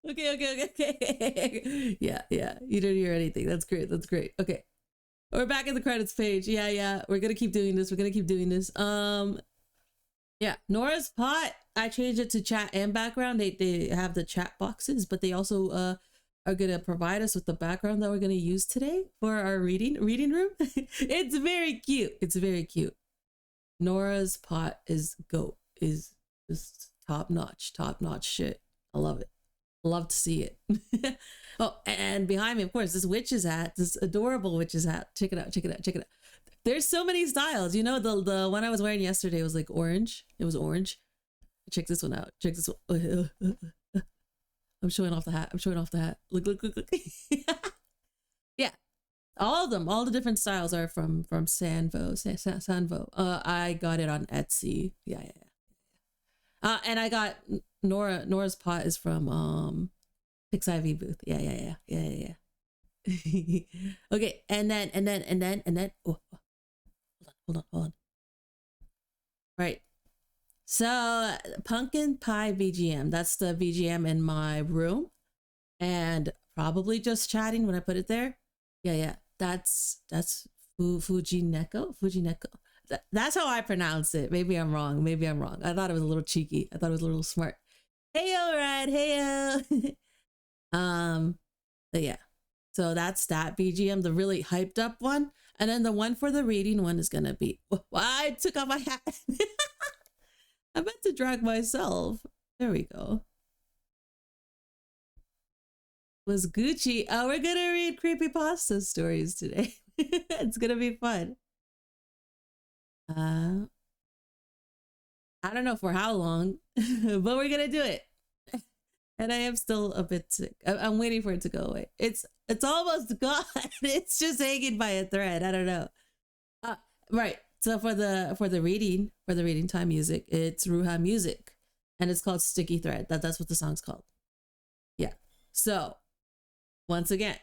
Okay. Yeah. You didn't hear anything. That's great. Okay. We're back at the credits page. Yeah. We're gonna keep doing this. Yeah. Nora's Pot. I changed it to chat and background. They have the chat boxes, but they also are gonna provide us with the background that we're gonna use today for our reading room. It's very cute. Nora's Pot is just top notch shit. I love it. Love to see it. Oh, and behind me, of course, this witch's hat, this adorable witch's hat. Check it out. There's so many styles. You know, the one I was wearing yesterday was like orange. It was orange. Check this one out. I'm showing off the hat. Look. Yeah. All of them, all the different styles are from Sanvo. I got it on Etsy. Yeah. And I got Nora's Pot is from Pix IV booth. Yeah. Okay, and then oh, hold on. Right. So pumpkin pie VGM. That's the VGM in my room. And probably just chatting when I put it there. Yeah. That's Fujineko. That's how I pronounce it. Maybe I'm wrong. I thought it was a little cheeky. I thought it was a little smart. Heyo, Rad. Heyo. But yeah. So that's that BGM, the really hyped up one. And then the one for the reading one is gonna be, I took off my hat. I meant to drag myself. There we go. Was Gucci. Oh, we're gonna read creepypasta stories today. It's gonna be fun. I don't know for how long, but we're gonna do it. And I am still a bit sick. I'm waiting for it to go away. It's almost gone. It's just hanging by a thread. I don't know. Right. So for the reading time music, it's Ruha music, and it's called Sticky Thread. That's what the song's called. Yeah. So once again,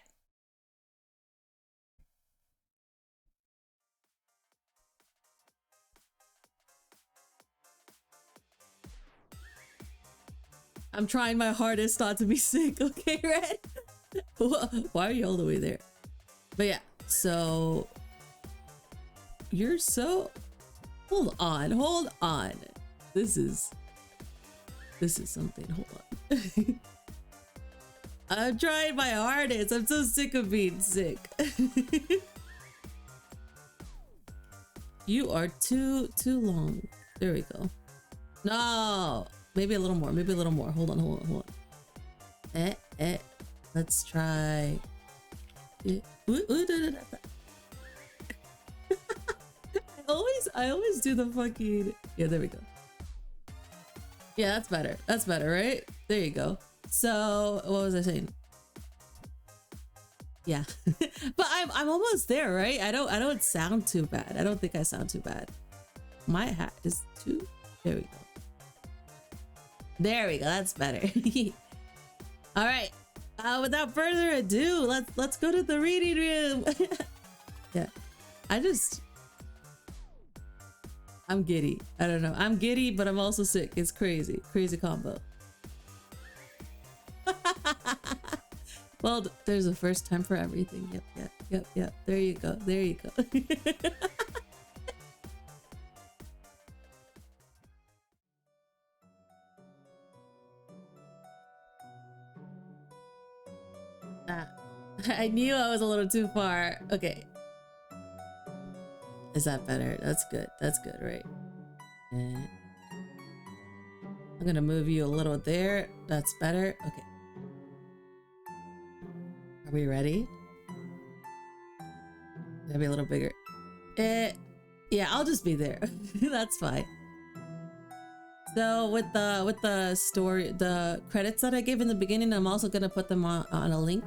I'm trying my hardest not to be sick. Okay, Red? Why are you all the way there? But yeah, so you're so... Hold on. This is something. Hold on. I'm trying my hardest. I'm so sick of being sick. You are too long. There we go. No. Maybe a little more. Hold on. Let's try. I always do the fucking... Yeah, there we go. Yeah, that's better, right? There you go. So, what was I saying? Yeah. But I'm almost there, right? I don't sound too bad. I don't think I sound too bad. My hat is too... There we go. That's better. All right. Without further ado, let's go to the reading room. Yeah. I'm giddy. I don't know. I'm giddy, but I'm also sick. It's crazy. Crazy combo. Well, there's a first time for everything. Yep. There you go. I knew I was a little too far. Okay. Is that better? That's good, right? I'm gonna move you a little there. That's better. Okay. Are we ready? Gotta be a little bigger. Yeah, I'll just be there. That's fine. So with the story, the credits that I gave in the beginning, I'm also gonna put them on a link.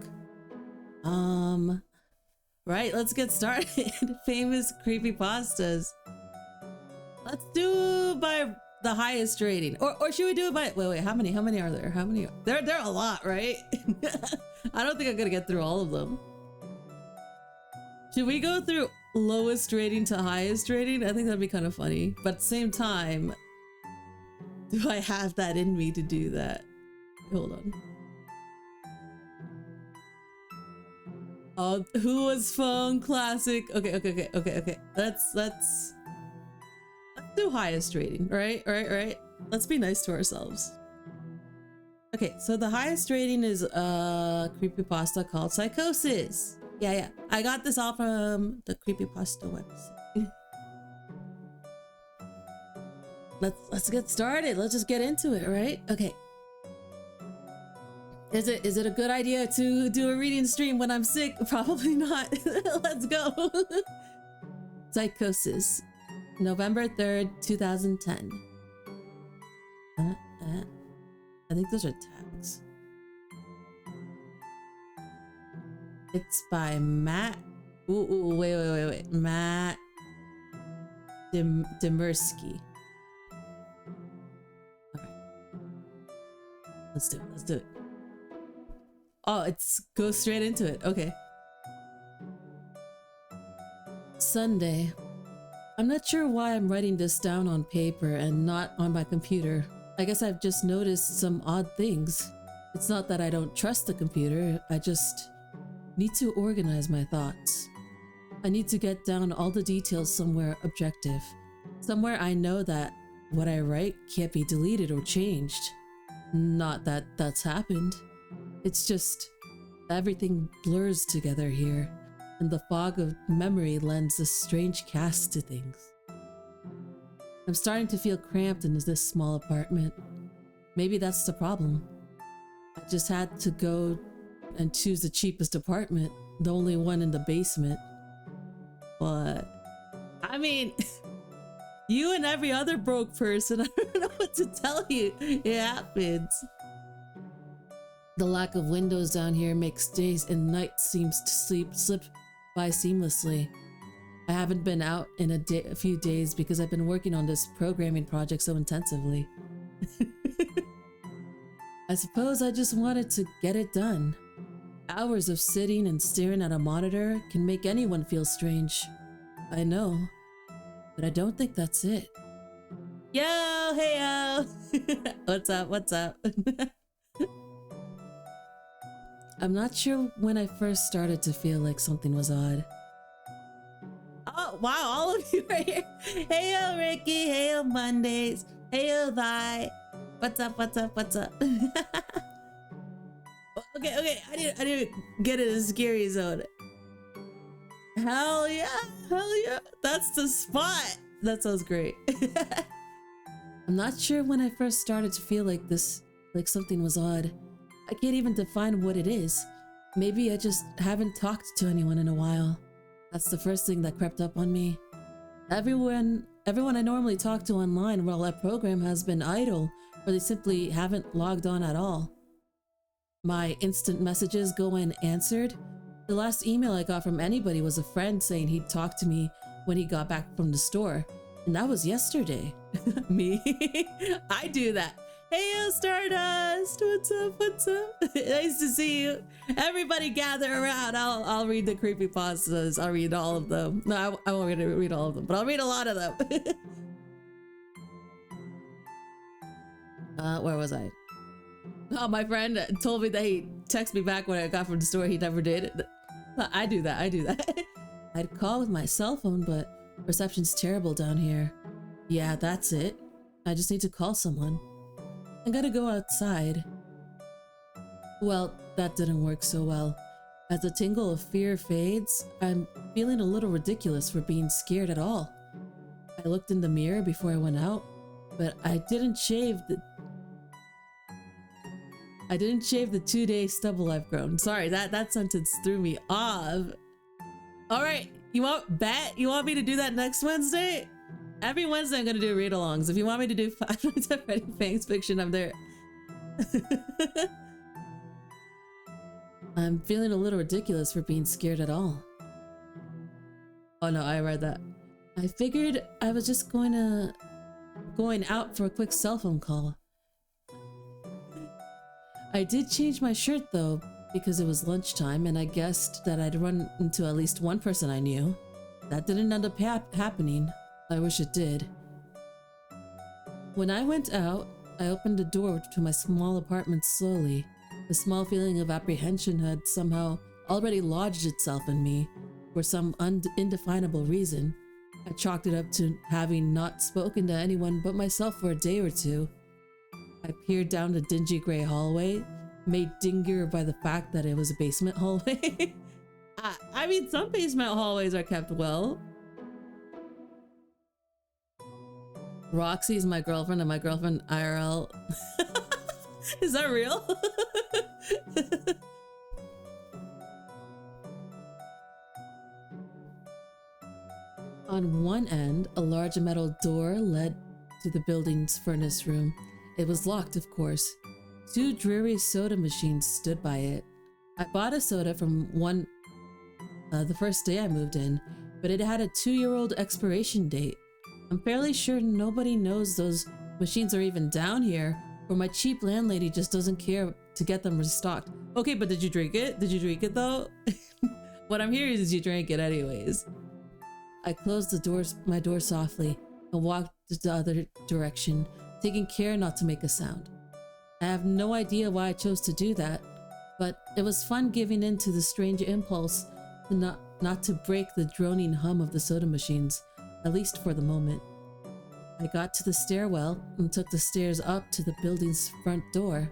Right, let's get started. Famous creepypastas. Let's do by the highest rating, or should we do it by... Wait. How many are there? There are a lot, right? I don't think I'm gonna get through all of them. Should we go through lowest rating to highest rating? I think that'd be kind of funny. But at the same time, do I have that in me to do that? Hold on. Oh, who was phone classic? Okay. Let's do highest rating, right. Let's be nice to ourselves. Okay, so the highest rating is creepypasta called Psychosis. Yeah. I got this all from the creepypasta website. Let's get started. Let's just get into it, right? Okay. Is it a good idea to do a reading stream when I'm sick? Probably not. Let's go. Psychosis, November 3rd, 2010. I think those are tags. It's by Matt. Wait. Matt Demersky. Okay. Let's do it. Oh, it's go straight into it. Okay. Sunday. I'm not sure why I'm writing this down on paper and not on my computer. I guess I've just noticed some odd things. It's not that I don't trust the computer, I just need to organize my thoughts. I need to get down all the details somewhere objective. Somewhere I know that what I write can't be deleted or changed. Not that that's happened. It's just everything blurs together here, and the fog of memory lends a strange cast to things. I'm starting to feel cramped in this small apartment. Maybe that's the problem. I just had to go and choose the cheapest apartment, the only one in the basement. But, I mean, you and every other broke person, I don't know what to tell you. It happens. The lack of windows down here makes days and nights seems to slip by seamlessly. I haven't been out in a few days because I've been working on this programming project so intensively. I suppose I just wanted to get it done. Hours of sitting and staring at a monitor can make anyone feel strange. I know, but I don't think that's it. Yo, hey yo! What's up? I'm not sure when I first started to feel like something was odd. Oh, wow, all of you are here. Hey yo, Ricky. Hey yo, Mondays. Hey yo, Vi. What's up? Okay, I didn't get in a scary zone. Hell yeah. That's the spot. That sounds great. I'm not sure when I first started to feel like something was odd. I can't even define what it is. Maybe I just haven't talked to anyone in a while. That's the first thing that crept up on me. Everyone I normally talk to online while that program has been idle, or they simply haven't logged on at all. My instant messages go unanswered. The last email I got from anybody was a friend saying he'd talk to me when he got back from the store. And that was yesterday. Me? I do that. Hey, yo, Stardust! What's up? Nice to see you. Everybody gather around. I'll read the creepypastas. I'll read all of them. No, I won't read all of them, but I'll read a lot of them. Where was I? Oh, my friend told me that he texted me back when I got from the store. He never did. I do that. I'd call with my cell phone, but reception's terrible down here. Yeah, that's it. I just need to call someone. I gotta go outside. Well, that didn't work so well. As the tingle of fear fades, I'm feeling a little ridiculous for being scared at all. I looked in the mirror before I went out, but I didn't shave the 2-day stubble I've grown. Sorry, that sentence threw me off. All right, you want me to do that next Wednesday? Every Wednesday I'm gonna do read-alongs. If you want me to do 5 Nights at Freddy's Fangs Fiction, I'm there. I'm feeling a little ridiculous for being scared at all. Oh no, I read that. I figured I was just going out for a quick cell phone call. I did change my shirt though, because it was lunchtime and I guessed that I'd run into at least one person I knew. That didn't end up happening. I wish it did. When I went out, I opened the door to my small apartment slowly. The small feeling of apprehension had somehow already lodged itself in me for some indefinable reason. I chalked it up to having not spoken to anyone but myself for a day or two. I peered down the dingy gray hallway, made dingier by the fact that it was a basement hallway. I mean, some basement hallways are kept well. Roxy's my girlfriend and my girlfriend IRL. Is that real? On one end, a large metal door led to the building's furnace room. It was locked, of course. 2 dreary soda machines stood by it. I bought a soda from one the first day I moved in, but it had a 2-year-old expiration date. I'm fairly sure nobody knows those machines are even down here, or my cheap landlady just doesn't care to get them restocked. Okay, but did you drink it? Did you drink it though? What I'm hearing is you drank it anyways. I closed my door softly and walked the other direction, taking care not to make a sound. I have no idea why I chose to do that, but it was fun giving in to the strange impulse to not to break the droning hum of the soda machines, at least for the moment. I got to the stairwell and took the stairs up to the building's front door.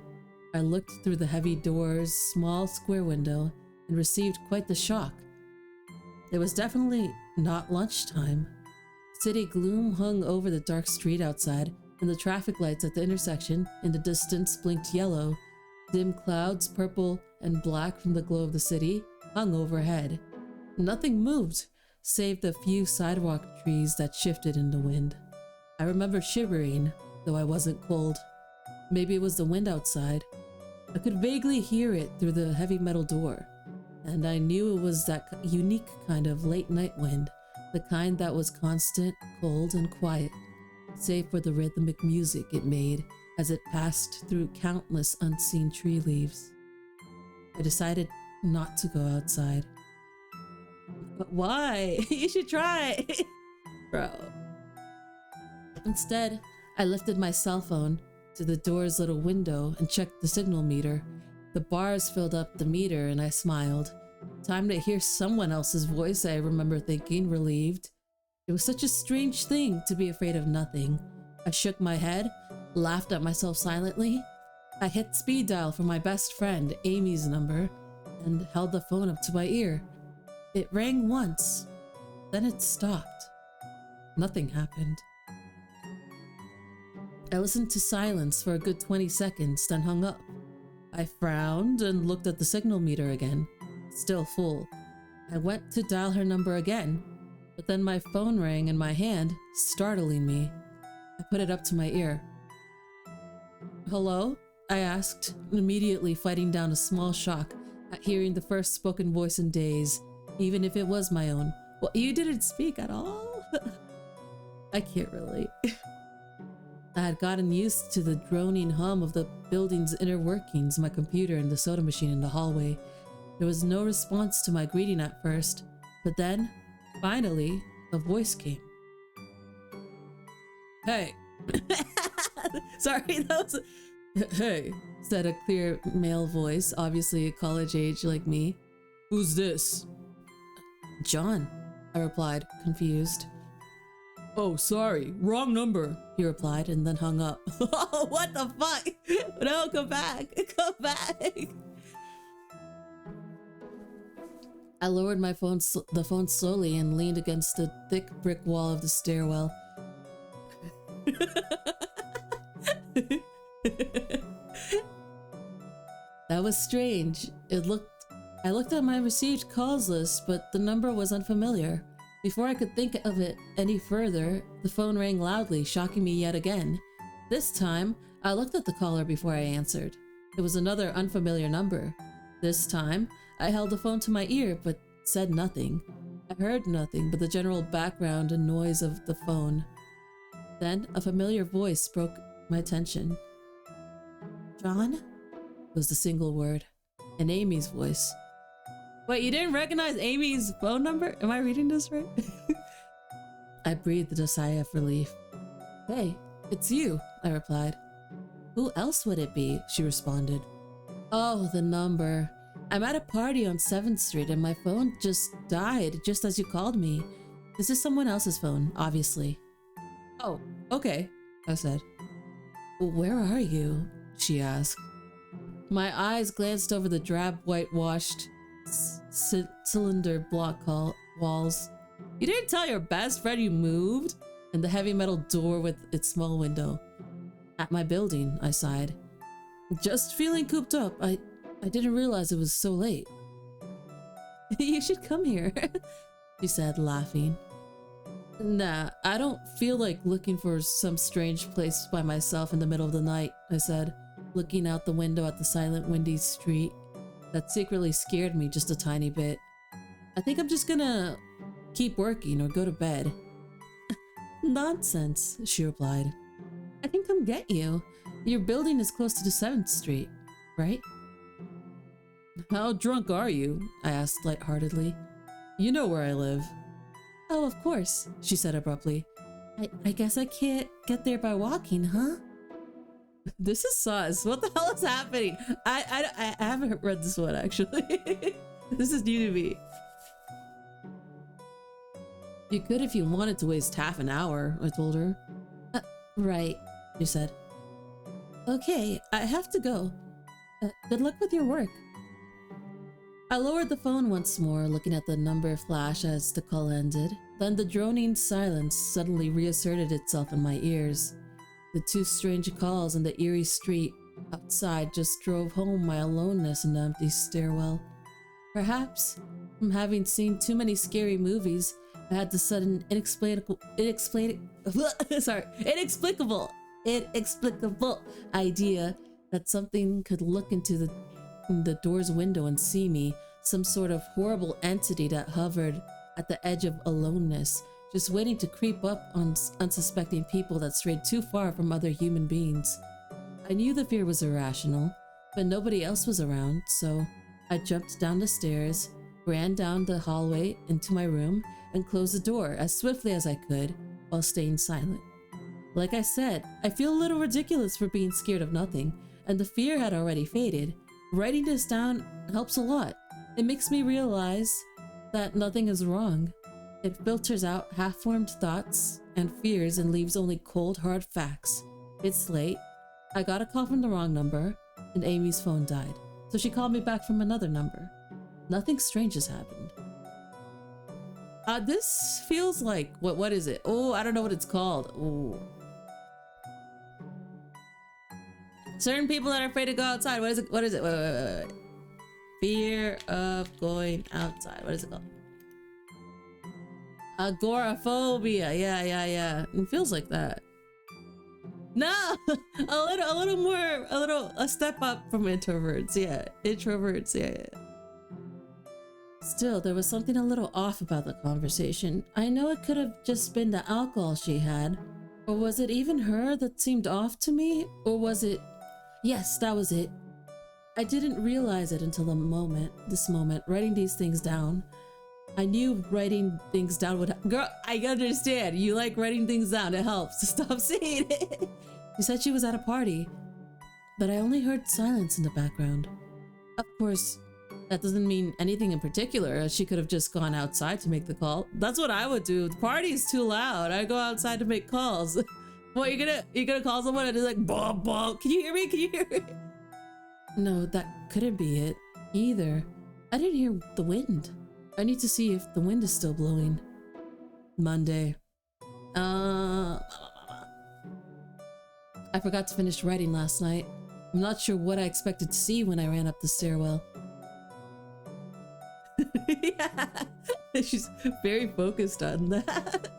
I looked through the heavy door's small square window and received quite the shock. It was definitely not lunchtime. City gloom hung over the dark street outside, and the traffic lights at the intersection in the distance blinked yellow. Dim clouds, purple and black from the glow of the city, hung overhead. Nothing moved, save the few sidewalk trees that shifted in the wind. I remember shivering, though I wasn't cold. Maybe it was the wind outside. I could vaguely hear it through the heavy metal door, and I knew it was that unique kind of late night wind, the kind that was constant, cold, and quiet, save for the rhythmic music it made as it passed through countless unseen tree leaves. I decided not to go outside. But why? You should try! Bro. Instead, I lifted my cell phone to the door's little window and checked the signal meter. The bars filled up the meter and I smiled. Time to hear someone else's voice, I remember thinking, relieved. It was such a strange thing to be afraid of nothing. I shook my head, laughed at myself silently. I hit speed dial for my best friend, Amy's number, and held the phone up to my ear. It rang once, then it stopped. Nothing happened. I listened to silence for a good 20 seconds, then hung up. I frowned and looked at the signal meter again. Still full. I went to dial her number again, but then my phone rang in my hand, startling me. I put it up to my ear. "Hello?" I asked, immediately fighting down a small shock at hearing the first spoken voice in days, even if it was my own. Well, you didn't speak at all? I can't relate. I had gotten used to the droning hum of the building's inner workings, my computer and the soda machine in the hallway. There was no response to my greeting at first, but then, finally, a voice came. "Hey." Sorry, that was... "Hey," said a clear male voice, obviously a college age like me. "Who's this?" "John," I replied, confused. "Oh, sorry, wrong number," he replied, and then hung up. Oh, what the fuck? No, come back. Come back. I lowered the phone slowly and leaned against the thick brick wall of the stairwell. That was strange. I looked at my received calls list, but the number was unfamiliar. Before I could think of it any further, the phone rang loudly, shocking me yet again. This time, I looked at the caller before I answered. It was another unfamiliar number. This time, I held the phone to my ear, but said nothing. I heard nothing but the general background and noise of the phone. Then, a familiar voice broke my attention. "John?" was the single word, and Amy's voice. Wait, you didn't recognize Amy's phone number? Am I reading this right? I breathed a sigh of relief. "Hey, it's you," I replied. "Who else would it be?" she responded. "Oh, the number. I'm at a party on 7th Street and my phone just died just as you called me. This is someone else's phone, obviously. Oh, okay, I said. Where are you? She asked. My eyes glanced over the drab whitewashed cylinder block walls. You didn't tell your best friend you moved? And the heavy metal door with its small window. At my building, I sighed. Just feeling cooped up. I didn't realize it was so late. You should come here, she said, laughing. Nah, I don't feel like looking for some strange place by myself in the middle of the night, I said, looking out the window at the silent, windy street that secretly scared me just a tiny bit. I think I'm just gonna keep working or go to bed. Nonsense, she replied. I can come get you. Your building is close to the 7th Street, right? How drunk are you? I asked lightheartedly. You know where I live. Oh, of course, she said abruptly. I guess I can't get there by walking, huh? This is sus. What the hell is happening? I haven't read this one, actually. This is new to me. You could if you wanted to waste half an hour, I told her. Right, she said. Okay, I have to go. Good luck with your work. I lowered the phone once more, looking at the number flash as the call ended. Then the droning silence suddenly reasserted itself in my ears. The two strange calls and the eerie street outside just drove home my aloneness in the empty stairwell. Perhaps, from having seen too many scary movies, I had the sudden inexplicable idea that something could look into the door's window and see me, some sort of horrible entity that hovered at the edge of aloneness, just waiting to creep up on unsuspecting people that strayed too far from other human beings. I knew the fear was irrational, but nobody else was around, so I jumped down the stairs, ran down the hallway into my room, and closed the door as swiftly as I could while staying silent. Like I said, I feel a little ridiculous for being scared of nothing, and the fear had already faded. Writing this down helps a lot. It makes me realize that nothing is wrong. It filters out half-formed thoughts and fears and leaves only cold, hard facts. It's late. I got a call from the wrong number, and Amy's phone died, so she called me back from another number. Nothing strange has happened. This feels like, what is it? Oh, I don't know what it's called. Oh. Certain people that are afraid to go outside. What is it? What is it? Wait. Fear of going outside. What is it called? Agoraphobia. Yeah. It feels like that. No, a step up from introverts. Yeah, introverts. Yeah. Still, there was something a little off about the conversation. I know it could have just been the alcohol she had. Or was it even her that seemed off to me? Or was it... Yes, that was it. I didn't realize it until this moment, writing these things down. I knew writing things down would... Girl, I understand. You like writing things down. It helps to stop saying it. She said she was at a party, but I only heard silence in the background. Of course, that doesn't mean anything in particular. She could have just gone outside to make the call. That's what I would do. The party's too loud. I go outside to make calls. What, you're gonna call someone and it's like, blah, blah. Can you hear me? Can you hear me? No, that couldn't be it either. I didn't hear the wind. I need to see if the wind is still blowing. Monday. I forgot to finish writing last night. I'm not sure what I expected to see when I ran up the stairwell. Yeah, she's very focused on that.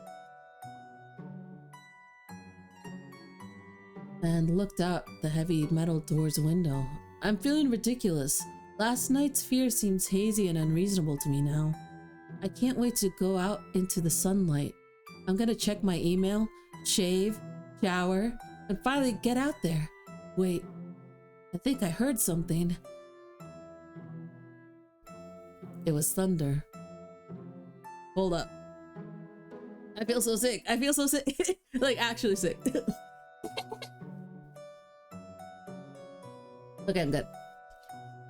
And looked out the heavy metal door's window. I'm feeling ridiculous. Last night's fear seems hazy and unreasonable to me now. I can't wait to go out into the sunlight. I'm gonna check my email, shave, shower, and finally get out there. Wait, I think I heard something. It was thunder. Hold up. I feel so sick. I feel so sick. Like, actually sick. Okay, I'm good.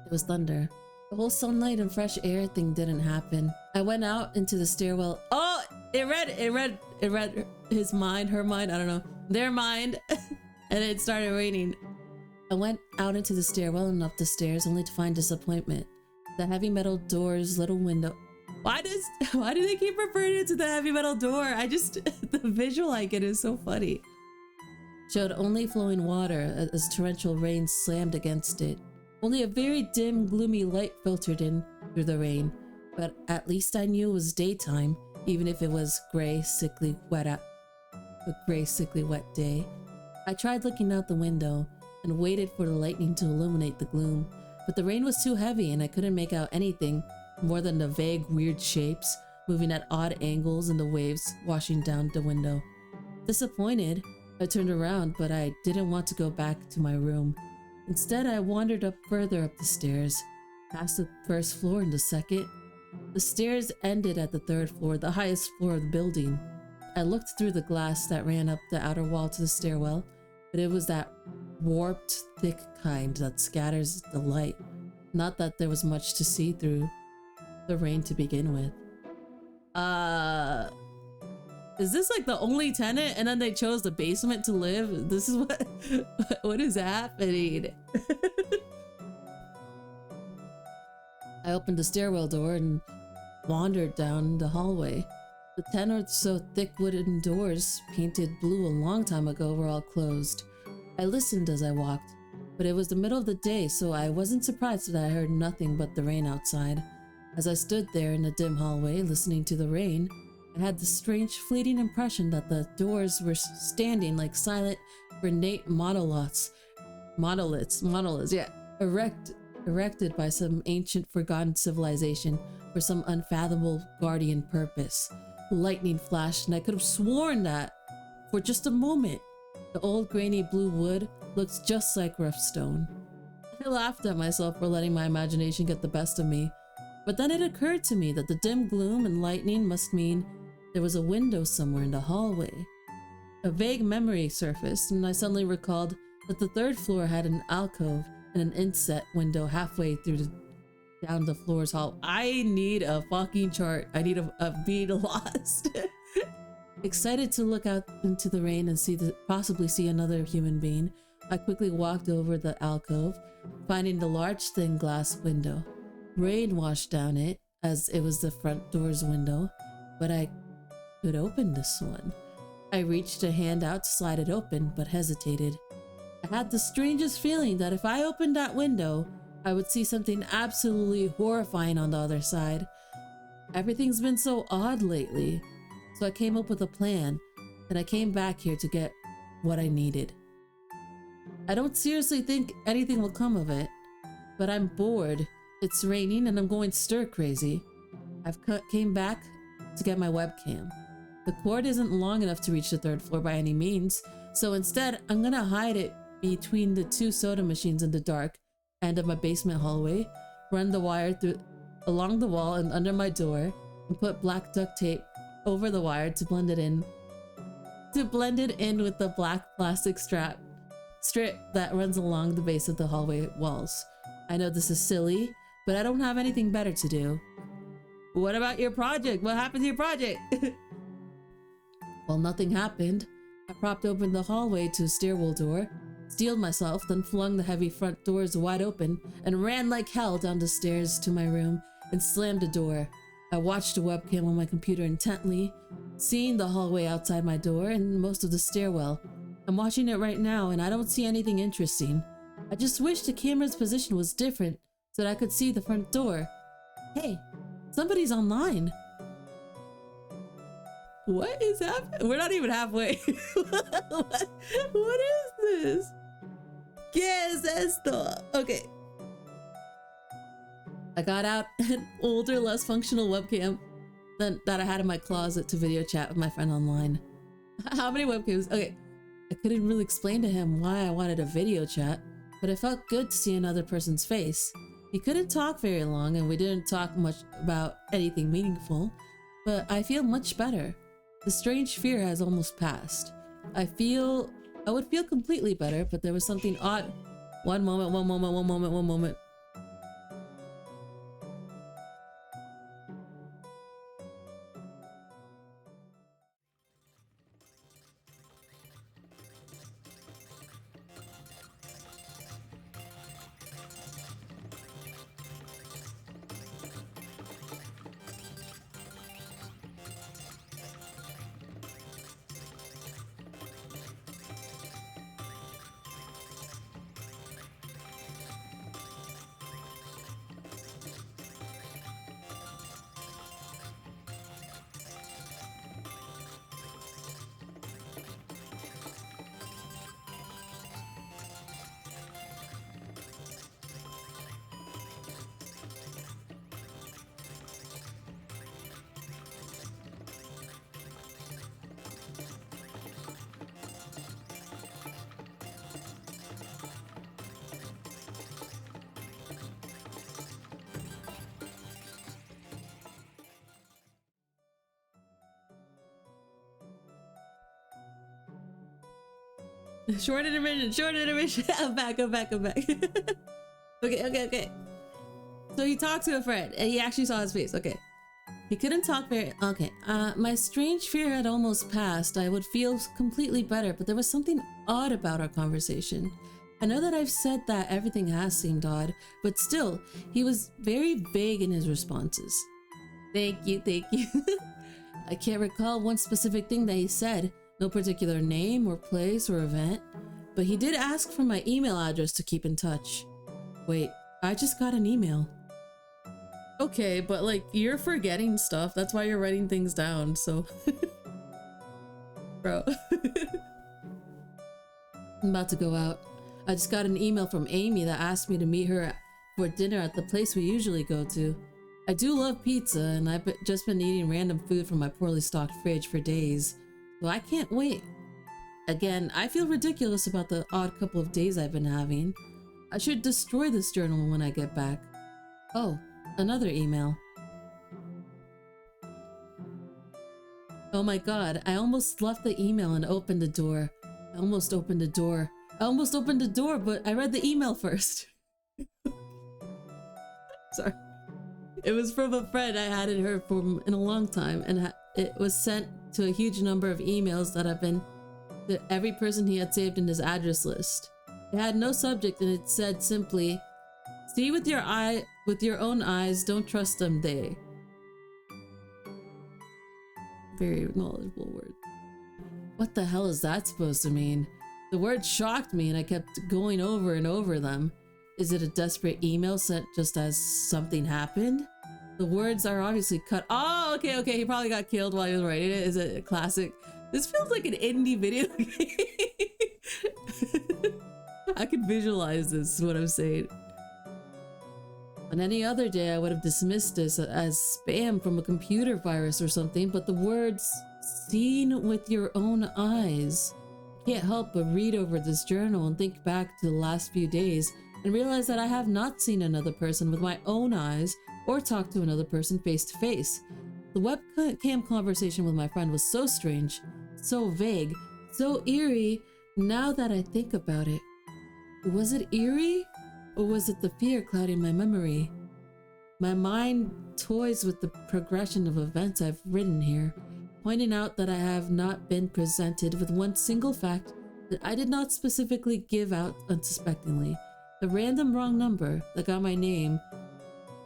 It was thunder. The whole sunlight and fresh air thing didn't happen. I went out into the stairwell. Oh, it read his mind, her mind, I don't know, their mind, and it started raining. I went out into the stairwell and up the stairs only to find disappointment. The heavy metal door's little window. Why do they keep referring it to the heavy metal door? The visual I get is so funny. Showed only flowing water as torrential rain slammed against it. Only a very dim, gloomy light filtered in through the rain, but at least I knew it was daytime, even if it was a gray, sickly, wet day. I tried looking out the window and waited for the lightning to illuminate the gloom, but the rain was too heavy and I couldn't make out anything more than the vague, weird shapes moving at odd angles and the waves washing down the window. Disappointed, I turned around, but I didn't want to go back to my room. Instead, I wandered up further up the stairs, past the first floor and the second. The stairs ended at the third floor, the highest floor of the building. I looked through the glass that ran up the outer wall to the stairwell, but it was that warped, thick kind that scatters the light. Not that there was much to see through the rain to begin with. Is this like the only tenant and then they chose the basement to live? This is what is happening? I opened the stairwell door and wandered down the hallway. The 10 or so thick wooden doors, painted blue a long time ago, were all closed. I listened as I walked, but it was the middle of the day, so I wasn't surprised that I heard nothing but the rain outside. As I stood there in the dim hallway, listening to the rain, I had the strange, fleeting impression that the doors were standing like silent, ornate monoliths, erected by some ancient, forgotten civilization for some unfathomable guardian purpose. Lightning flashed, and I could have sworn that, for just a moment, the old grainy blue wood looked just like rough stone. I laughed at myself for letting my imagination get the best of me, but then it occurred to me that the dim gloom and lightning must mean there was a window somewhere in the hallway. A vague memory surfaced, and I suddenly recalled that the third floor had an alcove and an inset window halfway down the floor's hall. I need a fucking chart. I need a being lost. Excited to look out into the rain and possibly see another human being, I quickly walked over the alcove, finding the large thin glass window. Rain washed down it, as it was the front door's window, but I could open this one. I reached a hand out to slide it open, but hesitated. I had the strangest feeling that if I opened that window, I would see something absolutely horrifying on the other side. Everything's been so odd lately, so I came up with a plan, and I came back here to get what I needed. I don't seriously think anything will come of it, but I'm bored. It's raining and I'm going stir crazy. Came back to get my webcam. The cord isn't long enough to reach the third floor by any means, so instead I'm gonna hide it between the two soda machines in the dark end of my basement hallway, run the wire along the wall and under my door, and put black duct tape over the wire to blend it in with the black plastic strip that runs along the base of the hallway walls. I know this is silly, but I don't have anything better to do. What about your project? What happened to your project? Well, nothing happened. I propped open the hallway to a stairwell door, steeled myself, then flung the heavy front doors wide open and ran like hell down the stairs to my room and slammed the door. I watched the webcam on my computer intently, seeing the hallway outside my door and most of the stairwell. I'm watching it right now and I don't see anything interesting. I just wish the camera's position was different so that I could see the front door. Hey, somebody's online. What is happening? We're not even halfway. What is this? ¿Qué es esto? Okay. I got out an older, less functional webcam that I had in my closet to video chat with my friend online. How many webcams? Okay. I couldn't really explain to him why I wanted a video chat, but it felt good to see another person's face. He couldn't talk very long and we didn't talk much about anything meaningful, but I feel much better. The strange fear has almost passed. I would feel completely better, but there was something odd. One moment. Short intermission, short intermission. I'm back. Okay. So he talked to a friend and he actually saw his face. Okay. He couldn't talk very. Okay. My strange fear had almost passed. I would feel completely better, but there was something odd about our conversation. I know that I've said that everything has seemed odd, but still, he was very vague in his responses. Thank you. I can't recall one specific thing that he said, no particular name or place or event, but he did ask for my email address to keep in touch. Wait, I just got an email. Okay, but like, you're forgetting stuff. That's why you're writing things down, so. Bro. I'm about to go out. I just got an email from Amy that asked me to meet her for dinner at the place we usually go to. I do love pizza, and I've just been eating random food from my poorly stocked fridge for days, so I can't wait. Again, I feel ridiculous about the odd couple of days I've been having. I should destroy this journal when I get back. Oh, another email. Oh my god, I almost left the email and opened the door. I almost opened the door, but I read the email first. Sorry. It was from a friend I hadn't heard from in a long time, and it was sent to a huge number of emails that have been to every person he had saved in his address list. It had no subject, and it said simply, "See with your own eyes, don't trust them, they." Very knowledgeable word. What the hell is that supposed to mean? The word shocked me and I kept going over and over them. Is it a desperate email sent just as something happened? The words are obviously cut. Oh, okay, he probably got killed while he was writing it. Is it a classic? This feels like an indie video game. I can visualize this, is what I'm saying. On any other day, I would have dismissed this as spam from a computer virus or something, but the words, "seen with your own eyes." Can't help but read over this journal and think back to the last few days and realize that I have not seen another person with my own eyes or talked to another person face to face. The webcam conversation with my friend was so strange, so vague, so eerie now that I think about it. Was it eerie? Or was it the fear clouding my memory? My mind toys with the progression of events I've written here, pointing out that I have not been presented with one single fact that I did not specifically give out unsuspectingly. The random wrong number that got my name,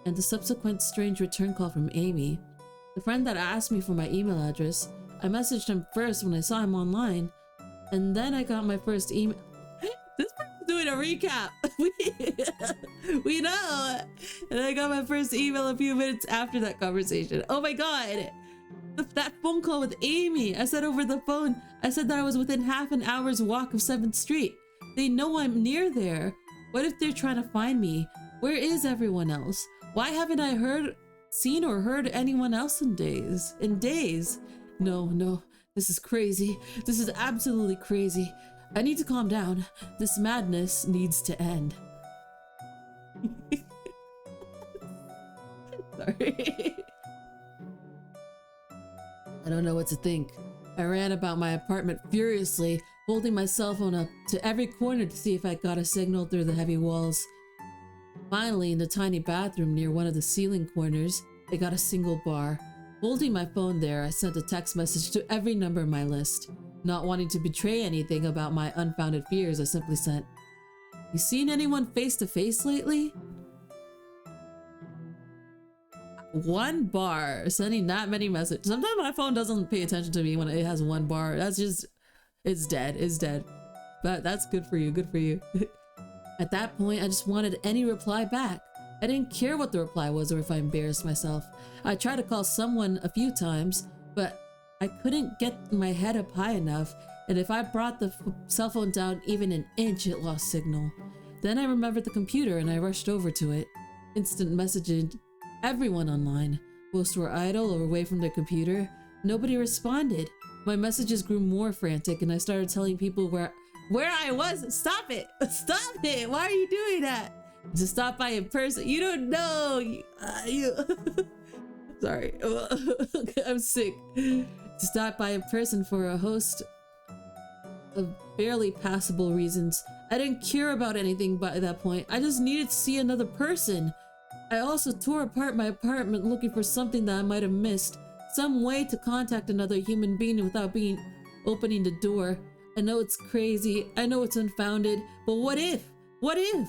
and the subsequent strange return call from Amy. The friend that asked me for my email address, I messaged him first when I saw him online, and then I got my first email. This person's doing a recap. We know. And I got my first email a few minutes after that conversation. Oh my god. That phone call with Amy. I said over the phone, I said that I was within half an hour's walk of 7th Street. They know I'm near there. What if they're trying to find me? Where is everyone else? Why haven't I seen or heard anyone else in days? No, this is crazy. This is absolutely crazy. I need to calm down. This madness needs to end. Sorry. I don't know what to think. I ran about my apartment furiously, holding my cell phone up to every corner to see if I got a signal through the heavy walls. Finally, in the tiny bathroom near one of the ceiling corners, I got a single bar. Holding my phone there, I sent a text message to every number in my list. Not wanting to betray anything about my unfounded fears, I simply sent, "You seen anyone face to face lately?" One bar, sending that many messages. Sometimes my phone doesn't pay attention to me when it has one bar. That's just, it's dead. But that's good for you. At that point, I just wanted any reply back. I didn't care what the reply was or if I embarrassed myself. I tried to call someone a few times, but I couldn't get my head up high enough, and if I brought the cell phone down even an inch, it lost signal. Then I remembered the computer and I rushed over to it. Instant messaging everyone online. Most were idle or away from their computer. Nobody responded. My messages grew more frantic and I started telling people where I was. Stop it! Why are you doing that? To stop by in person. You don't know. Sorry. I'm sick. To stop by in person for a of barely passable reasons. I didn't care about anything by that point. I just needed to see another person. I also tore apart my apartment looking for something that I might have missed. Some way to contact another human being without opening the door. I know it's crazy. I know it's unfounded. But what if? What if?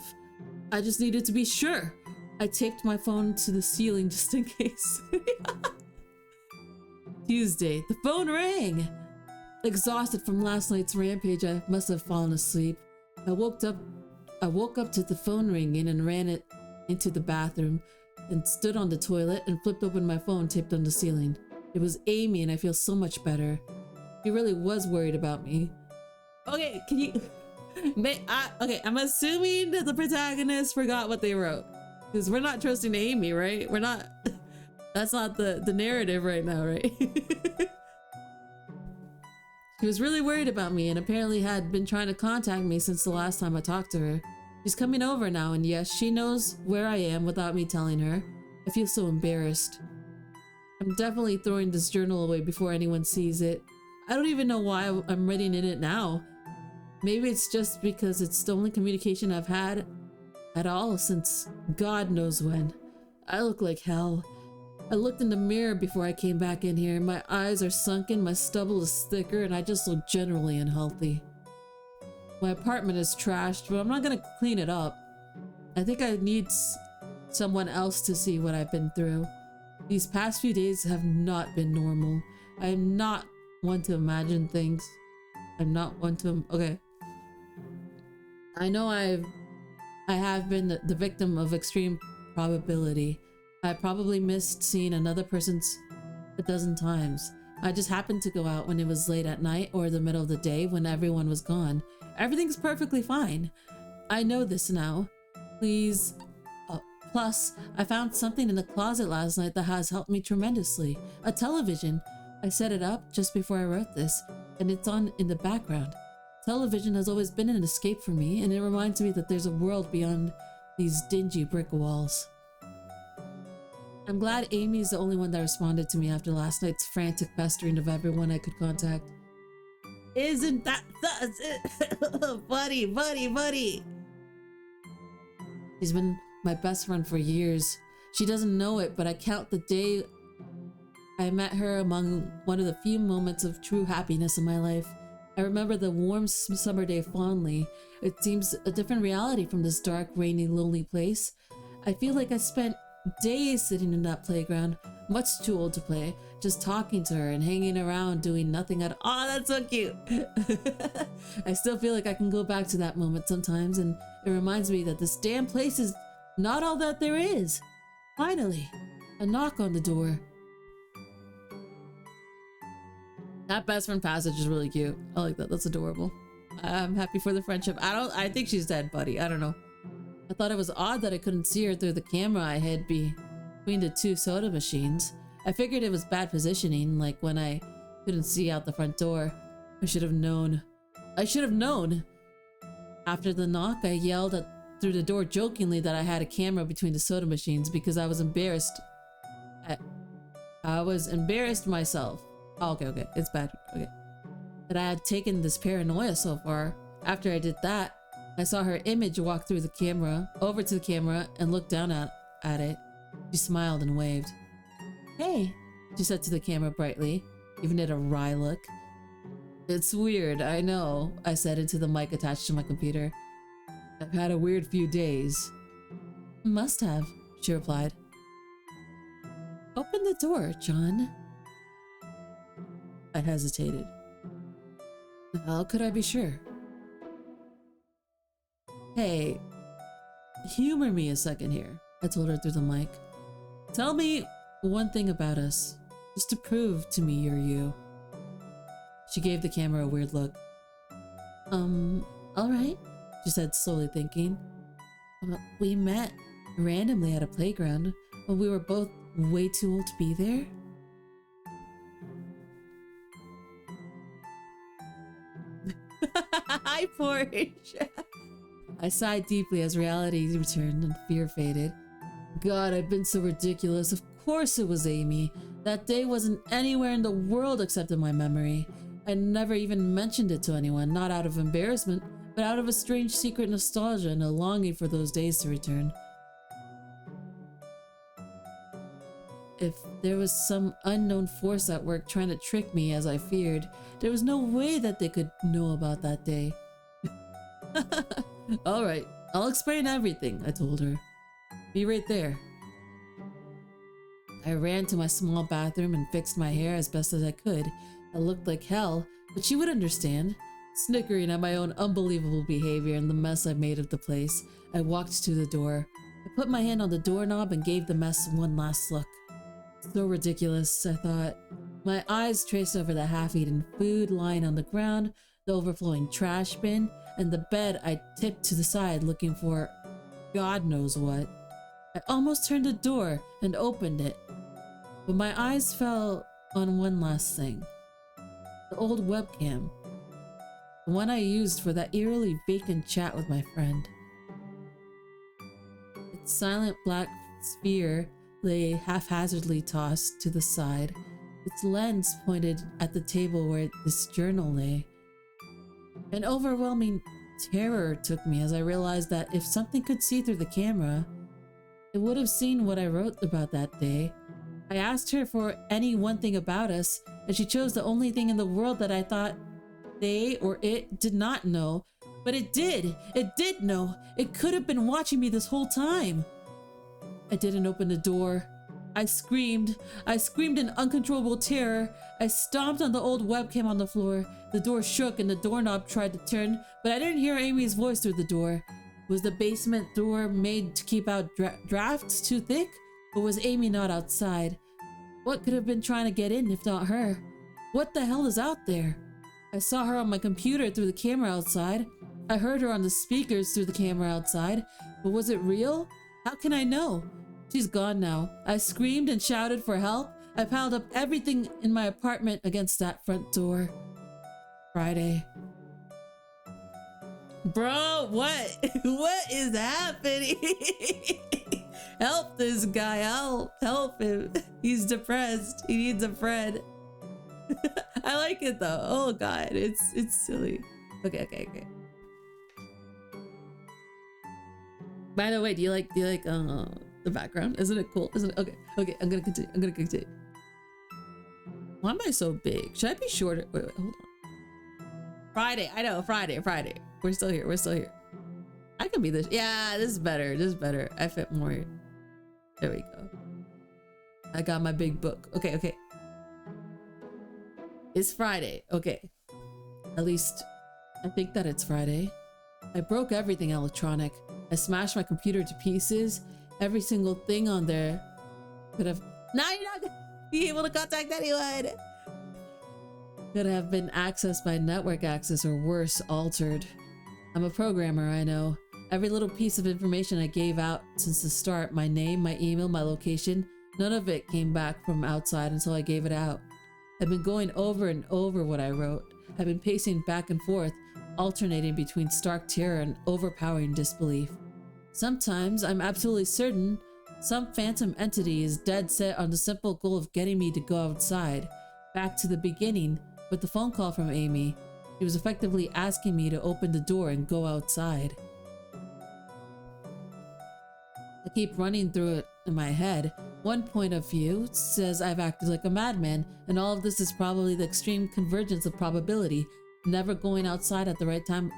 I just needed to be sure. I taped my phone to the ceiling just in case. Tuesday. The phone rang. Exhausted from last night's rampage, I must have fallen asleep. I woke up to the phone ringing and ran it into the bathroom and stood on the toilet and flipped open my phone taped on the ceiling. It was Amy and I feel so much better. She really was worried about me. Okay, can you... okay, I'm assuming that the protagonist forgot what they wrote. Because we're not trusting Amy, right? We're not... That's not the narrative right now, right? She was really worried about me and apparently had been trying to contact me since the last time I talked to her. She's coming over now and yes, she knows where I am without me telling her. I feel so embarrassed. I'm definitely throwing this journal away before anyone sees it. I don't even know why I'm writing in it now. Maybe it's just because it's the only communication I've had at all since God knows when. I look like hell. I looked in the mirror before I came back in here. My eyes are sunken, my stubble is thicker, and I just look generally unhealthy. My apartment is trashed, but I'm not gonna clean it up. I think I need someone else to see what I've been through. These past few days have not been normal. I am not one to imagine things. I'm not one to... Okay. I know I have been the victim of extreme probability. I probably missed seeing another person's a dozen times. I just happened to go out when it was late at night or the middle of the day when everyone was gone. Everything's perfectly fine. I know this now. Please. Plus, I found something in the closet last night that has helped me tremendously. A television. I set it up just before I wrote this, and it's on in the background. Television has always been an escape for me, and it reminds me that there's a world beyond these dingy brick walls. I'm glad Amy's the only one that responded to me after last night's frantic pestering of everyone I could contact. Isn't that buddy? She's been my best friend for years. She doesn't know it, but I count the day I met her among one of the few moments of true happiness in my life. I remember the warm summer day fondly. It seems a different reality from this dark, rainy, lonely place. I feel like I spent days sitting in that playground, much too old to play, just talking to her and hanging around doing nothing at all. Oh, that's so cute. I still feel like I can go back to that moment sometimes, and it reminds me that this damn place is not all that there is. Finally, a knock on the door. That best friend passage is really cute. I like that. That's adorable. I'm happy for the friendship. I think she's dead, buddy. I don't know. I thought it was odd that I couldn't see her through the camera I hid between the two soda machines. I figured it was bad positioning, like when I couldn't see out the front door. I should have known. I should have known! After the knock, I yelled through the door jokingly that I had a camera between the soda machines because I was embarrassed. I was embarrassed myself. Oh, okay, it's bad. Okay. That I had taken this paranoia so far. After I did that, I saw her image walk through the camera, over to the camera, and look down at it. She smiled and waved. Hey, she said to the camera brightly, giving it a wry look. It's weird, I know, I said into the mic attached to my computer. I've had a weird few days. Must have, she replied. Open the door, John. I hesitated. How could I be sure? Hey, humor me a second here, I told her through the mic. Tell me one thing about us, just to prove to me you're you. She gave the camera a weird look. Alright, she said, slowly thinking. We met randomly at a playground when we were both way too old to be there. Hi, Porch. I sighed deeply as reality returned and fear faded. God, I've been so ridiculous. Of course it was Amy. That day wasn't anywhere in the world except in my memory. I never even mentioned it to anyone, not out of embarrassment, but out of a strange secret nostalgia and a longing for those days to return. If there was some unknown force at work trying to trick me as I feared, there was no way that they could know about that day. Alright, I'll explain everything, I told her. Be right there. I ran to my small bathroom and fixed my hair as best as I could. It looked like hell, but she would understand. Snickering at my own unbelievable behavior and the mess I made of the place, I walked to the door. I put my hand on the doorknob and gave the mess one last look. So ridiculous, I thought. My eyes traced over the half-eaten food lying on the ground, the overflowing trash bin, and the bed I tipped to the side looking for God knows what. I almost turned the door and opened it, but my eyes fell on one last thing. The old webcam. The one I used for that eerily vacant chat with my friend. Its silent black sphere lay haphazardly tossed to the side. Its lens pointed at the table where this journal lay. An overwhelming terror took me as I realized that if something could see through the camera, it would have seen what I wrote about that day. I asked her for any one thing about us, and she chose the only thing in the world that I thought they or it did not know. But it did! It did know! It could have been watching me this whole time! I didn't open the door. I screamed. I screamed in uncontrollable terror. I stomped on the old webcam on the floor. The door shook and the doorknob tried to turn, but I didn't hear Amy's voice through the door. Was the basement door made to keep out drafts too thick? Or was Amy not outside? What could have been trying to get in if not her? What the hell is out there? I saw her on my computer through the camera outside. I heard her on the speakers through the camera outside. But was it real? How can I know? She's gone now. I screamed and shouted for help. I piled up everything in my apartment against that front door. Friday. Bro, what? What is happening? Help this guy, help him. He's depressed. He needs a friend. I like it though. Oh god, it's silly. Okay. By the way, do you like the background? Isn't it cool? Isn't it? Okay, I'm gonna continue. Why am I so big? Should I be shorter? Wait, hold on. Friday, I know, Friday. We're still here. I can be this. Yeah, this is better. I fit more. There we go. I got my big book. Okay. It's Friday. Okay. At least I think that it's Friday. I broke everything electronic. I smashed my computer to pieces. Every single thing on there could have... Now you're not gonna be able to contact anyone! Could have been accessed by network access or worse, altered. I'm a programmer, I know. Every little piece of information I gave out since the start, my name, my email, my location, none of it came back from outside until I gave it out. I've been going over and over what I wrote. I've been pacing back and forth, alternating between stark terror and overpowering disbelief. Sometimes I'm absolutely certain some phantom entity is dead set on the simple goal of getting me to go outside. Back to the beginning with the phone call from Amy. She was effectively asking me to open the door and go outside. I keep running through it in my head. One point of view says I've acted like a madman, and all of this is probably the extreme convergence of probability. Never going outside at the right time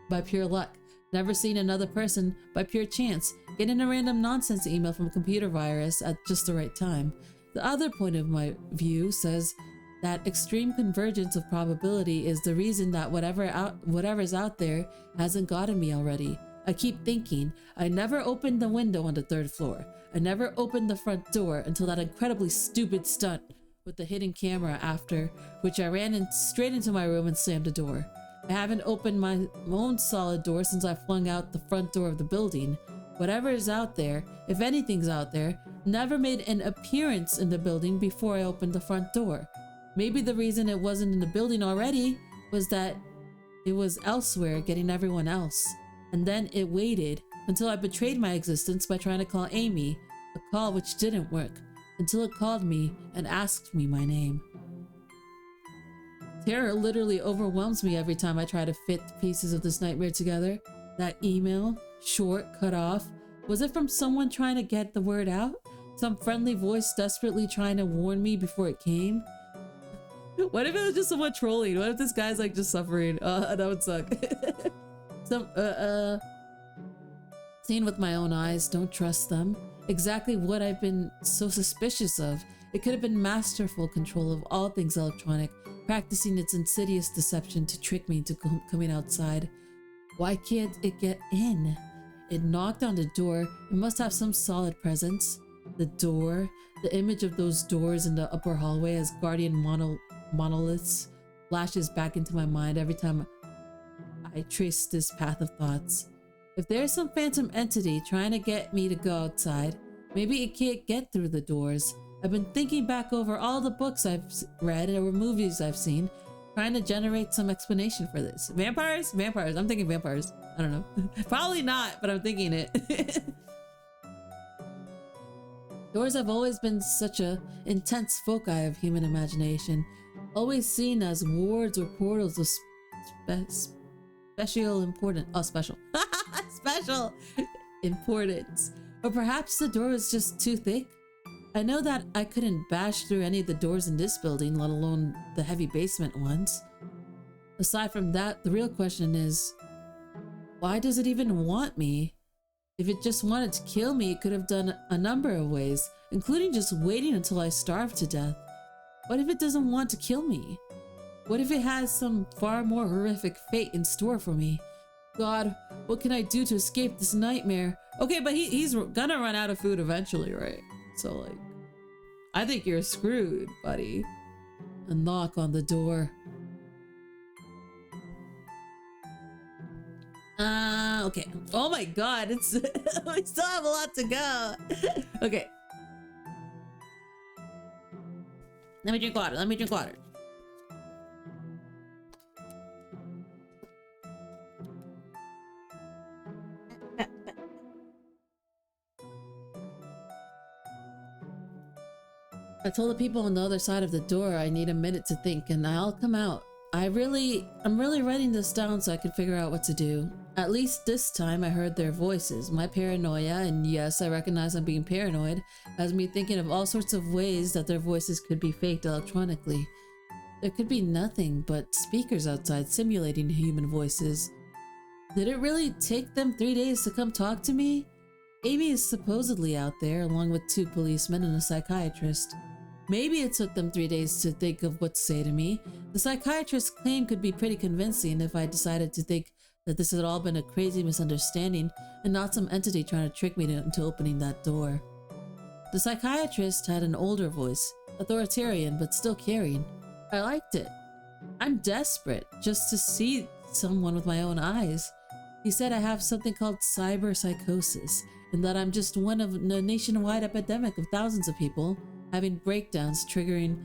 by pure luck. Never seeing another person by pure chance. Getting a random nonsense email from a computer virus at just the right time. The other point of my view says that extreme convergence of probability is the reason that whatever's out there hasn't gotten me already. I keep thinking, I never opened the window on the 3rd floor. I never opened the front door until that incredibly stupid stunt with the hidden camera after, which I ran straight into my room and slammed the door. I haven't opened my own solid door since I flung out the front door of the building. Whatever is out there, if anything's out there, never made an appearance in the building before I opened the front door. Maybe the reason it wasn't in the building already was that it was elsewhere getting everyone else. And then it waited until I betrayed my existence by trying to call Amy, a call which didn't work, until it called me and asked me my name. Terror literally overwhelms me every time I try to fit the pieces of this nightmare together. That email, short, cut off. Was it from someone trying to get the word out? Some friendly voice desperately trying to warn me before it came? What if it was just someone trolling? What if this guy's like just suffering? That would suck. Seen with my own eyes, don't trust them. Exactly what I've been so suspicious of. It could have been masterful control of all things electronic, practicing its insidious deception to trick me into coming outside. Why can't it get in? It knocked on the door. It must have some solid presence. The door, the image of those doors in the upper hallway as guardian monoliths flashes back into my mind every time I trace this path of thoughts. If there's some phantom entity trying to get me to go outside, maybe it can't get through the doors. I've been thinking back over all the books I've read or movies I've seen, trying to generate some explanation for this. Vampires? Vampires. I'm thinking vampires. I don't know. Probably not, but I'm thinking it. Doors have always been such a intense foci of human imagination, always seen as wards or portals of special importance. Oh, special. Special importance. Or perhaps the door is just too thick. I know that I couldn't bash through any of the doors in this building, let alone the heavy basement ones. Aside from that, the real question is, why does it even want me? If it just wanted to kill me, it could have done a number of ways, including just waiting until I starved to death. What if it doesn't want to kill me? What if it has some far more horrific fate in store for me? God, what can I do to escape this nightmare? Okay, but he's gonna run out of food eventually, right? So, like, I think you're screwed, buddy. A knock on the door. Okay. Oh my god, it's we still have a lot to go. Okay. Let me drink water. Let me drink water. I told the people on the other side of the door I need a minute to think and I'll come out. I'm really writing this down so I can figure out what to do. At least this time I heard their voices. My paranoia, and yes, I recognize I'm being paranoid, has me thinking of all sorts of ways that their voices could be faked electronically. There could be nothing but speakers outside simulating human voices. Did it really take them 3 days to come talk to me? Amy is supposedly out there along with 2 policemen and a psychiatrist. Maybe it took them 3 days to think of what to say to me. The psychiatrist's claim could be pretty convincing if I decided to think that this had all been a crazy misunderstanding and not some entity trying to trick me into opening that door. The psychiatrist had an older voice, authoritarian but still caring. I liked it. I'm desperate just to see someone with my own eyes. He said I have something called cyber psychosis and that I'm just one of a nationwide epidemic of thousands of people having breakdowns triggered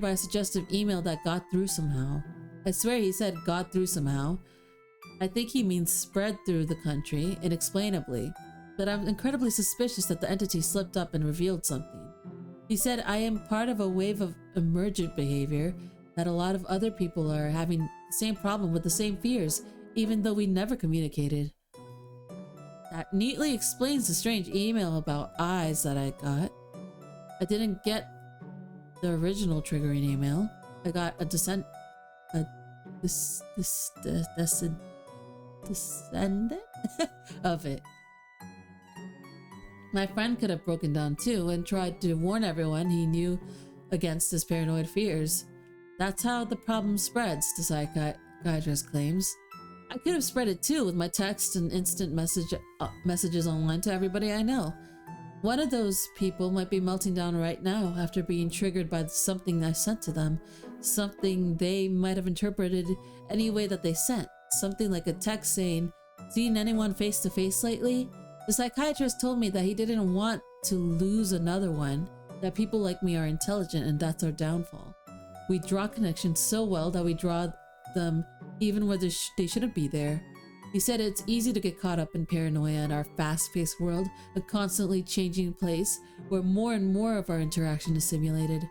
by a suggestive email that got through somehow. I swear he said got through somehow. I think he means spread through the country, inexplainably. But I'm incredibly suspicious that the entity slipped up and revealed something. He said I am part of a wave of emergent behavior, that a lot of other people are having the same problem with the same fears, even though we never communicated. That neatly explains the strange email about eyes that I got. I didn't get the original triggering email. I got a descendant of it. My friend could have broken down too and tried to warn everyone he knew against his paranoid fears. That's how the problem spreads, the psychiatrist claims. I could have spread it too with my text and instant messages online to everybody I know. One of those people might be melting down right now after being triggered by something I sent to them. Something they might have interpreted any way that they sent. Something like a text saying, "Seen anyone face to face lately?" The psychiatrist told me that he didn't want to lose another one, that people like me are intelligent and that's our downfall. We draw connections so well that we draw them even where they shouldn't be there. He said it's easy to get caught up in paranoia in our fast-paced world, a constantly changing place where more and more of our interaction is simulated.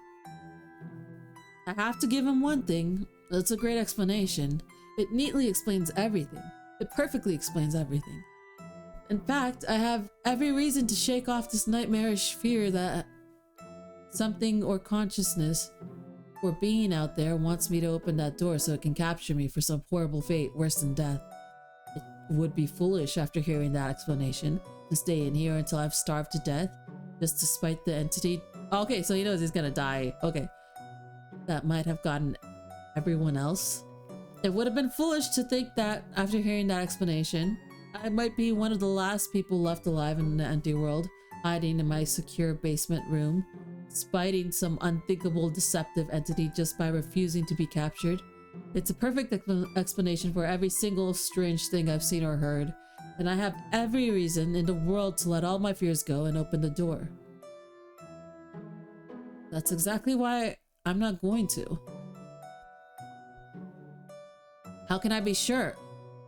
I have to give him one thing. That's a great explanation. It neatly explains everything. It perfectly explains everything. In fact, I have every reason to shake off this nightmarish fear that something or consciousness or being out there wants me to open that door so it can capture me for some horrible fate worse than death. It would be foolish after hearing that explanation to stay in here until I've starved to death, just to spite the entity. Okay, so he knows he's gonna die. Okay. That might have gotten everyone else. It would have been foolish to think that after hearing that explanation, I might be one of the last people left alive in the empty world, hiding in my secure basement room, spiting some unthinkable deceptive entity just by refusing to be captured. It's a perfect explanation for every single strange thing I've seen or heard, and I have every reason in the world to let all my fears go and open the door. That's exactly why I'm not going to. How can I be sure?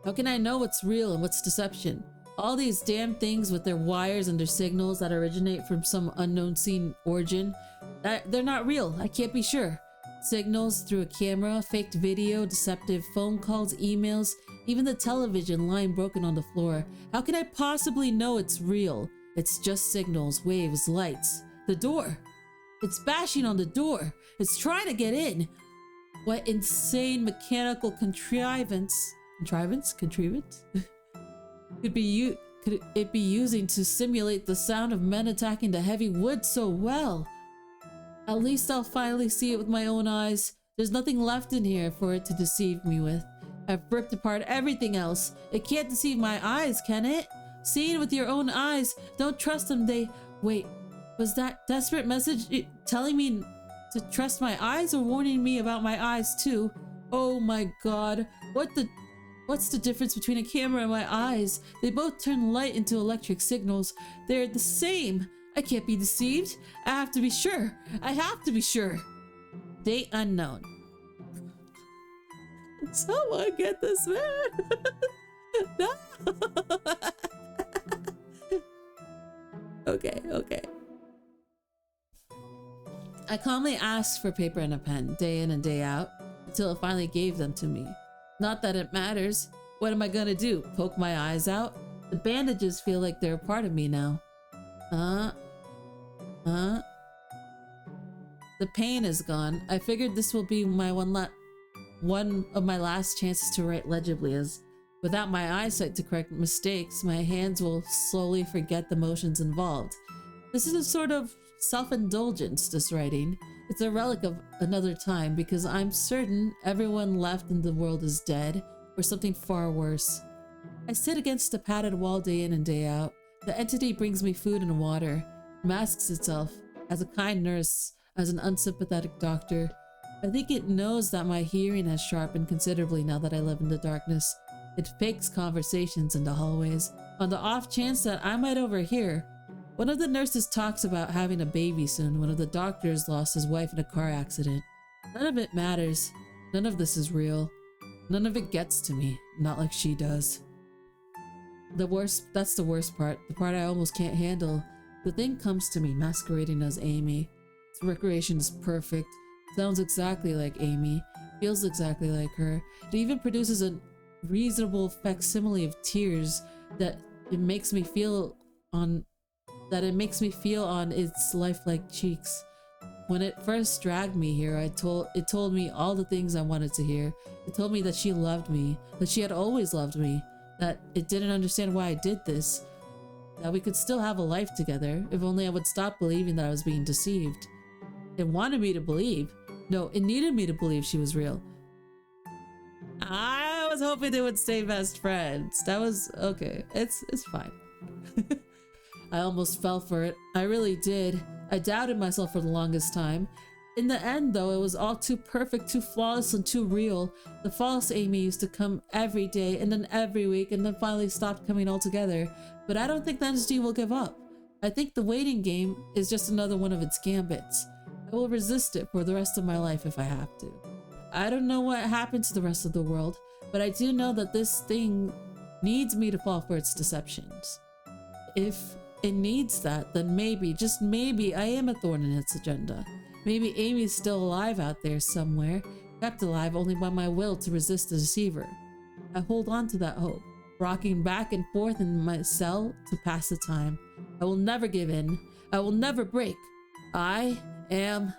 How can I know what's real and what's deception? All these damn things with their wires and their signals that originate from some unknown seen origin, they're not real. I can't be sure. Signals through a camera, faked video, deceptive phone calls, emails, even the television lying broken on the floor. How can I possibly know it's real? It's just signals, waves, lights. The door. It's bashing on the door. It's trying to get in. What insane mechanical contrivance could it be using to simulate the sound of men attacking the heavy wood so well? At least I'll finally see it with my own eyes. There's nothing left in here for it to deceive me with. I've ripped apart everything else. It can't deceive my eyes, can it? See it with your own eyes. Don't trust them. Wait, was that desperate message telling me to trust my eyes or warning me about my eyes too? Oh my god. What's the difference between a camera and my eyes? They both turn light into electric signals. They're the same. I can't be deceived. I have to be sure. I have to be sure. Date unknown. Someone get this man. No. Okay. I calmly asked for paper and a pen, day in and day out, until it finally gave them to me. Not that it matters. What am I gonna do? Poke my eyes out? The bandages feel like they're a part of me now. The pain is gone. I figured this will be my one of my last chances to write legibly, as without my eyesight to correct mistakes, my hands will slowly forget the motions involved. This is a sort of self-indulgence, this writing. It's a relic of another time because I'm certain everyone left in the world is dead or something far worse. I sit against the padded wall day in and day out. The entity brings me food and water, masks itself as a kind nurse, as an unsympathetic doctor. I think it knows that my hearing has sharpened considerably now that I live in the darkness. It fakes conversations in the hallways on the off chance that I might overhear. One of the nurses talks about having a baby soon. One of the doctors lost his wife in a car accident. None of it matters. None of this is real. None of it gets to me, not like she does. That's the worst part, the part I almost can't handle. The thing comes to me masquerading as Amy. Its recreation is perfect, sounds exactly like Amy, feels exactly like her. It even produces a reasonable facsimile of tears that it makes me feel on its lifelike cheeks. When it first dragged me here, it told me all the things I wanted to hear. It told me that she loved me, that she had always loved me, that it didn't understand why I did this, that we could still have a life together if only I would stop believing that I was being deceived. It wanted me to believe. No, it needed me to believe she was real. I was hoping they would stay best friends. That was okay. It's fine. I almost fell for it. I really did. I doubted myself for the longest time. In the end, though, it was all too perfect, too flawless, and too real. The false Amy used to come every day, and then every week, and then finally stopped coming altogether. But I don't think the entity will give up. I think the waiting game is just another one of its gambits. I will resist it for the rest of my life if I have to. I don't know what happened to the rest of the world, but I do know that this thing needs me to fall for its deceptions. If it needs that, then maybe, just maybe, I am a thorn in its agenda. Maybe Amy's still alive out there somewhere. kept alive only by my will to resist the deceiver. I hold on to that hope, rocking back and forth in my cell to pass the time. I will never give in. I will never break. I am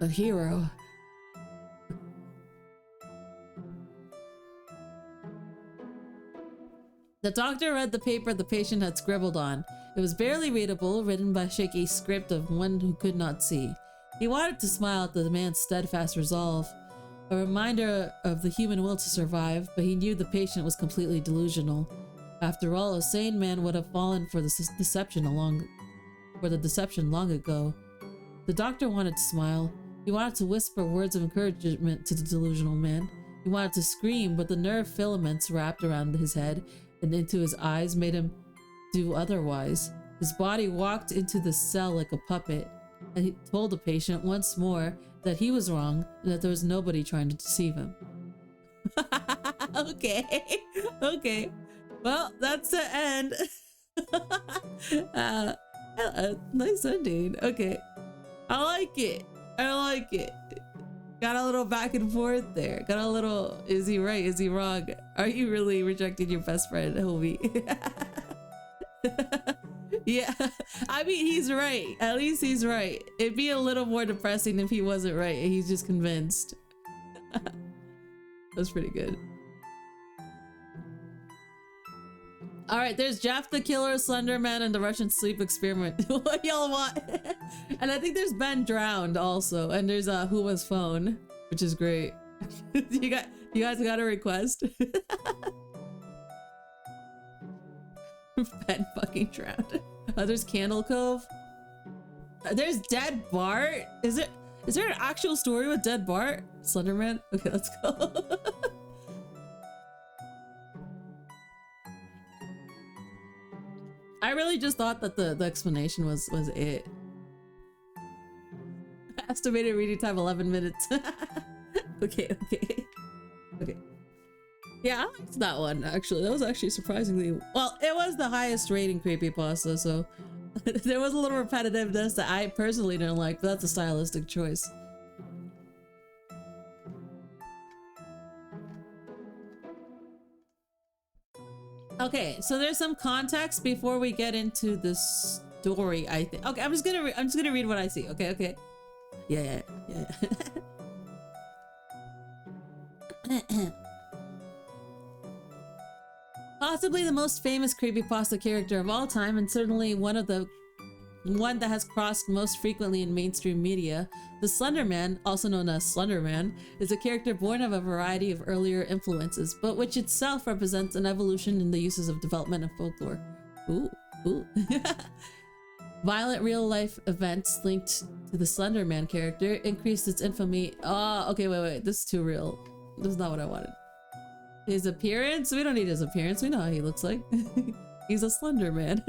a hero. The doctor read the paper the patient had scribbled on. It was barely readable, written by shaky script of one who could not see. He wanted to smile at the man's steadfast resolve, a reminder of the human will to survive, but he knew the patient was completely delusional. After all, a sane man would have fallen for the deception long ago. The doctor wanted to smile. He wanted to whisper words of encouragement to the delusional man. He wanted to scream, but the nerve filaments wrapped around his head and into his eyes made him do otherwise. His body walked into the cell like a puppet, and he told the patient once more that he was wrong and that there was nobody trying to deceive him. Okay. Okay. Well, that's the end. Nice ending. Okay. I like it. I like it. Got a little back and forth there. Got a little, is he right? Is he wrong? Are you really rejecting your best friend, Hobie? Yeah, I mean, he's right. At least he's right. It'd be a little more depressing if he wasn't right and he's just convinced. That's pretty good. All right, there's Jeff the Killer, Slender Man, and the Russian sleep experiment. What y'all want? And I think there's Ben Drowned also, and there's Huma's phone, which is great. You guys got a request? Ben fucking Drowned. There's Candle Cove. There's Dead Bart. Is there an actual story with Dead Bart? Slenderman? Okay, let's go. I really just thought that the explanation was it. Estimated reading time 11 minutes. Okay. Yeah, I liked that one actually. That was actually surprisingly well. It was the highest rating creepypasta, so there was a little repetitiveness that I personally didn't like, but that's a stylistic choice. Okay, so there's some context before we get into the story, I think. Okay, I'm just gonna read what I see. Okay. Yeah. Possibly the most famous creepypasta character of all time, and certainly one that has crossed most frequently in mainstream media, the Slender Man, also known as Slender Man, is a character born of a variety of earlier influences, but which itself represents an evolution in the uses of development and folklore. Ooh. Violent real-life events linked to the Slender Man character increased its infamy. Oh, okay, wait. This is too real. This is not what I wanted. His appearance? We don't need his appearance. We know how he looks like. He's a Slender Man.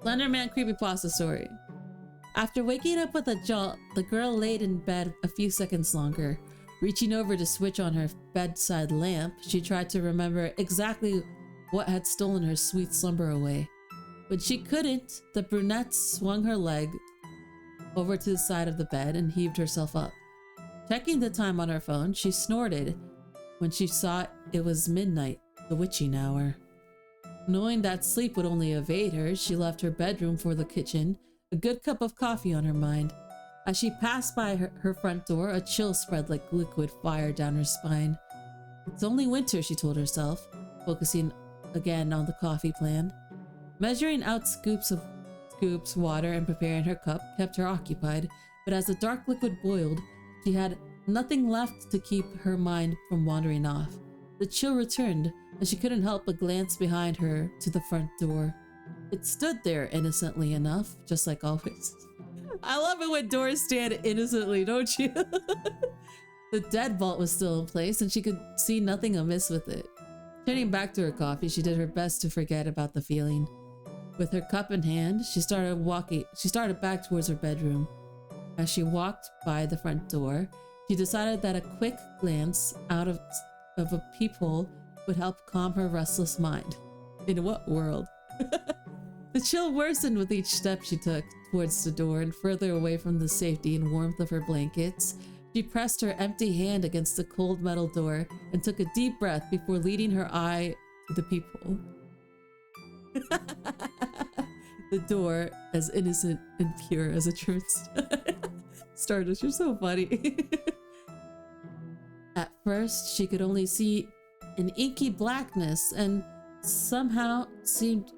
Slender Man creepypasta story. After waking up with a jolt, the girl laid in bed a few seconds longer. Reaching over to switch on her bedside lamp, she tried to remember exactly what had stolen her sweet slumber away. When she couldn't, the brunette swung her leg over to the side of the bed and heaved herself up. Checking the time on her phone, she snorted when she saw it was midnight, the witching hour. Knowing that sleep would only evade her, she left her bedroom for the kitchen, a good cup of coffee on her mind. As she passed by her front door, a chill spread like liquid fire down her spine. It's only winter, she told herself, focusing again on the coffee plan. Measuring out scoops water and preparing her cup kept her occupied, but as the dark liquid boiled, she had nothing left to keep her mind from wandering off. The chill returned, and she couldn't help but glance behind her to the front door. It stood there innocently enough, just like always. I love it when doors stand innocently, don't you? The deadbolt was still in place, and she could see nothing amiss with it. Turning back to her coffee, she did her best to forget about the feeling. With her cup in hand, she started back towards her bedroom. As she walked by the front door, she decided that a quick glance out of a peephole would help calm her restless mind. In what world? The chill worsened with each step she took towards the door and further away from the safety and warmth of her blankets. She pressed her empty hand against the cold metal door and took a deep breath before leading her eye to the peephole. The door, as innocent and pure as a trimmed Stardust, you're so funny. At first, she could only see an inky blackness and somehow seemed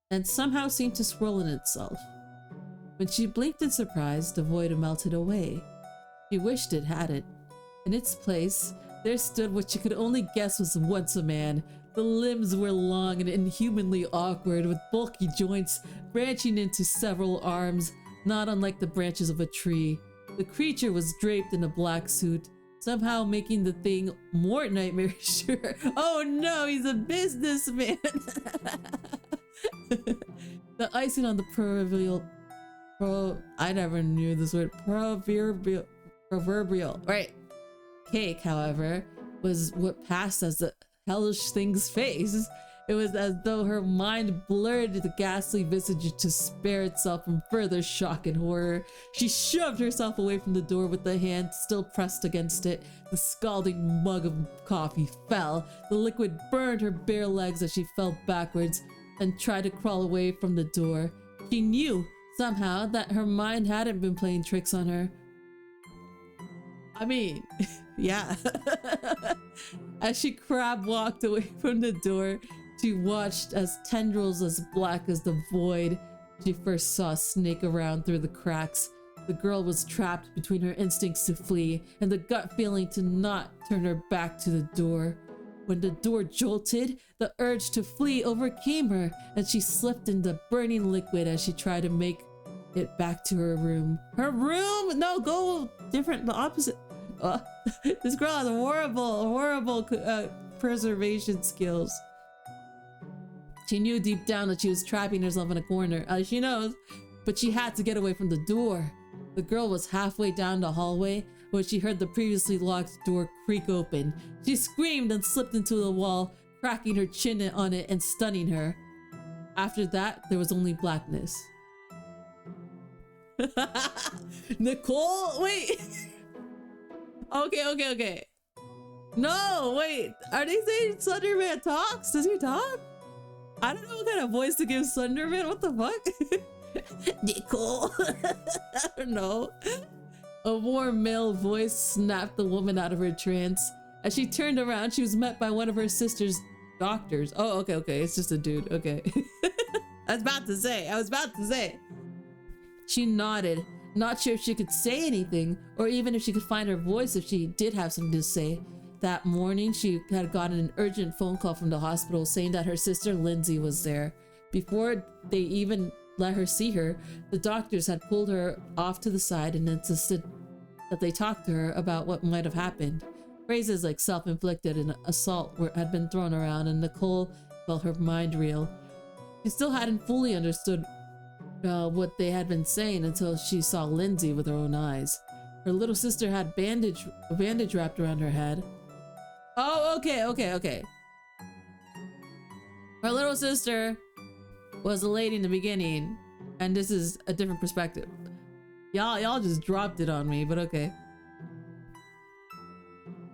to swirl in itself. When she blinked in surprise, the void melted away. She wished it hadn't. In its place, there stood what she could only guess was once a man. The limbs were long and inhumanly awkward, with bulky joints branching into several arms, not unlike the branches of a tree. The creature was draped in a black suit, somehow making the thing more nightmarish. Oh no, he's a businessman! The icing on the I never knew this word. Proverbial. Right. Cake, however, was what passed as the hellish thing's face. It was as though her mind blurred the ghastly visage to spare itself from further shock and horror. She shoved herself away from the door with the hand still pressed against it. The scalding mug of coffee fell. The liquid burned her bare legs as she fell backwards and tried to crawl away from the door. She knew, somehow, that her mind hadn't been playing tricks on her. I mean, yeah. As she crab walked away from the door, she watched as tendrils as black as the void she first saw snake around through the cracks. The girl was trapped between her instincts to flee and the gut feeling to not turn her back to the door. When the door jolted, the urge to flee overcame her, and she slipped into burning liquid as she tried to make it back to her room. Her room? No, go different, the opposite. This girl has horrible preservation skills. She knew deep down that she was trapping herself in a corner. She knows, but she had to get away from the door. The girl was halfway down the hallway when she heard the previously locked door creak open. She screamed and slipped into the wall, cracking her chin on it and stunning her. After that, there was only blackness. Nicole? Wait. Okay. No, wait. Are they saying Slenderman talks? Does he talk? I don't know what kind of voice to give Slenderman. What the fuck? Nicole. I don't know. A warm male voice snapped the woman out of her trance. As she turned around, she was met by one of her sister's doctors. Oh, okay. It's just a dude. Okay. I was about to say. She nodded, not sure if she could say anything, or even if she could find her voice if she did have something to say. That morning, she had gotten an urgent phone call from the hospital saying that her sister Lindsay was there. Before they even let her see her, the doctors had pulled her off to the side and insisted that they talk to her about what might have happened. Phrases like self-inflicted and assault had been thrown around, and Nicole felt her mind reel. She still hadn't fully understood what they had been saying until she saw Lindsay with her own eyes. Her little sister had a bandage wrapped around her head. Oh, okay. Her little sister was a lady in the beginning, and this is a different perspective. Y'all just dropped it on me, but okay.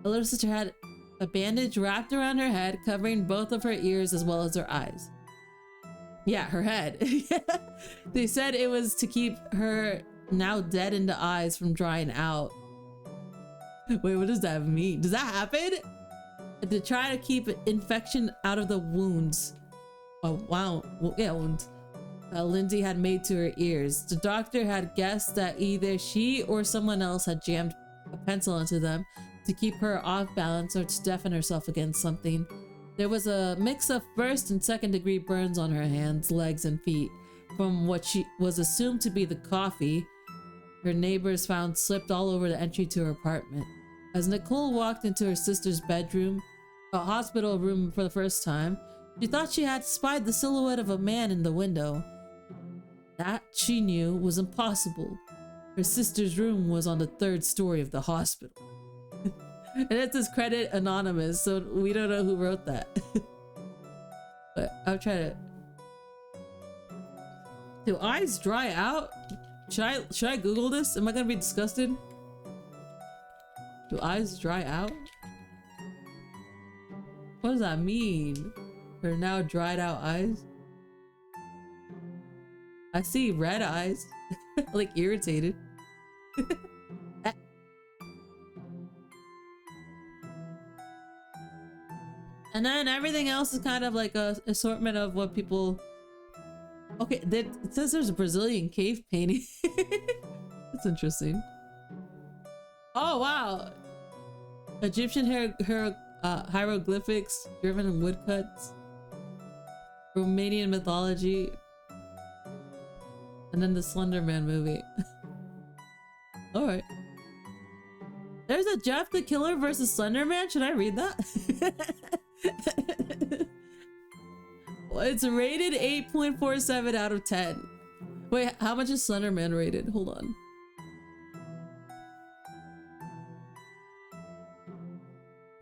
Her little sister had a bandage wrapped around her head, covering both of her ears as well as her eyes. Yeah, her head. They said it was to keep her now dead in the eyes from drying out. Wait, what does that mean? Does that happen? To try to keep infection out of the wounds. Oh, wow. Yeah, wounds. Lindsay had made to her ears. The doctor had guessed that either she or someone else had jammed a pencil into them to keep her off balance or to deafen herself against something. There was a mix of first and second degree burns on her hands, legs, and feet from what she was assumed to be the coffee her neighbors found slipped all over the entry to her apartment. As Nicole walked into her sister's bedroom, a hospital room for the first time, she thought she had spied the silhouette of a man in the window. That, she knew, was impossible. Her sister's room was on the 3rd story of the hospital. And it says credit anonymous, so we don't know who wrote that. But I'll try to... Do eyes dry out? Should I Google this? Am I gonna be disgusted? Do eyes dry out? What does that mean? For now dried out eyes? I see red eyes. Like irritated. And then everything else is kind of like a assortment of what people... Okay, it says there's a Brazilian cave painting. That's interesting. Oh, wow. Egyptian hieroglyphics, German woodcuts, Romanian mythology, and then the Slender Man movie. Alright. There's a Jeff the Killer versus Slender Man? Should I read that? Well, it's rated 8.47 out of 10. Wait, how much is Slender Man rated? Hold on.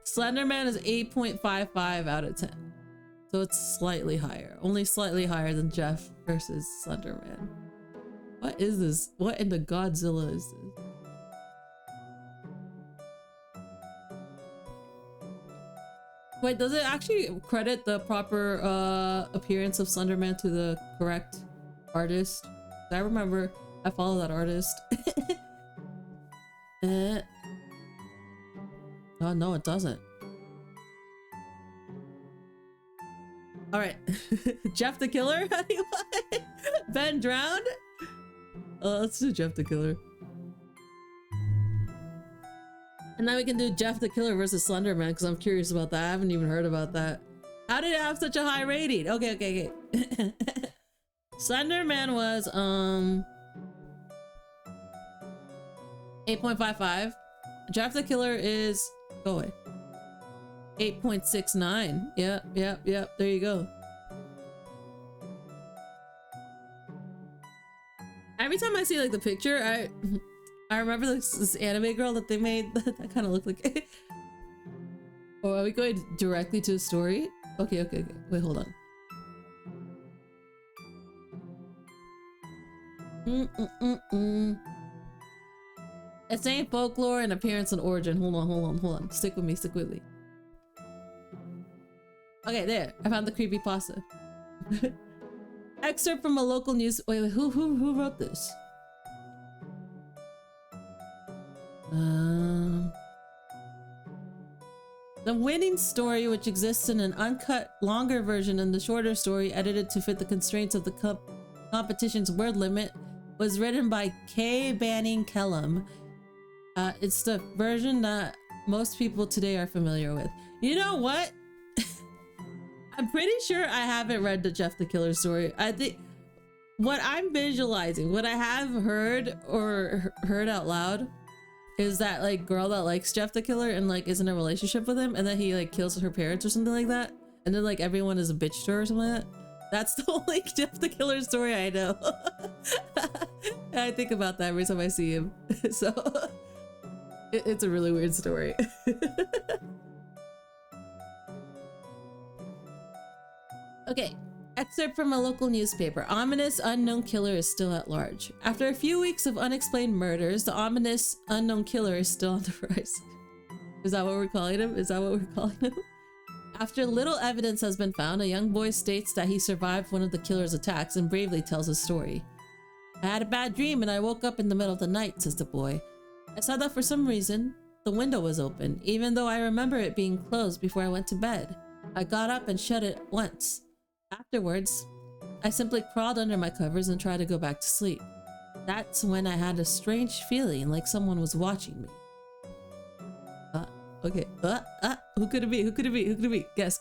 Slender Man is 8.55 out of 10. So it's slightly higher. Only slightly higher than Jeff versus Slender Man. What is this? What in the Godzilla is this? Wait, does it actually credit the proper appearance of Slender Man to the correct artist? I remember I follow that artist. Oh no, it doesn't. Alright. Jeff the Killer? Ben drowned? Let's do Jeff the Killer. And then we can do Jeff the Killer versus Slender Man because I'm curious about that. I haven't even heard about that. How did it have such a high rating? Okay. Slender Man was 8.55. Jeff the Killer is go away. 8.69. Yep. There you go. Every time I see like the picture, I remember this anime girl that they made that kind of looked like it. Oh, are we going directly to the story? Okay. Wait, hold on. It's saying folklore and appearance and origin. Hold on. Stick with me. Okay, there. I found the creepypasta. Excerpt from a local news. Wait, who wrote this? The winning story, which exists in an uncut, longer version and the shorter story edited to fit the constraints of the competition's word limit, was written by K. Banning Kellum. It's the version that most people today are familiar with. You know what? I'm pretty sure I haven't read the Jeff the Killer story. I think what I'm visualizing, what I have heard or heard out loud, is that like girl that likes Jeff the Killer and like is in a relationship with him, and then he like kills her parents or something like that, and then like everyone is a bitch to her or something like that. That's the only Jeff the Killer story I know. I think about that every time I see him. So it's a really weird story. Okay. Excerpt from a local newspaper. Ominous unknown killer is still at large. After a few weeks of unexplained murders, the ominous unknown killer is still on the rise. Is that what we're calling him? After little evidence has been found, a young boy states that he survived one of the killer's attacks and bravely tells his story. I had a bad dream and I woke up in the middle of the night, says the boy. I saw that for some reason, the window was open, even though I remember it being closed before I went to bed. I got up and shut it once. Afterwards, I simply crawled under my covers and tried to go back to sleep. That's when I had a strange feeling like someone was watching me. Okay. Who could it be? Guess.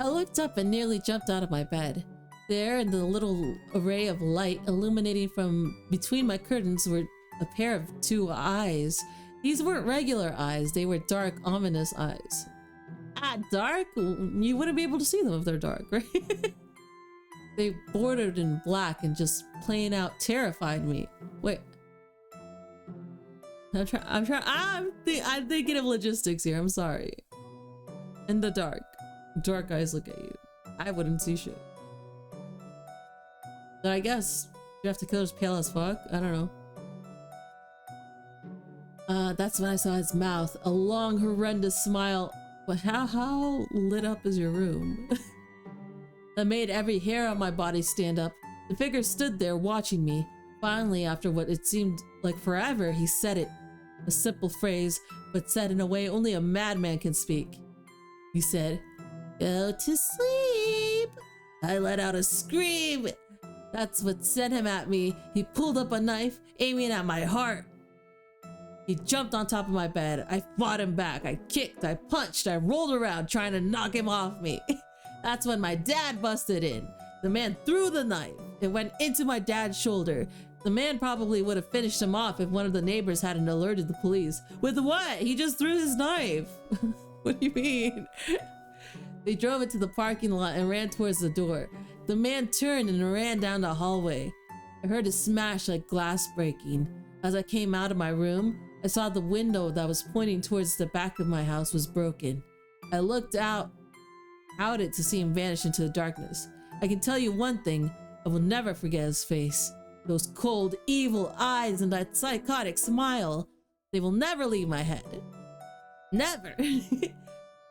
I looked up and nearly jumped out of my bed. There, in the little array of light illuminating from between my curtains, were a pair of two eyes. These weren't regular eyes, they were dark, ominous eyes. Dark? You wouldn't be able to see them if they're dark, right? They bordered in black and just plain out terrified me. Wait. I'm thinking of logistics here, I'm sorry. In the dark. Dark eyes look at you. I wouldn't see shit. But I guess Jeff the Killer's pale as fuck. I don't know. That's when I saw his mouth, a long, horrendous smile. But how lit up is your room? That made every hair on my body stand up. The figure stood there watching me. Finally, after what it seemed like forever, he said it. A simple phrase, but said in a way only a madman can speak. He said, "Go to sleep." I let out a scream. That's what sent him at me. He pulled up a knife, aiming at my heart. He jumped on top of my bed. I fought him back. I kicked, I punched, I rolled around trying to knock him off me. That's when my dad busted in. The man threw the knife. It went into my dad's shoulder. The man probably would have finished him off if one of the neighbors hadn't alerted the police. With what? He just threw his knife. What do you mean? They drove into the parking lot and ran towards the door. The man turned and ran down the hallway. I heard a smash like glass breaking. As I came out of my room, I saw the window that was pointing towards the back of my house was broken. I looked out it to see him vanish into the darkness. I can tell you one thing, I will never forget his face. Those cold, evil eyes and that psychotic smile. They will never leave my head. Never.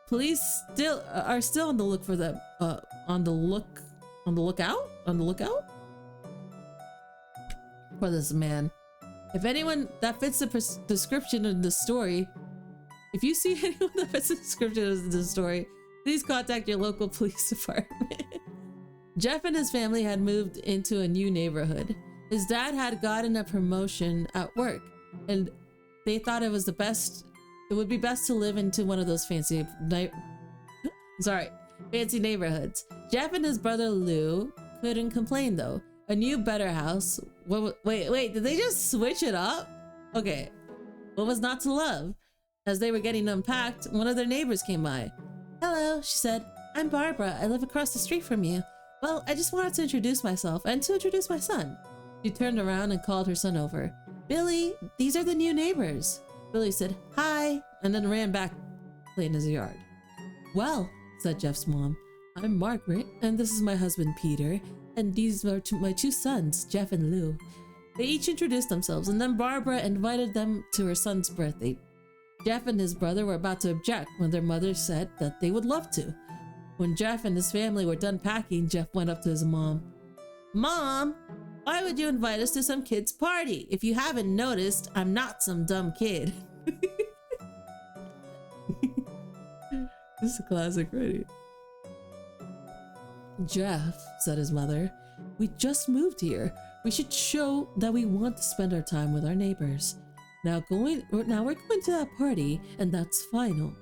Police are still on the look for them. On the lookout for this man. If anyone that fits the description of the story, if you see anyone that fits the description of the story, please contact your local police department. Jeff and his family had moved into a new neighborhood. His dad had gotten a promotion at work, and they thought it would be best to live into one of those fancy neighborhoods. Jeff and his brother Lou couldn't complain though. A new, better house. Wait, did they just switch it up? Okay. What was not to love? As they were getting unpacked, one of their neighbors came by. "Hello," she said. "I'm Barbara. I live across the street from you. Well, I just wanted to introduce myself and to introduce my son." She turned around and called her son over. "Billy, these are the new neighbors." Billy said, "Hi," and then ran back, playing in his yard. "Well," said Jeff's mom, "I'm Margaret, and this is my husband, Peter, and these are my two sons, Jeff and Lou." They each introduced themselves, and then Barbara invited them to her son's birthday. Jeff and his brother were about to object when their mother said that they would love to. When Jeff and his family were done packing, Jeff went up to his mom. "Mom, why would you invite us to some kid's party? If you haven't noticed, I'm not some dumb kid." This is a classic, right? "Jeff," said his mother, "we just moved here. We should show that we want to spend our time with our neighbors. Now we're going to that party, and that's final."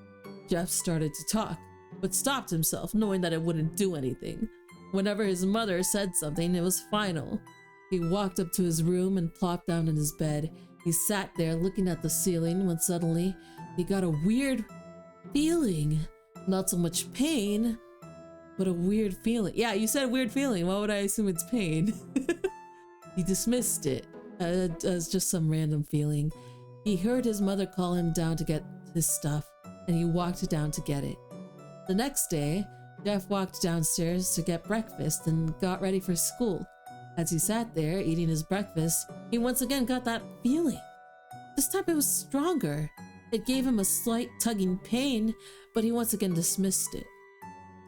Jeff started to talk, but stopped himself, knowing that it wouldn't do anything. Whenever his mother said something, it was final. He walked up to his room and plopped down in his bed. He sat there looking at the ceiling when suddenly he got a weird feeling. Not so much pain, but a weird feeling. Yeah, you said weird feeling. Why would I assume it's pain? He dismissed it as just some random feeling. He heard his mother call him down to get his stuff, and he walked down to get it. The next day, Jeff walked downstairs to get breakfast and got ready for school. As he sat there eating his breakfast, he once again got that feeling. This time it was stronger. It gave him a slight tugging pain, but he once again dismissed it.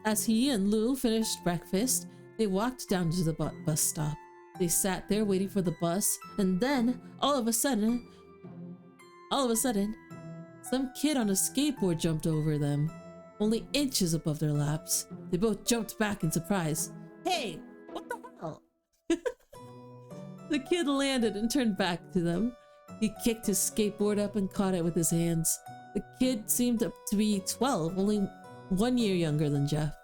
As he and Lou finished breakfast, they walked down to the bus stop. They sat there waiting for the bus, and then, all of a sudden, some kid on a skateboard jumped over them, only inches above their laps. They both jumped back in surprise. "Hey, what the hell?" The kid landed and turned back to them. He kicked his skateboard up and caught it with his hands. The kid seemed to be 12, only 1 year younger than Jeff.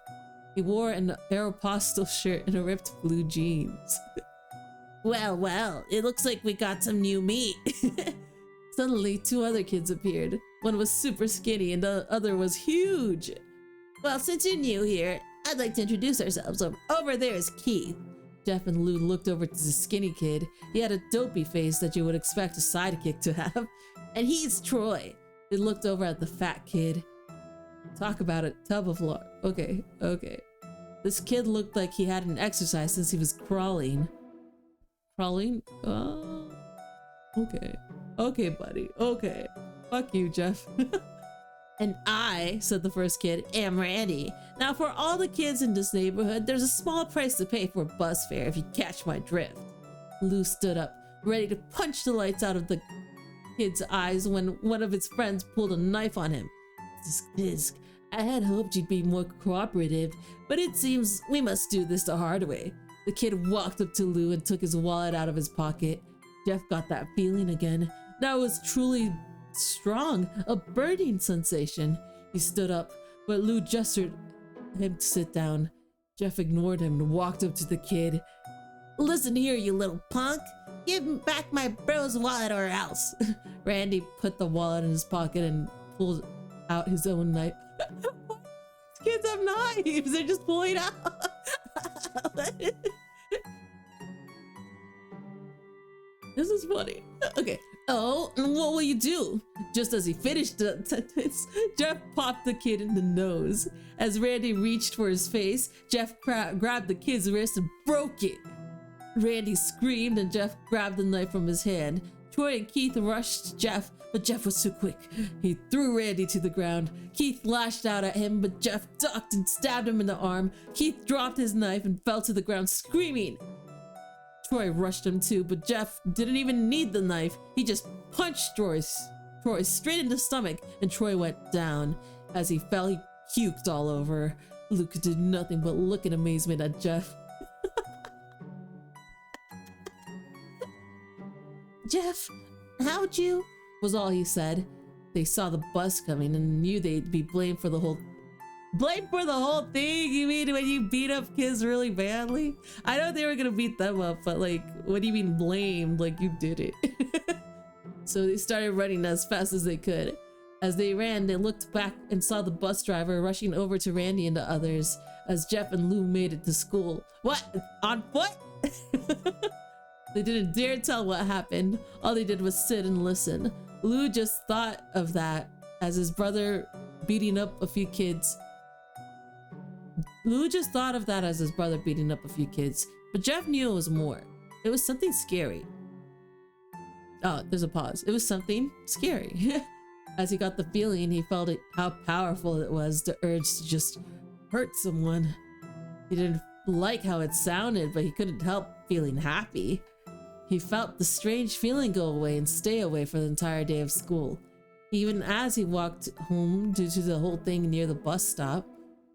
He wore an Aeropostale shirt and a ripped blue jeans. Well, it looks like we got some new meat." Suddenly, 2 other kids appeared. One was super skinny and the other was huge. "Well, since you're new here, I'd like to introduce ourselves. Over there is Keith." Jeff and Lou looked over to the skinny kid. He had a dopey face that you would expect a sidekick to have. "And he's Troy." They looked over at the fat kid. Talk about a tub of lard. Okay. This kid looked like he hadn't exercised since he was crawling. crawling. Okay. Okay, buddy. Okay. Fuck you, Jeff. And I, said the first kid, am Randy. Now for all the kids in this neighborhood, there's a small price to pay for bus fare if you catch my drift. Lou stood up, ready to punch the lights out of the kid's eyes when one of his friends pulled a knife on him. Tisk. I had hoped you'd be more cooperative, but it seems we must do this the hard way. The kid walked up to Lou and took his wallet out of his pocket. Jeff got that feeling again. Now it was truly strong, a burning sensation. He stood up, but Lou gestured him to sit down. Jeff ignored him and walked up to the kid. Listen here, you little punk. Give back my bro's wallet or else. Randy put the wallet in his pocket and pulled out his own knife. Kids have knives. They're just pulling out. This is funny. Okay. Oh, and what will you do? Just as he finished the sentence, Jeff popped the kid in the nose. As Randy reached for his face, Jeff grabbed the kid's wrist and broke it. Randy screamed and Jeff grabbed the knife from his hand. Troy and Keith rushed Jeff, but Jeff was too quick. He threw Randy to the ground. Keith lashed out at him, but Jeff ducked and stabbed him in the arm. Keith dropped his knife and fell to the ground screaming. Troy rushed him too, but Jeff didn't even need the knife. He just punched Troy straight in the stomach, and Troy went down. As he fell, he puked all over. Luke did nothing but look in amazement at Jeff. Jeff, how'd you? Was all he said. They saw the bus coming and knew they'd be blamed for the whole thing? You mean when you beat up kids really badly? I know they were gonna beat them up, but like, what do you mean blamed? Like, you did it. So they started running as fast as they could. As they ran, they looked back and saw the bus driver rushing over to Randy and the others as Jeff and Lou made it to school. What? On foot? They didn't dare tell what happened. All they did was sit and listen. Lou just thought of that as his brother beating up a few kids. But Jeff knew it was more. It was something scary. Oh, there's a pause. It was something scary. As he got the feeling, he felt how powerful it was, the urge to just hurt someone. He didn't like how it sounded, but he couldn't help feeling happy. He felt the strange feeling go away and stay away for the entire day of school. Even as he walked home due to the whole thing near the bus stop,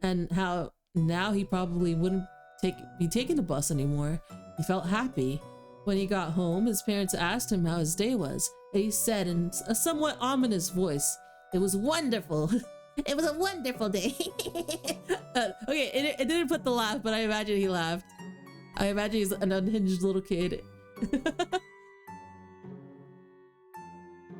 and how now he probably wouldn't be taking the bus anymore, he felt happy. When he got home, his parents asked him how his day was, and he said in a somewhat ominous voice, "It was wonderful." It was a wonderful day. Okay, it didn't put the laugh, but I imagine he laughed. I imagine he's an unhinged little kid.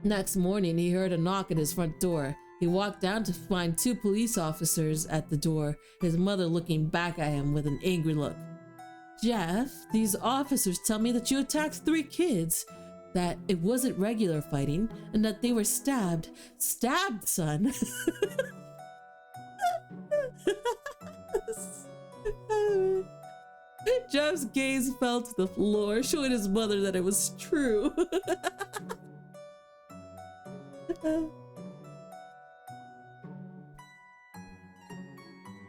Next morning, he heard a knock at his front door. He walked down to find 2 police officers at the door, his mother looking back at him with an angry look. Jeff, these officers tell me that you attacked 3 kids, that it wasn't regular fighting, and that they were stabbed. Stabbed, son. Jeff's gaze fell to the floor, showing his mother that it was true.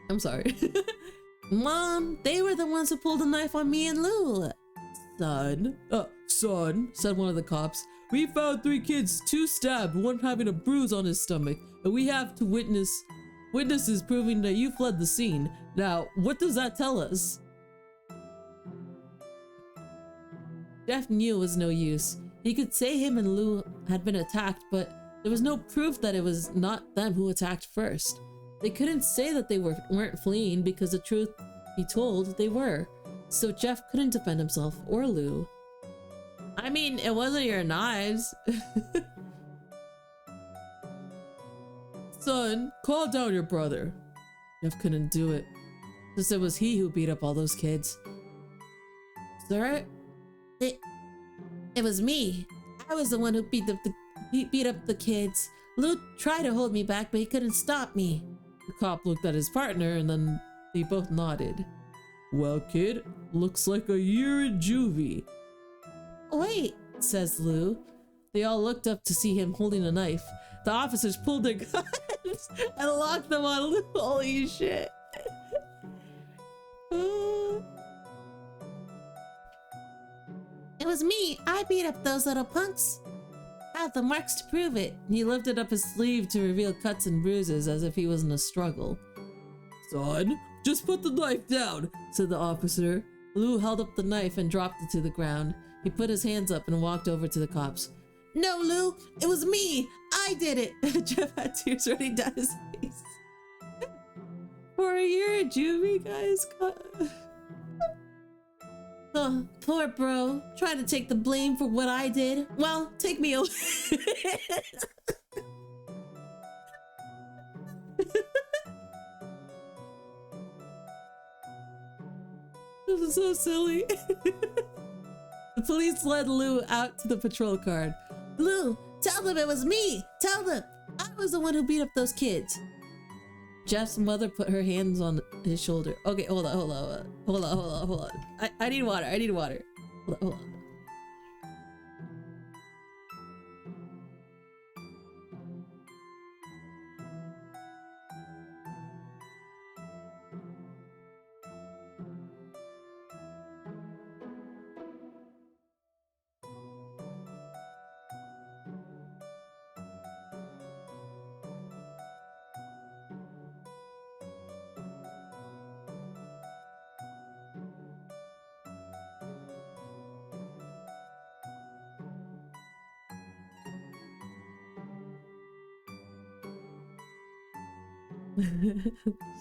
I'm sorry. Mom, they were the ones who pulled the knife on me and Lou. Son, said one of the cops. We found 3 kids, 2 stabbed, 1 having a bruise on his stomach, and we have to witnesses proving that you fled the scene. Now, what does that tell us? Jeff knew it was no use. He could say him and Lou had been attacked, but there was no proof that it was not them who attacked first. They couldn't say that they weren't fleeing because the truth he told they were. So Jeff couldn't defend himself or Lou. I mean, it wasn't your knives. Son, calm down your brother. Jeff couldn't do it, since it was he who beat up all those kids. Sir, it was me. I was the one who beat up the kids. Lou tried to hold me back, but he couldn't stop me. The cop looked at his partner and then they both nodded. Well, kid, looks like a year in juvie. wait, says Lou. They all looked up to see him holding a knife. The officers pulled their guns and locked them on Lou. Holy shit. It was me. I beat up those little punks. I have the marks to prove it. He lifted up his sleeve to reveal cuts and bruises as if he was in a struggle. Son, just put the knife down, said the officer. Lou held up the knife and dropped it to the ground. He put his hands up and walked over to the cops. No, Lou, it was me. I did it. Jeff had tears running down his face. For a year, juvie, guys. Oh, poor bro. Trying to take the blame for what I did. Well, take me away. This is so silly. The police led Lou out to the patrol car. Lou, tell them it was me. Tell them I was the one who beat up those kids. Jeff's mother put her hands on his shoulder. Okay, hold on. I need water. Hold on.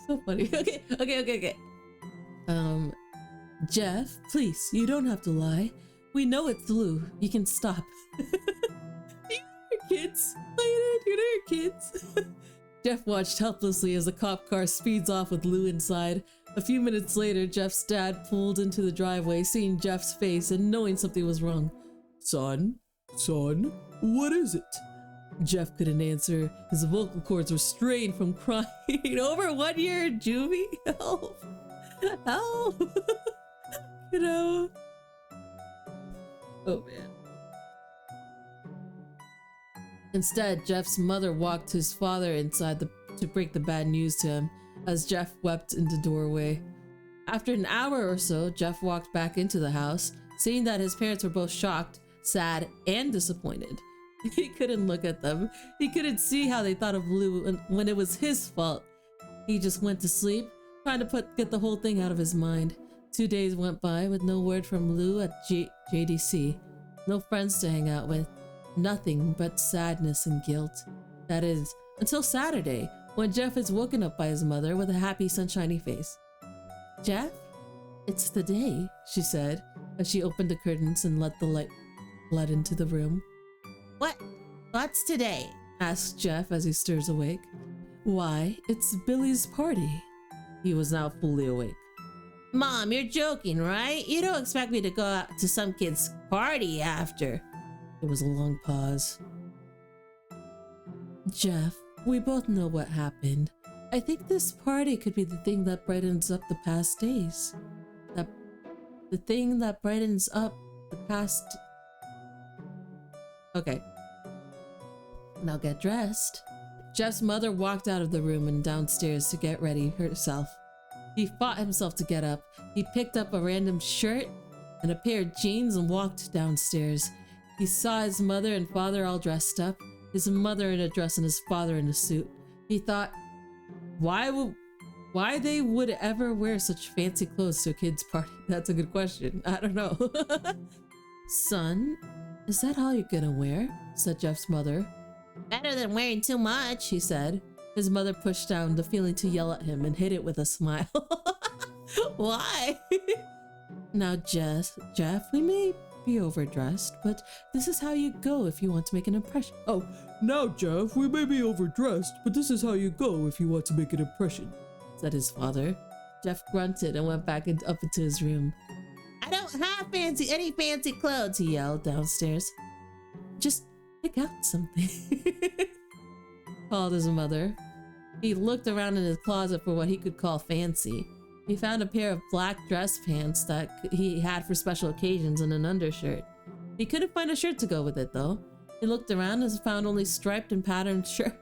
So funny. Okay. Jeff, please, you don't have to lie. We know it's Lou. You can stop. Kids. Kids. Jeff watched helplessly as the cop car speeds off with Lou inside. A few minutes later, Jeff's dad pulled into the driveway, seeing Jeff's face and knowing something was wrong. Son, what is it? Jeff couldn't answer. His vocal cords were strained from crying. Over 1 year in juvie? Help! You know? Oh man. Instead, Jeff's mother walked his father inside to break the bad news to him as Jeff wept in the doorway. After an hour or so, Jeff walked back into the house, seeing that his parents were both shocked, sad, and disappointed. He couldn't look at them. He couldn't see how they thought of Lou when it was his fault. He just went to sleep, trying to get the whole thing out of his mind. 2 days went by with no word from Lou at JDC. No friends to hang out with. Nothing but sadness and guilt. That is, until Saturday, when Jeff is woken up by his mother with a happy, sunshiny face. Jeff? It's the day, she said, as she opened the curtains and let the light flood into the room. What's today? Asked Jeff as he stirs awake. Why, it's Billy's party. He was now fully awake. Mom, you're joking, right? You don't expect me to go out to some kid's party after. There was a long pause. Jeff, we both know what happened. I think this party could be the thing that brightens up the past days. The thing that brightens up the past... Okay. Now get dressed. Jeff's mother walked out of the room and downstairs to get ready herself. He fought himself to get up. He picked up a random shirt and a pair of jeans and walked downstairs. He saw his mother and father all dressed up, his mother in a dress and his father in a suit. He thought, why they would ever wear such fancy clothes to a kid's party? That's a good question. I don't know. Son, is that all you're gonna wear? Said Jeff's mother. Better than wearing too much, he said. His mother pushed down the feeling to yell at him and hid it with a smile. Why? Now, Jeff, we may be overdressed, but this is how you go if you want to make an impression. Oh, now, Jeff, we may be overdressed, but this is how you go if you want to make an impression, said his father. Jeff grunted and went back up into his room. I don't have any fancy clothes, he yelled downstairs. Just pick out something, called his mother. He looked around in his closet for what he could call fancy. He found a pair of black dress pants that he had for special occasions and an undershirt. He couldn't find a shirt to go with it though. He looked around and found only striped and patterned shirt.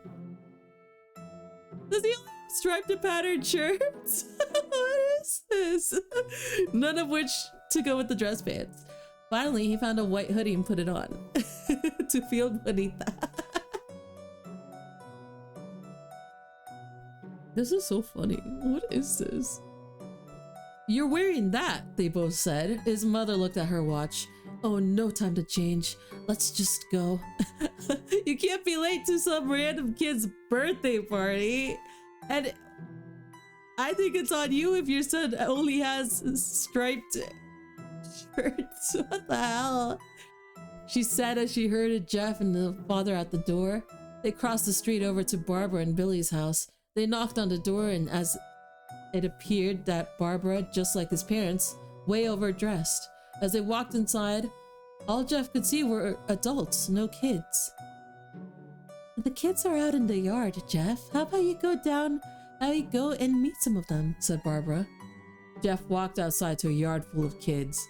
Does he only have striped and patterned shirts? What is this? None of which to go with the dress pants. Finally, he found a white hoodie and put it on to feel bonita. This is so funny. What is this? You're wearing that, they both said. His mother looked at her watch. Oh, no time to change. Let's just go. You can't be late to some random kid's birthday party. And I think it's on you if your son only has striped shirts. What the hell? She said as she herded Jeff and the father out the door. They crossed the street over to Barbara and Billy's house. They knocked on the door, and as it appeared that Barbara, just like his parents, way overdressed. As they walked inside, all Jeff could see were adults, no kids. The kids are out in the yard, Jeff. How about you go and meet some of them, said Barbara. Jeff walked outside to a yard full of kids.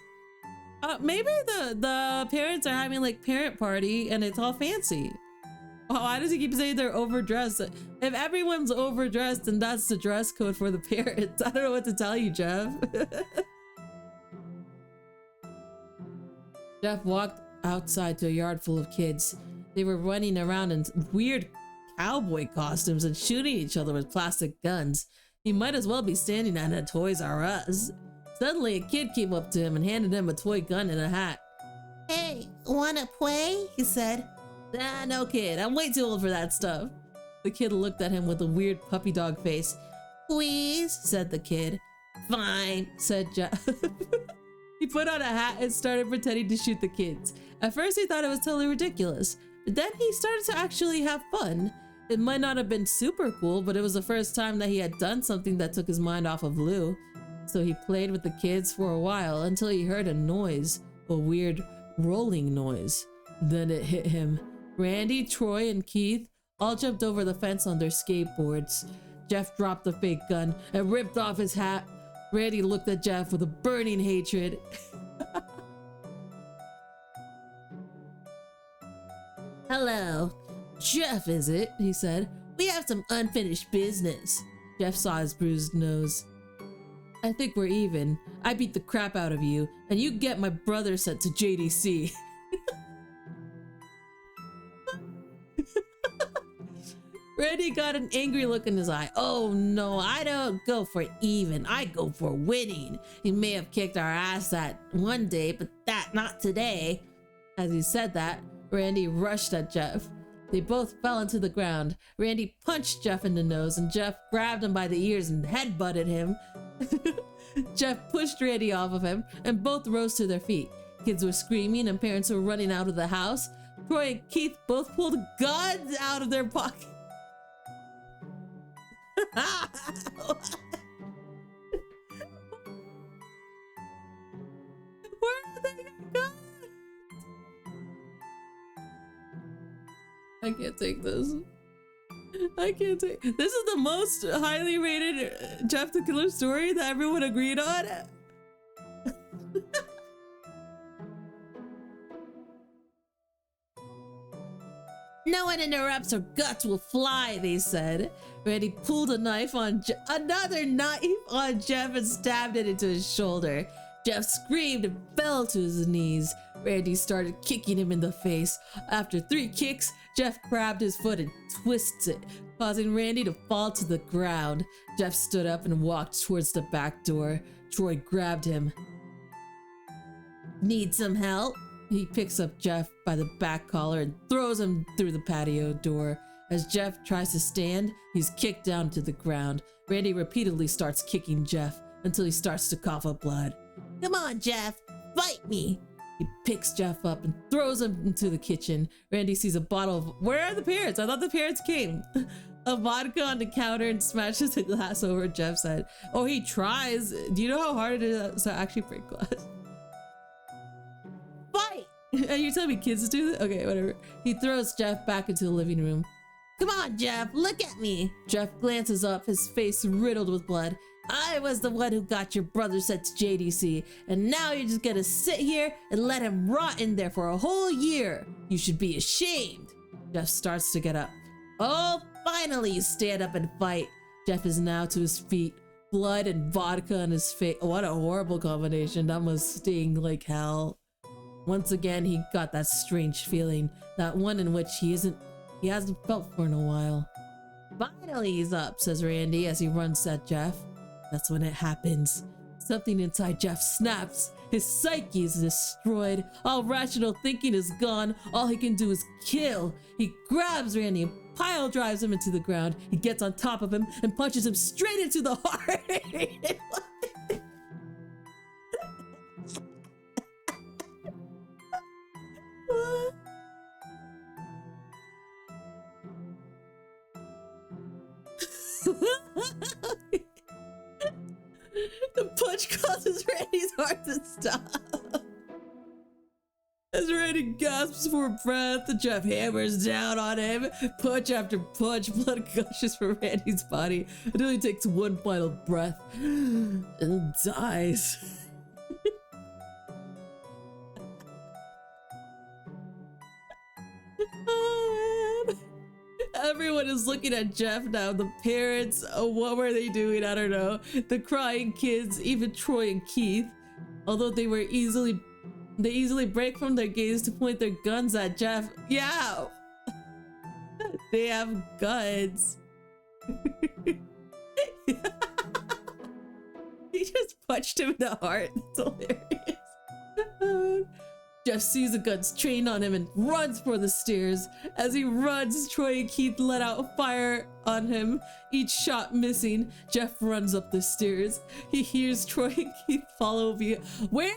Maybe the parents are having like parent party and it's all fancy. Why does he keep saying they're overdressed? If everyone's overdressed, then that's the dress code for the parents. I don't know what to tell you, Jeff. Jeff walked outside to a yard full of kids. They were running around in weird cowboy costumes and shooting each other with plastic guns. He might as well be standing at a Toys R Us. Suddenly, a kid came up to him and handed him a toy gun and a hat. Hey, wanna play? He said. Nah, no kid. I'm way too old for that stuff. The kid looked at him with a weird puppy dog face. Please, said the kid. Fine, said Jeff. He put on a hat and started pretending to shoot the kids. At first he thought it was totally ridiculous, but then he started to actually have fun. It might not have been super cool, but it was the first time that he had done something that took his mind off of Lou. So he played with the kids for a while until he heard a noise, a weird rolling noise. Then it hit him. Randy, Troy, and Keith all jumped over the fence on their skateboards. Jeff dropped the fake gun and ripped off his hat. Randy looked at Jeff with a burning hatred. Hello. Jeff, is it? He said. We have some unfinished business. Jeff saw his bruised nose. I think we're even. I beat the crap out of you, and you get my brother sent to JDC. Randy got an angry look in his eye. Oh no, I don't go for even. I go for winning. He may have kicked our ass that one day, but not today. As he said that, Randy rushed at Jeff. They both fell into the ground. Randy punched Jeff in the nose, and Jeff grabbed him by the ears and headbutted him. Jeff pushed Randy off of him, and both rose to their feet. Kids were screaming, and parents were running out of the house. Troy and Keith both pulled guns out of their pockets. Where are they going? I can't take this. I can't take. This is the most highly rated Jeff the Killer story that everyone agreed on. No one interrupts or guts will fly, they said. Randy pulled another knife on Jeff and stabbed it into his shoulder. Jeff screamed and fell to his knees. Randy started kicking him in the face. After 3 kicks, Jeff grabbed his foot and twisted it, causing Randy to fall to the ground. Jeff stood up and walked towards the back door. Troy grabbed him. Need some help? He picks up Jeff by the back collar and throws him through the patio door. As Jeff tries to stand, he's kicked down to the ground. Randy repeatedly starts kicking Jeff until he starts to cough up blood. Come on, Jeff, fight me. He picks Jeff up and throws him into the kitchen. Randy sees a bottle of... Where are the parents? I thought the parents came. A vodka on the counter and smashes the glass over Jeff's head. Oh, he tries. Do you know how hard it is to actually break glass? Fight! And you're telling me kids do this? Okay, whatever. He throws Jeff back into the living room. Come on, Jeff, look at me. Jeff glances up, his face riddled with blood. I was the one who got your brother sent to JDC, and now you're just gonna sit here and let him rot in there for a whole year. You should be ashamed. Jeff starts to get up. Oh, finally you stand up and fight. Jeff is now to his feet, blood and vodka on his face. What a horrible combination. That must sting like hell. Once again, he got that strange feeling, that one in which he hasn't felt for in a while. Finally he's up, says Randy as he runs at Jeff. That's when it happens. Something inside Jeff snaps. His psyche is destroyed. All rational thinking is gone. All he can do is kill. He grabs Randy and pile drives him into the ground. He gets on top of him and punches him straight into the heart. The punch causes Randy's heart to stop. As Randy gasps for breath, Jeff hammers down on him. Punch after punch, blood gushes from Randy's body until he takes one final breath and dies. Oh, man. Everyone is looking at Jeff now. The parents, what were they doing? I don't know. The crying kids, even Troy and Keith. Although they easily break from their gaze to point their guns at Jeff. Yeah! They have guns. He just punched him in the heart. It's hilarious. Jeff sees the guns trained on him and runs for the stairs. As he runs, Troy and Keith let out fire on him, each shot missing. Jeff runs up the stairs. He hears Troy and Keith follow via. Where?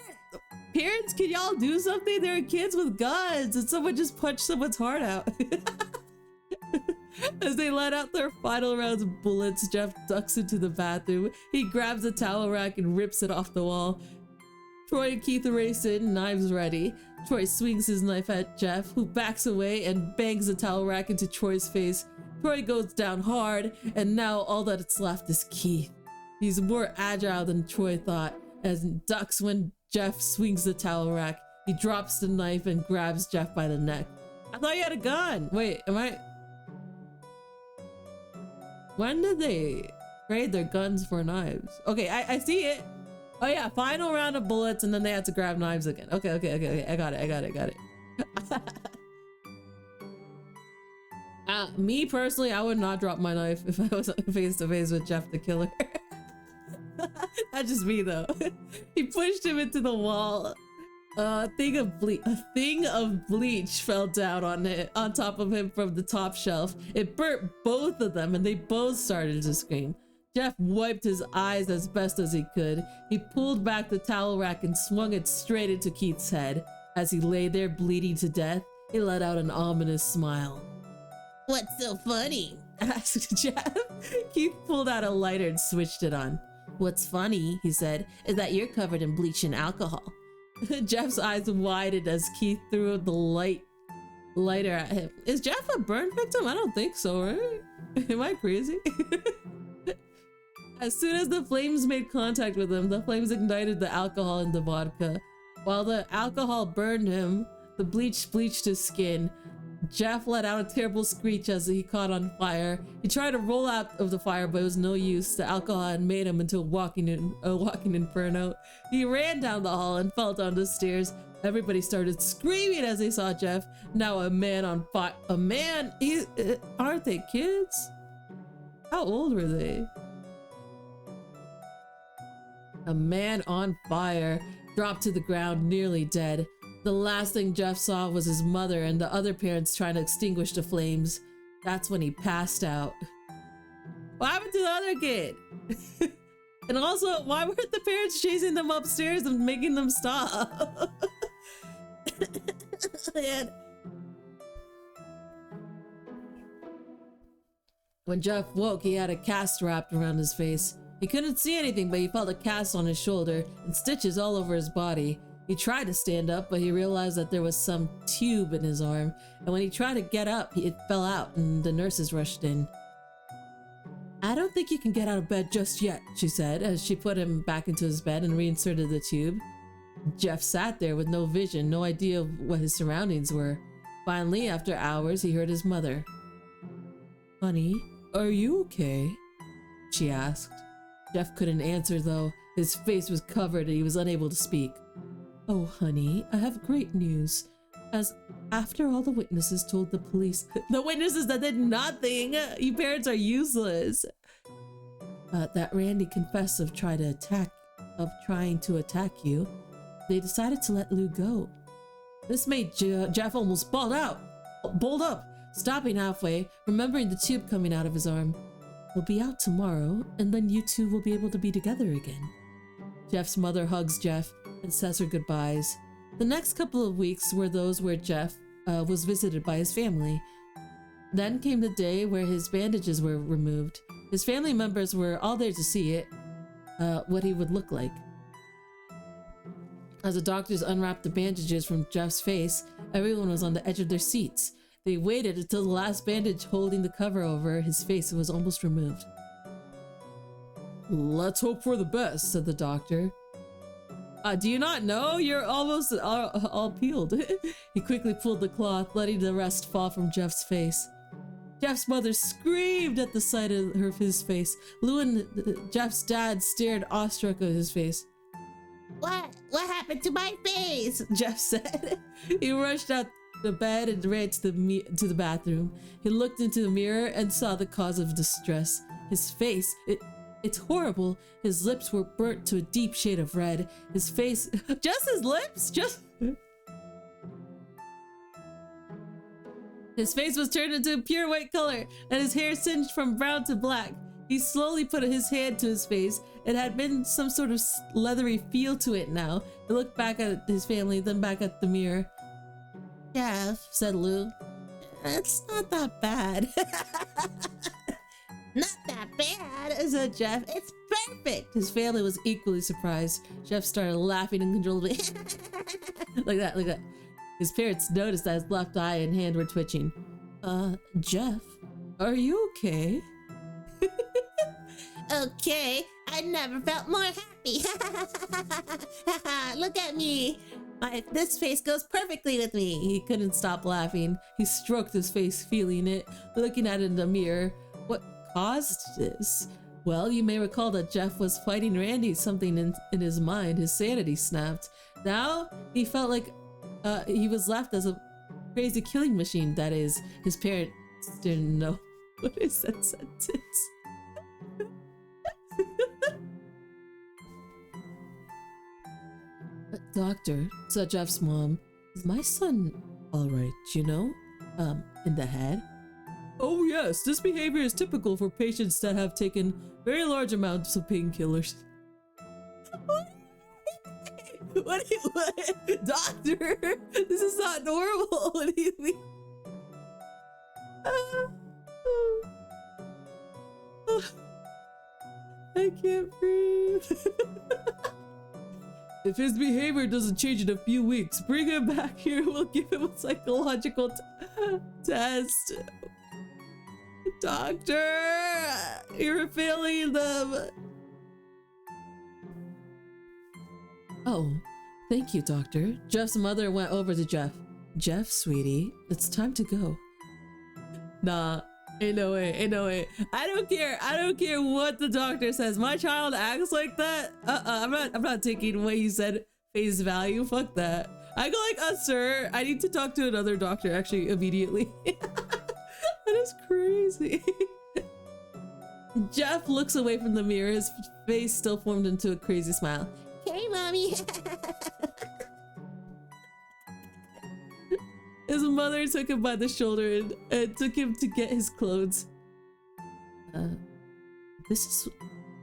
Parents, can y'all do something? There are kids with guns and someone just punched someone's heart out. As they let out their final rounds of bullets, Jeff ducks into the bathroom. He grabs a towel rack and rips it off the wall. Troy and Keith race in, knives ready. Troy swings his knife at Jeff, who backs away and bangs the towel rack into Troy's face. Troy goes down hard, and now all that's left is Keith. He's more agile than Troy thought, as ducks when Jeff swings the towel rack. He drops the knife and grabs Jeff by the neck. I thought you had a gun! Wait, am I... When did they trade their guns for knives? Okay, I see it. Oh yeah, final round of bullets and then they had to grab knives again. Okay. I got it. Me personally, I would not drop my knife if I was face to face with Jeff the Killer. That's just me though. He pushed him into the wall. A thing of bleach fell down on top of him from the top shelf. It burnt both of them and they both started to scream. Jeff wiped his eyes as best as he could. He pulled back the towel rack and swung it straight into Keith's head. As he lay there bleeding to death, he let out an ominous smile. "What's so funny?" asked Jeff. Keith pulled out a lighter and switched it on. "What's funny," he said, "is that you're covered in bleach and alcohol." Jeff's eyes widened as Keith threw the lighter at him. Is Jeff a burn victim? I don't think so, right? Am I crazy? As soon as the flames made contact with him, the flames ignited the alcohol in the vodka. While the alcohol burned him, the bleach bleached his skin. Jeff let out a terrible screech as he caught on fire. He tried to roll out of the fire, but it was no use. The alcohol had made him into a walking inferno. He ran down the hall and fell down the stairs. Everybody started screaming as they saw Jeff. Now a man on fire. A man? Aren't they kids? How old were they? A man on fire dropped to the ground, nearly dead. The last thing Jeff saw was his mother and the other parents trying to extinguish the flames. That's when he passed out. What happened to the other kid? And also, why weren't the parents chasing them upstairs and making them stop? Man. When Jeff woke, he had a cast wrapped around his face. He couldn't see anything, but he felt a cast on his shoulder and stitches all over his body. He tried to stand up, but he realized that there was some tube in his arm, and when he tried to get up, it fell out and the nurses rushed in. I don't think you can get out of bed just yet, she said as she put him back into his bed and reinserted the tube. Jeff sat there with no vision, no idea what his surroundings were. Finally, after hours, he heard his mother. Honey, are you okay? She asked. Jeff couldn't answer though. His face was covered and he was unable to speak. Oh, honey, I have great news. As after all the witnesses told the police, the witnesses that did nothing, you parents are useless. That Randy confessed of trying to attack you. They decided to let Lou go. This made Jeff almost balled up, stopping halfway, remembering the tube coming out of his arm. We'll be out tomorrow, and then you two will be able to be together again. Jeff's mother hugs Jeff and says her goodbyes. The next couple of weeks were those where Jeff was visited by his family. Then came the day where his bandages were removed. His family members were all there to see it, what he would look like. As the doctors unwrapped the bandages from Jeff's face, everyone was on the edge of their seats. They waited until the last bandage holding the cover over his face was almost removed. Let's hope for the best, said the doctor. Do you not know? You're almost all peeled. He quickly pulled the cloth, letting the rest fall from Jeff's face. Jeff's mother screamed at the sight of his face. Lou and Jeff's dad stared awestruck at his face. What happened to my face? Jeff said. He rushed out the bed and ran to the bathroom. He looked into the mirror and saw the cause of distress. His face, it's horrible. His lips were burnt to a deep shade of red. His face, just his lips, His face was turned into a pure white color, and his hair singed from brown to black. He slowly put his hand to his face. It had been some sort of leathery feel to it now. He looked back at his family, then back at the mirror. Jeff, said Lou. It's not that bad. Not that bad, said Jeff. It's perfect. His family was equally surprised. Jeff started laughing uncontrollably. like that. His parents noticed that his left eye and hand were twitching. Jeff, are you okay? Okay, I never felt more happy. Look at me. This face goes perfectly with me. He couldn't stop laughing. He stroked his face, feeling it, looking at it in the mirror. What caused this? Well, you may recall that Jeff was fighting Randy. Something in his mind, his sanity snapped. Now he felt like he was left as a crazy killing machine. That is, his parents didn't know. What is that sentence? Doctor, said Jeff's mom, is my son alright, you know? In the head? Oh yes, this behavior is typical for patients that have taken very large amounts of painkillers. What? Doctor, this is not normal. What do you mean? I can't breathe. If his behavior doesn't change in a few weeks, bring him back here. We'll give him a psychological test. Doctor, you're failing them. Oh, thank you, doctor. Jeff's mother went over to Jeff. Jeff, sweetie, it's time to go. Nah, ain't no way. I don't care what the doctor says. My child acts like that. I'm not taking what you said face value. Fuck that. I go like, sir, I need to talk to another doctor actually immediately. That is crazy. Jeff looks away from the mirror, his face still formed into a crazy smile. Hey, mommy. His mother took him by the shoulder and took him to get his clothes. This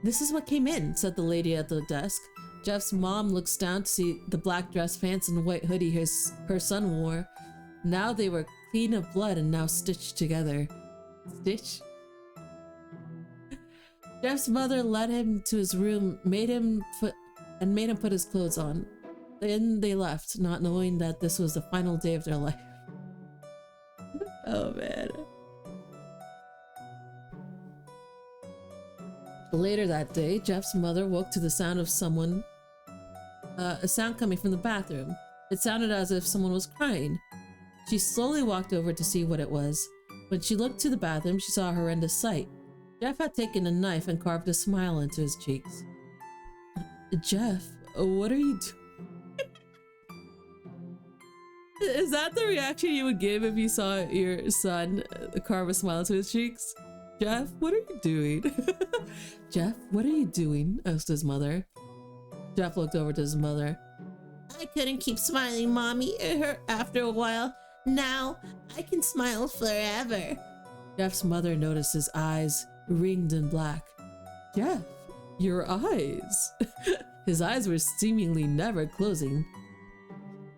is what came in, said the lady at the desk. Jeff's mom looks down to see the black dress pants and white hoodie her son wore. Now they were clean of blood and now stitched together. Stitch? Jeff's mother led him to his room, made him put his clothes on. Then they left, not knowing that this was the final day of their life. Oh man. Later that day, Jeff's mother woke to the sound of a sound coming from the bathroom. It sounded as if someone was crying. She slowly walked over to see what it was. When she looked to the bathroom, she saw a horrendous sight. Jeff had taken a knife and carved a smile into his cheeks. Jeff, what are you doing? Is that the reaction you would give if you saw your son carve a smile into his cheeks? Jeff, what are you doing? Jeff, what are you doing? Asked his mother. Jeff looked over to his mother. I couldn't keep smiling, Mommy. It hurt after a while. Now I can smile forever. Jeff's mother noticed his eyes ringed in black. Jeff, your eyes. His eyes were seemingly never closing.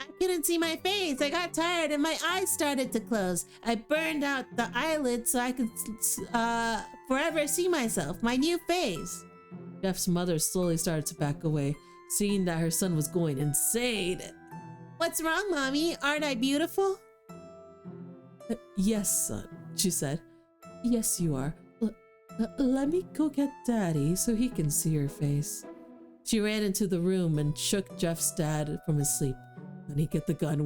I couldn't see my face. I got tired and my eyes started to close. I burned out the eyelids so I could forever see myself, my new face. Jeff's mother slowly started to back away, seeing that her son was going insane. What's wrong, Mommy? Aren't I beautiful? Yes, son, she said. Yes, you are. Let me go get Daddy so he can see your face. She ran into the room and shook Jeff's dad from his sleep. Honey, get the gun,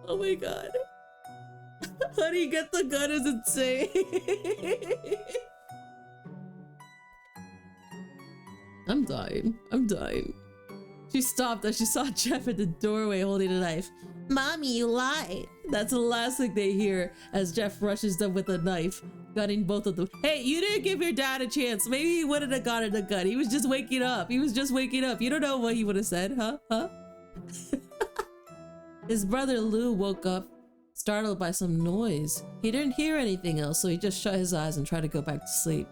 Oh my god. Honey, get the gun is insane. I'm dying. She stopped as she saw Jeff at the doorway holding a knife. Mommy, you lied. That's the last thing they hear as Jeff rushes them with a knife, gunning both of them. Hey, you didn't give your dad a chance. Maybe he wouldn't have gotten a gun. He was just waking up. You don't know what he would have said, huh? His brother Lou woke up, startled by some noise. He didn't hear anything else, so he just shut his eyes and tried to go back to sleep.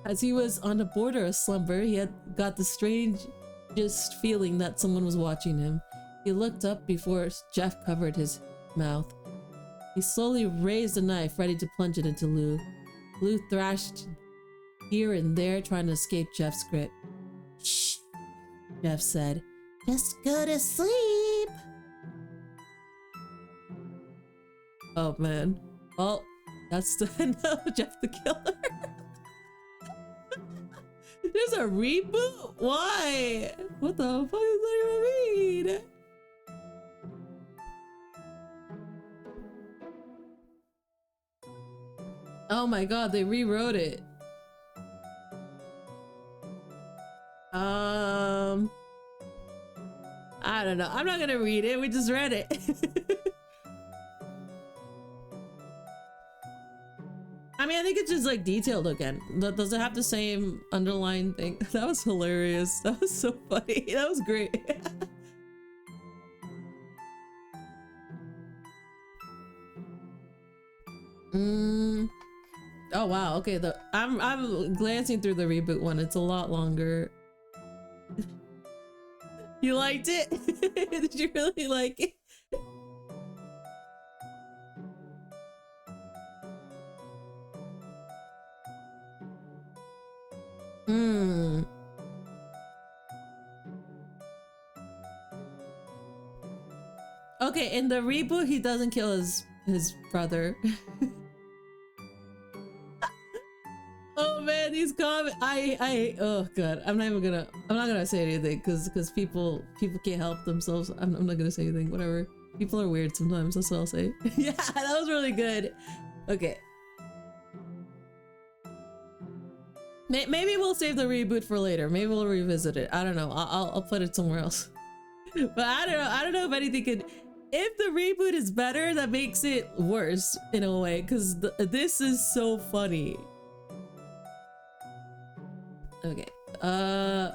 As he was on the border of slumber, he had got the strangest feeling that someone was watching him. He looked up before Jeff covered his mouth. He slowly raised a knife, ready to plunge it into Lou. Lou thrashed here and there, trying to escape Jeff's grip. Shh, Jeff said. Just go to sleep. Oh man. Well, that's the end of Jeff the Killer. There's a reboot? Why? What the fuck does that even mean? Oh my god, they rewrote it. I don't know. I'm not gonna read it. We just read it. I mean, I think it's just like detailed again. Does it have the same underlying thing? That was hilarious. That was so funny. That was great. Oh wow. Okay. I'm glancing through the reboot one. It's a lot longer. You liked it? Did you really like it? Okay, in the reboot, he doesn't kill his brother. Oh man, these comments. Oh god, I'm not gonna say anything because people can't help themselves. I'm not gonna say anything. Whatever. People are weird sometimes. That's what I'll say. Yeah, that was really good. Okay. Maybe we'll save the reboot for later. Maybe we'll revisit it. I don't know. I'll put it somewhere else. But I don't know if anything could. If the reboot is better, that makes it worse in a way, because this is so funny. Okay. And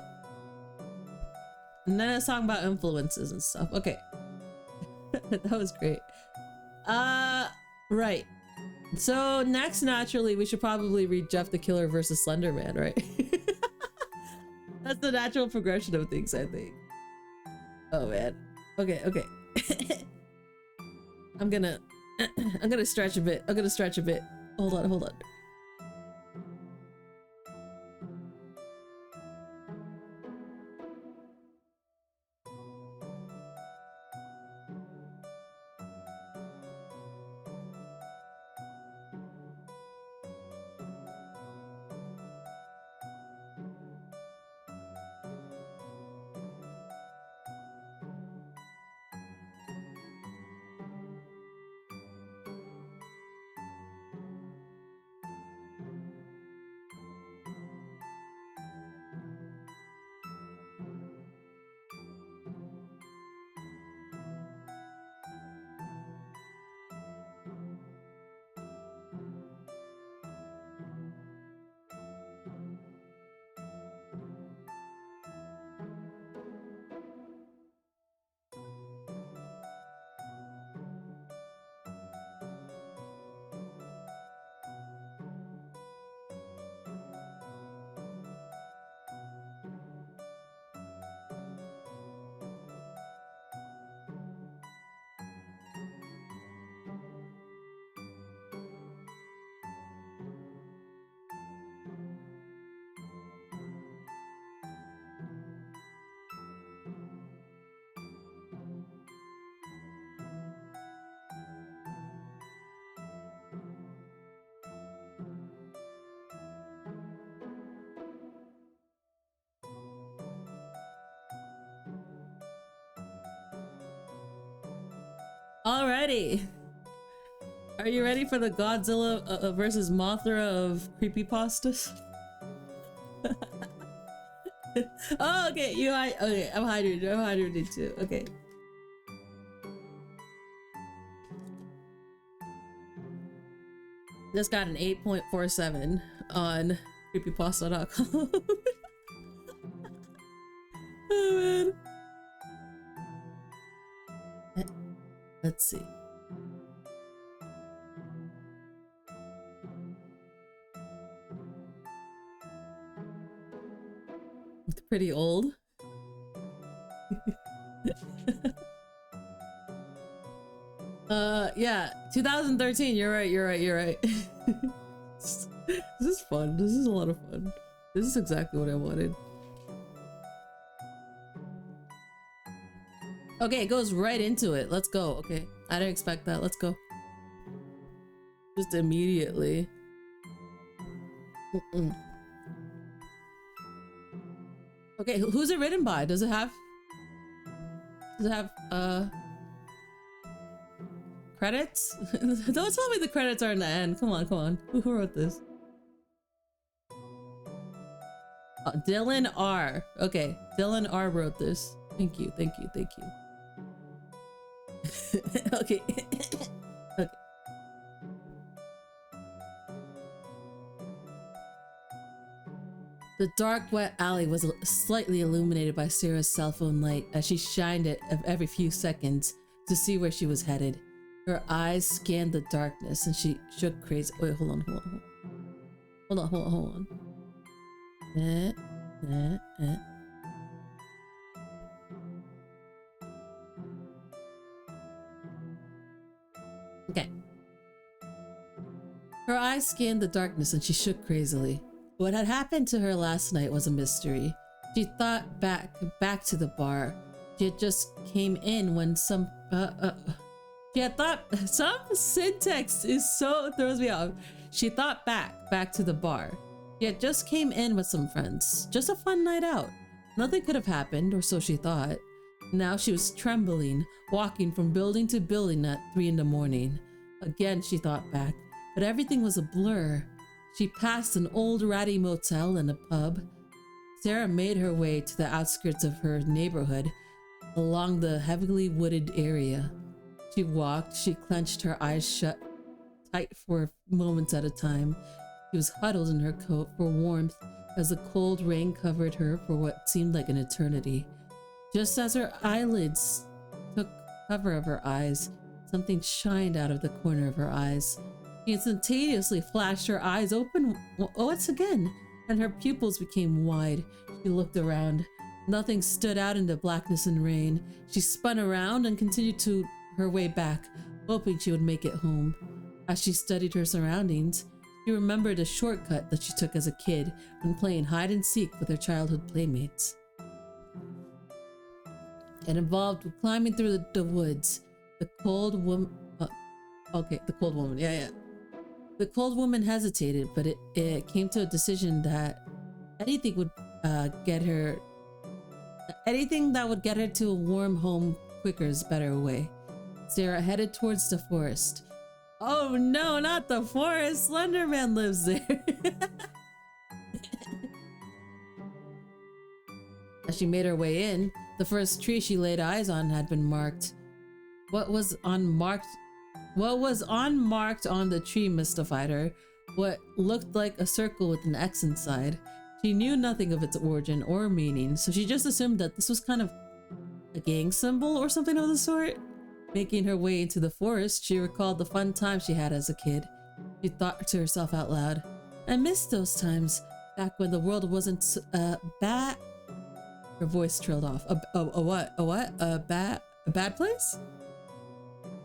then it's talking about influences and stuff. Okay. That was great. Right. So next, naturally, we should probably read Jeff the Killer versus Slender Man, right? That's the natural progression of things, I think. Oh man. Okay. I'm gonna stretch a bit. Hold on. Alrighty. Are you ready for the Godzilla versus Mothra of creepypastas? Oh, okay. Okay, I'm hydrated. I'm hydrated too. Okay. Just got an 8.47 on creepypasta.com. Oh man. Let's see. It's pretty old. Yeah, 2013. You're right. This is fun. This is a lot of fun. This is exactly what I wanted. Okay, it goes right into it. Let's go. Okay, I didn't expect that. Let's go. Just immediately. Okay, who's it written by? Does it have credits? Don't tell me the credits are in the end. Come on. Who wrote this? Dylan R. Okay, Dylan R wrote this. Thank you. Okay. Okay. The dark, wet alley was slightly illuminated by Sarah's cell phone light as she shined it every few seconds to see where she was headed. Her eyes scanned the darkness and she shook crazy. Wait, hold on. Okay. Her eyes scanned the darkness and she shook crazily. What had happened to her last night was a mystery. She thought back to the bar. She had just came in when some syntax is so throws me off. She thought back to the bar. She had just came in with some friends. Just a fun night out. Nothing could have happened, or so she thought. Now she was trembling, walking from building to building at 3 in the morning. Again she thought back, but everything was a blur. She passed an old ratty motel and a pub. Sarah made her way to the outskirts of her neighborhood, along the heavily wooded area. She walked, she clenched her eyes shut tight for moments at a time. She was huddled in her coat for warmth as the cold rain covered her for what seemed like an eternity. Just as her eyelids took cover of her eyes, something shined out of the corner of her eyes. She instantaneously flashed her eyes open once again, and her pupils became wide. She looked around. Nothing stood out in the blackness and rain. She spun around and continued her way back, hoping she would make it home. As she studied her surroundings, she remembered a shortcut that she took as a kid when playing hide and seek with her childhood playmates. It involved climbing through the woods. The cold woman... the cold woman, yeah. The cold woman hesitated, but it came to a decision that anything that would get her to a warm home quicker is better way. Sarah headed towards the forest. Oh no, not the forest! Slenderman lives there! As she made her way in, the first tree she laid eyes on had been marked. What was unmarked on the tree mystified her. What looked like a circle with an X inside. She knew nothing of its origin or meaning, so she just assumed that this was kind of a gang symbol or something of the sort. Making her way into the forest, she recalled the fun times she had as a kid. She thought to herself out loud, I miss those times, back when the world wasn't bad. Her voice trailed off. A bad place?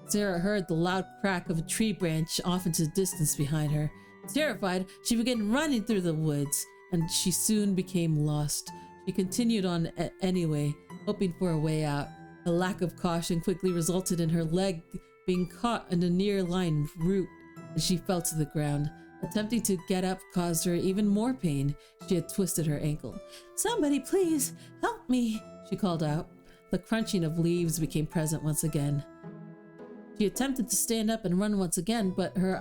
Sarah heard the loud crack of a tree branch off into the distance behind her. Terrified, she began running through the woods, and she soon became lost. She continued on anyway, hoping for a way out. A lack of caution quickly resulted in her leg being caught in a near-lying root as she fell to the ground. Attempting to get up caused her even more pain. She had twisted her ankle. Somebody please help me, she called out. The crunching of leaves became present once again. She attempted to stand up and run once again, but her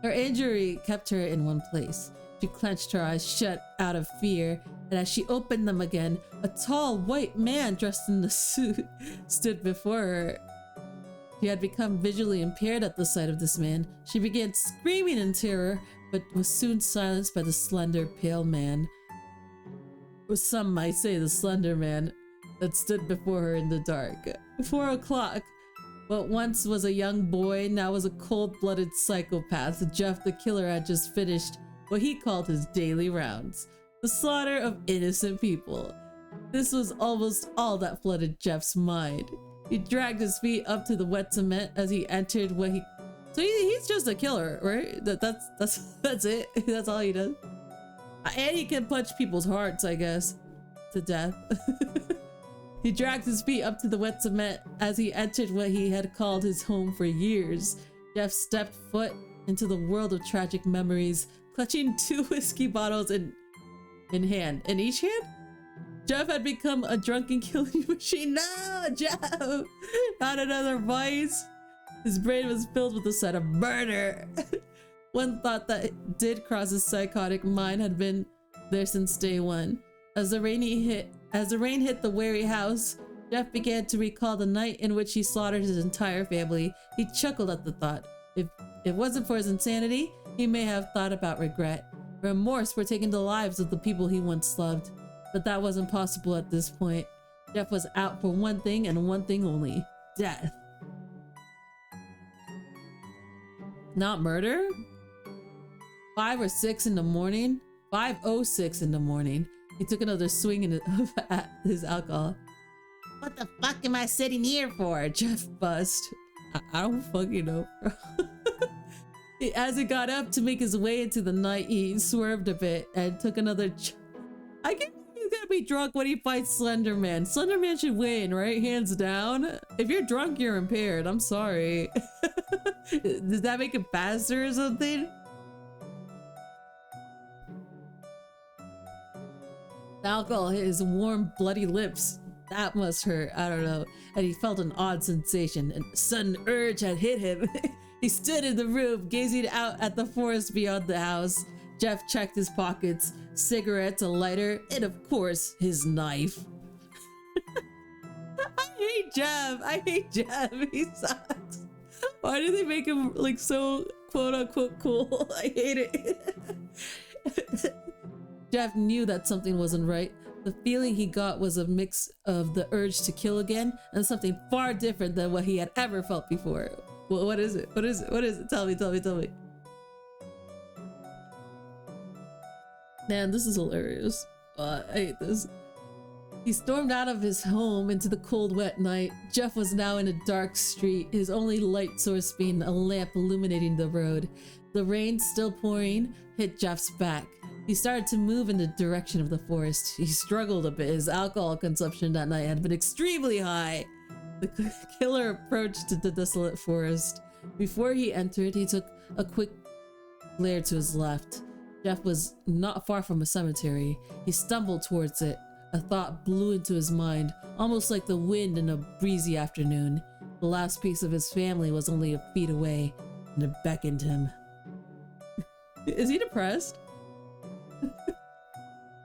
injury kept her in one place. She clenched her eyes shut out of fear, and as she opened them again, a tall white man dressed in the suit stood before her. She had become visually impaired at the sight of this man. She began screaming in terror, but was soon silenced by the slender, pale man, or some might say the slender man, that stood before her in the dark. 4 o'clock. What once was a young boy now was a cold-blooded psychopath. Jeff the killer had just finished what he called his daily rounds. The slaughter of innocent people. This was almost all that flooded Jeff's mind. He dragged his feet up to the wet cement as he entered what he... So he's just a killer, right? That's it? That's all he does? And he can punch people's hearts, I guess, to death. He dragged his feet up to the wet cement as he entered what he had called his home for years. Jeff stepped foot into the world of tragic memories, clutching 2 whiskey bottles in hand. In each hand? Jeff had become a drunken killing machine. No, Jeff! Not another vice. His brain was filled with the sight of murder. One thought that did cross his psychotic mind had been there since day one. As the rain hit the weary house, Jeff began to recall the night in which he slaughtered his entire family. He chuckled at the thought. If it wasn't for his insanity, he may have thought about regret, remorse for taking the lives of the people he once loved. But that wasn't possible at this point. Jeff was out for one thing and one thing only: death. Not murder? 5 or 6 in the morning? 5:06 in the morning. He took another swing at his alcohol. What the fuck am I sitting here for? Jeff bust. I don't fucking know, bro. As he got up to make his way into the night, he swerved a bit and took another I guess he's gonna be drunk when he fights Slender Man. Slender Man should win, right? Hands down. If you're drunk, you're impaired. I'm sorry. Does that make it faster or something? Alcohol hit his warm, bloody lips. That must hurt. I don't know. And he felt an odd sensation. A sudden urge had hit him. He stood in the room, gazing out at the forest beyond the house. Jeff checked his pockets, cigarettes, a lighter, and of course, his knife. I hate Jeff. I hate Jeff. He sucks. Why do they make him like so quote-unquote cool? I hate it. Jeff knew that something wasn't right. The feeling he got was a mix of the urge to kill again and something far different than what he had ever felt before. Well, what is it? What is it? What is it? Tell me. Man, this is hilarious. I hate this. He stormed out of his home into the cold, wet night. Jeff was now in a dark street, his only light source being a lamp illuminating the road. The rain, still pouring, hit Jeff's back. He started to move in the direction of the forest. He struggled a bit. His alcohol consumption that night had been extremely high. The killer approached the desolate forest. Before he entered, he took a quick glare to his left. Jeff was not far from a cemetery. He stumbled towards it. A thought blew into his mind, almost like the wind in a breezy afternoon. The last piece of his family was only a feet away, and it beckoned him. Is he depressed?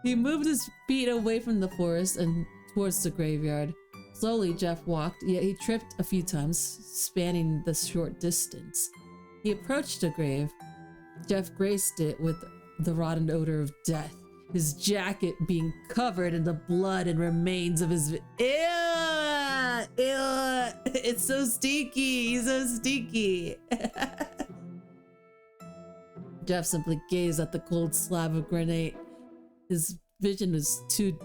He moved his feet away from the forest and towards the graveyard. Slowly, Jeff walked, yet he tripped a few times, spanning the short distance. He approached the grave. Jeff graced it with the rotten odor of death, his jacket being covered in the blood and remains of his... Ew! It's so stinky! He's so stinky! Jeff simply gazed at the cold slab of granite. His vision was too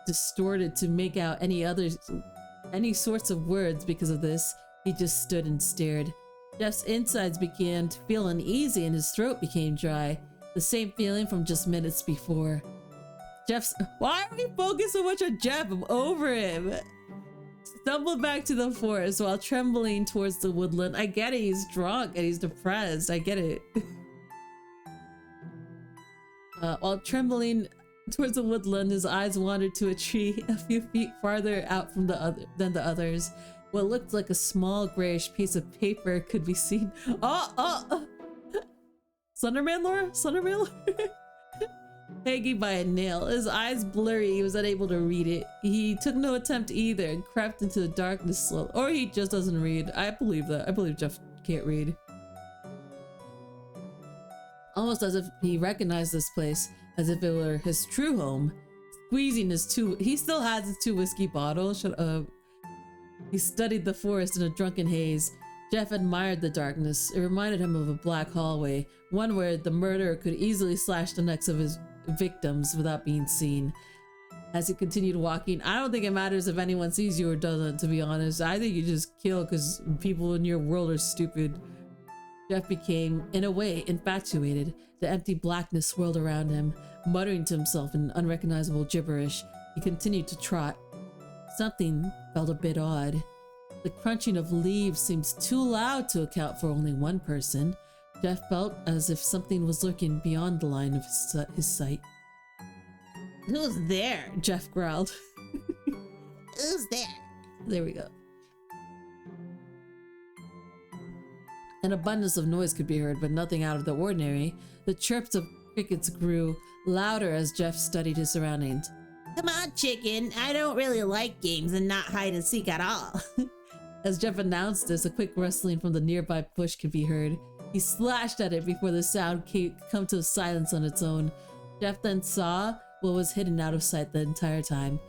distorted to make out any sorts of words because of this. He just stood and stared. Jeff's insides began to feel uneasy and his throat became dry. The same feeling from just minutes before. Why are we focused so much on Jeff? I'm over him. Stumbled back to the forest while trembling towards the woodland. I get it, he's drunk and he's depressed. I get it. While trembling towards the woodland, his eyes wandered to a tree a few feet farther out from than the others. What looked like a small grayish piece of paper could be seen. Slenderman lore? Slenderman lore? Hanging by a nail. His eyes blurry, he was unable to read it. He took no attempt either and crept into the darkness slowly. Or he just doesn't read. I believe that. I believe Jeff can't read. Almost as if he recognized this place, as if it were his true home. Squeezing he still has his 2 whiskey bottles. Shut up. He studied the forest in a drunken haze. Jeff admired the darkness. It reminded him of a black hallway, one where the murderer could easily slash the necks of his victims without being seen. As he continued walking, I don't think it matters if anyone sees you or doesn't, to be honest. I think you just kill because people in your world are stupid. Jeff became, in a way, infatuated. The empty blackness swirled around him, muttering to himself in unrecognizable gibberish. He continued to trot. Something felt a bit odd. The crunching of leaves seemed too loud to account for only one person. Jeff felt as if something was lurking beyond the line of his sight. Who's there? Jeff growled. Who's there? There we go. An abundance of noise could be heard, but nothing out of the ordinary. The chirps of crickets grew louder as Jeff studied his surroundings. Come on, chicken. I don't really like games and not hide and seek at all. As Jeff announced this, a quick rustling from the nearby bush could be heard. He slashed at it before the sound come to silence on its own. Jeff then saw what was hidden out of sight the entire time.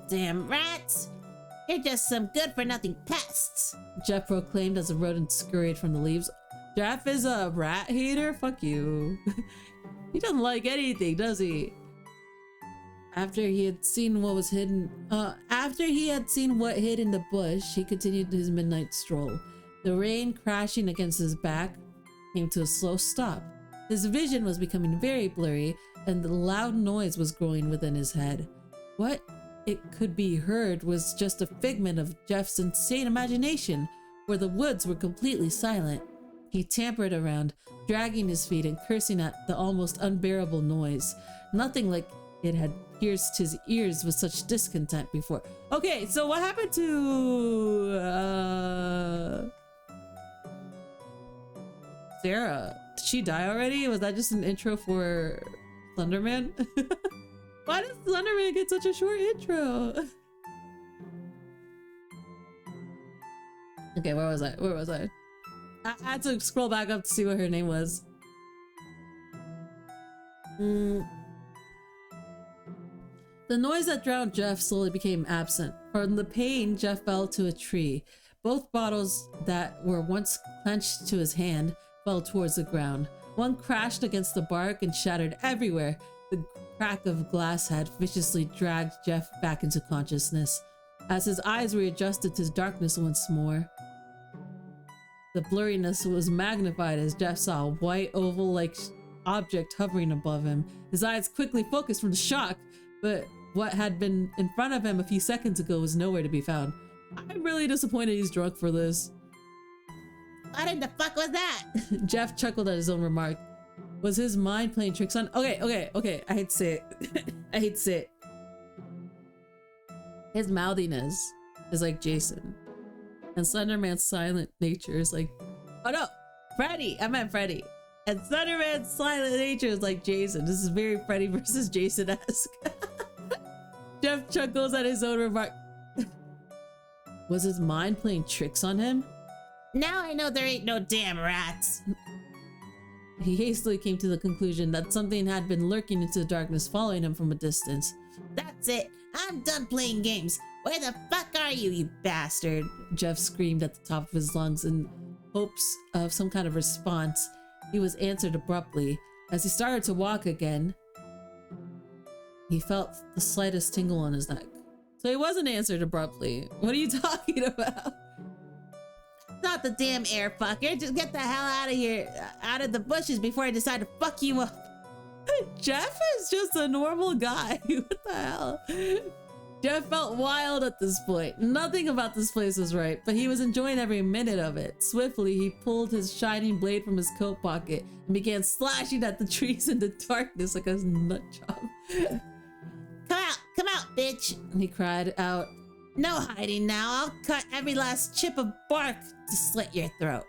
Damn rats! You're just some good-for-nothing pests! Jeff proclaimed as the rodent scurried from the leaves. Jeff is a rat hater? Fuck you. He doesn't like anything, does he? After he had seen what hid in the bush, he continued his midnight stroll. The rain crashing against his back came to a slow stop. His vision was becoming very blurry, and the loud noise was growing within his head. What it could be heard was just a figment of Jeff's insane imagination, where the woods were completely silent. He tampered around, dragging his feet and cursing at the almost unbearable noise. Nothing like it had pierced his ears with such discontent before. Okay, so what happened to Sarah? Did she die already? Was that just an intro for Slenderman? Why does Slenderman get such a short intro? Okay, where was I? I had to scroll back up to see what her name was. The noise that drowned Jeff slowly became absent. From the pain, Jeff fell to a tree. Both bottles that were once clenched to his hand fell towards the ground. One crashed against the bark and shattered everywhere. The crack of glass had viciously dragged Jeff back into consciousness. As his eyes readjusted to darkness once more, the blurriness was magnified as Jeff saw a white oval-like object hovering above him. His eyes quickly focused from the shock, but what had been in front of him a few seconds ago was nowhere to be found. I'm really disappointed he's drunk for this. What in the fuck was that? Jeff chuckled at his own remark. Was his mind playing tricks on? Okay. I hate to say it. His mouthiness is like Jason. And Slenderman's silent nature is like, oh no, Freddy. I meant Freddy. And Slenderman's silent nature is like Jason. This is very Freddy versus Jason-esque. Jeff chuckles at his own remark. Was his mind playing tricks on him? Now I know there ain't no damn rats. He hastily came to the conclusion that something had been lurking into the darkness, following him from a distance. That's it. I'm done playing games. Where the fuck are you, you bastard? Jeff screamed at the top of his lungs in hopes of some kind of response. He was answered abruptly. As he started to walk again, he felt the slightest tingle on his neck. So he wasn't answered abruptly. What are you talking about? Not the damn air fucker. Just get the hell out of here, out of the bushes before I decide to fuck you up. Jeff is just a normal guy. What the hell? Jeff felt wild at this point. Nothing about this place was right, but he was enjoying every minute of it. Swiftly, he pulled his shining blade from his coat pocket and began slashing at the trees in the darkness like a nut job. Come out, bitch! He cried out No hiding now. I'll cut every last chip of bark to slit your throat.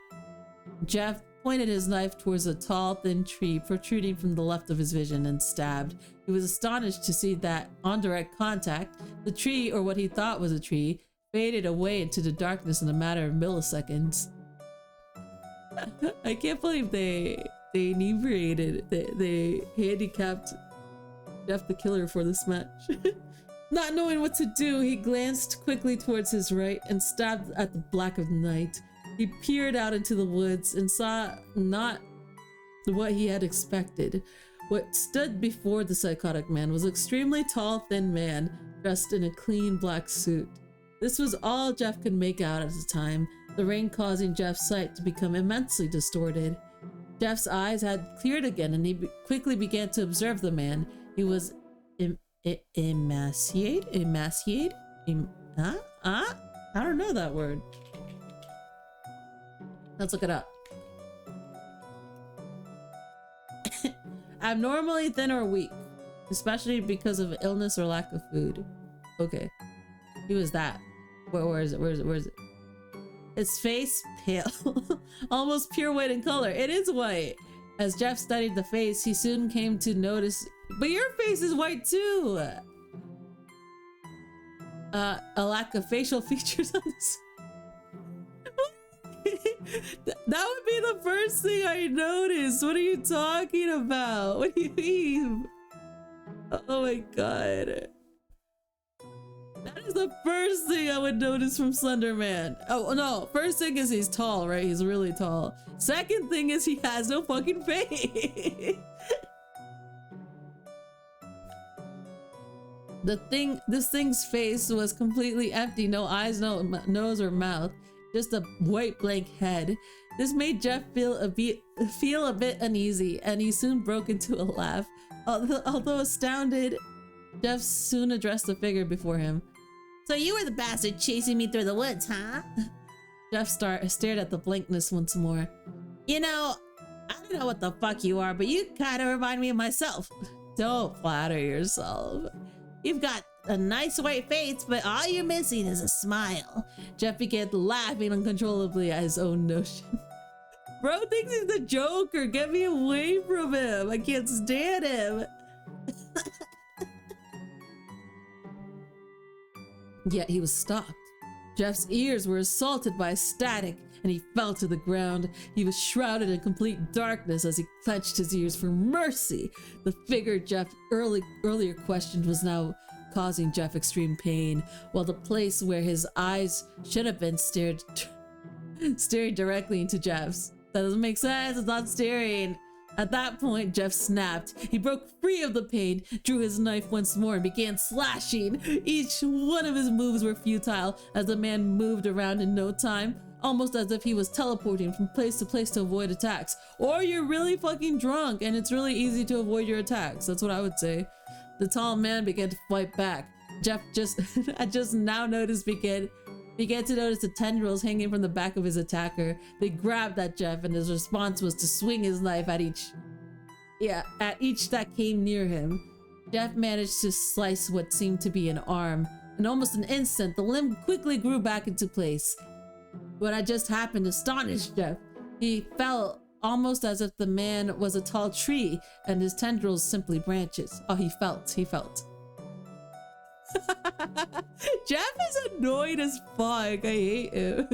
Jeff pointed his knife towards a tall, thin tree protruding from the left of his vision and stabbed. He was astonished to see that, on direct contact, the tree, or what he thought was a tree, faded away into the darkness in a matter of milliseconds. I can't believe they inebriated, they handicapped Jeff the Killer for this match. Not knowing what to do, he glanced quickly towards his right and stabbed at the black of night. He peered out into the woods and saw not what he had expected. What stood before the psychotic man was an extremely tall, thin man dressed in a clean black suit. This was all Jeff could make out at the time, the rain causing Jeff's sight to become immensely distorted. Jeff's eyes had cleared again and he quickly began to observe the man. He was emaciated? I don't know that word. Let's look it up. Abnormally thin or weak, especially because of illness or lack of food. Okay. He was that. Where is it? Where is it? His face pale, almost pure white in color. It is white. As Jeff studied the face, he soon came to notice, but your face is white too. A lack of facial features on this. That would be the first thing I noticed. What are you talking about? What do you mean? Oh my god. That is the first thing I would notice from Slender Man. Oh no, first thing is he's tall, right? He's really tall. Second thing is he has no fucking face. This thing's face was completely empty. No eyes, no nose or mouth. Just a white blank head. This made Jeff feel a bit uneasy, and he soon broke into a laugh. Although astounded, Jeff soon addressed the figure before him. So you were the bastard chasing me through the woods, huh? Jeff stared at the blankness once more. You know, I don't know what the fuck you are, but you kind of remind me of myself. Don't flatter yourself. You've got a nice white face, but all you're missing is a smile. Jeff began laughing uncontrollably at his own notion. Bro thinks he's the Joker. Get me away from him. I can't stand him. Yet he was stopped. Jeff's ears were assaulted by static, and he fell to the ground. He was shrouded in complete darkness as he clenched his ears for mercy. The figure Jeff earlier questioned was now causing Jeff extreme pain, while the place where his eyes should have been staring directly into Jeff's. That doesn't make sense. It's not staring. At that point, Jeff snapped. He broke free of the pain, drew his knife once more, and began slashing. Each one of his moves were futile as the man moved around in no time, almost as if he was teleporting from place to place to avoid attacks. Or you're really fucking drunk and it's really easy to avoid your attacks. That's what I would say. The tall man began to fight back. Jeff just now noticed began to notice the tendrils hanging from the back of his attacker. They grabbed at Jeff, and his response was to swing his knife at each that came near him. Jeff managed to slice what seemed to be an arm. In almost an instant, the limb quickly grew back into place. What had just happened astonished Jeff. He felt almost as if the man was a tall tree and his tendrils simply branches. Oh, he felt. Jeff is annoyed as fuck. I hate him.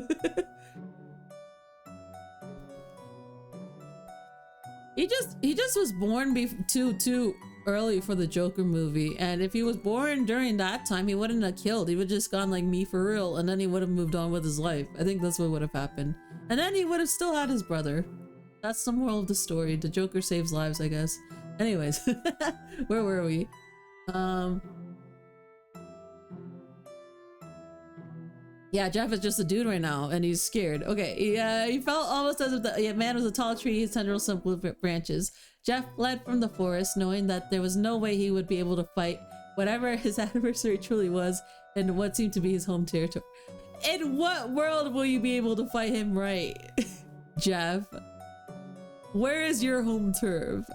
He just was born too early for the Joker movie, and if he was born during that time, he wouldn't have killed. He would have just gone like me for real, and then he would have moved on with his life. I think that's what would have happened, and then he would have still had his brother. That's the moral of the story. The Joker saves lives, I guess. Anyways, where were we? Yeah, Jeff is just a dude right now, and he's scared. Okay, yeah, he felt almost as if the man was a tall tree, his tendrils simple branches. Jeff fled from the forest, knowing that there was no way he would be able to fight whatever his adversary truly was in what seemed to be his home territory. In what world will you be able to fight him right? Jeff, where is your home turf?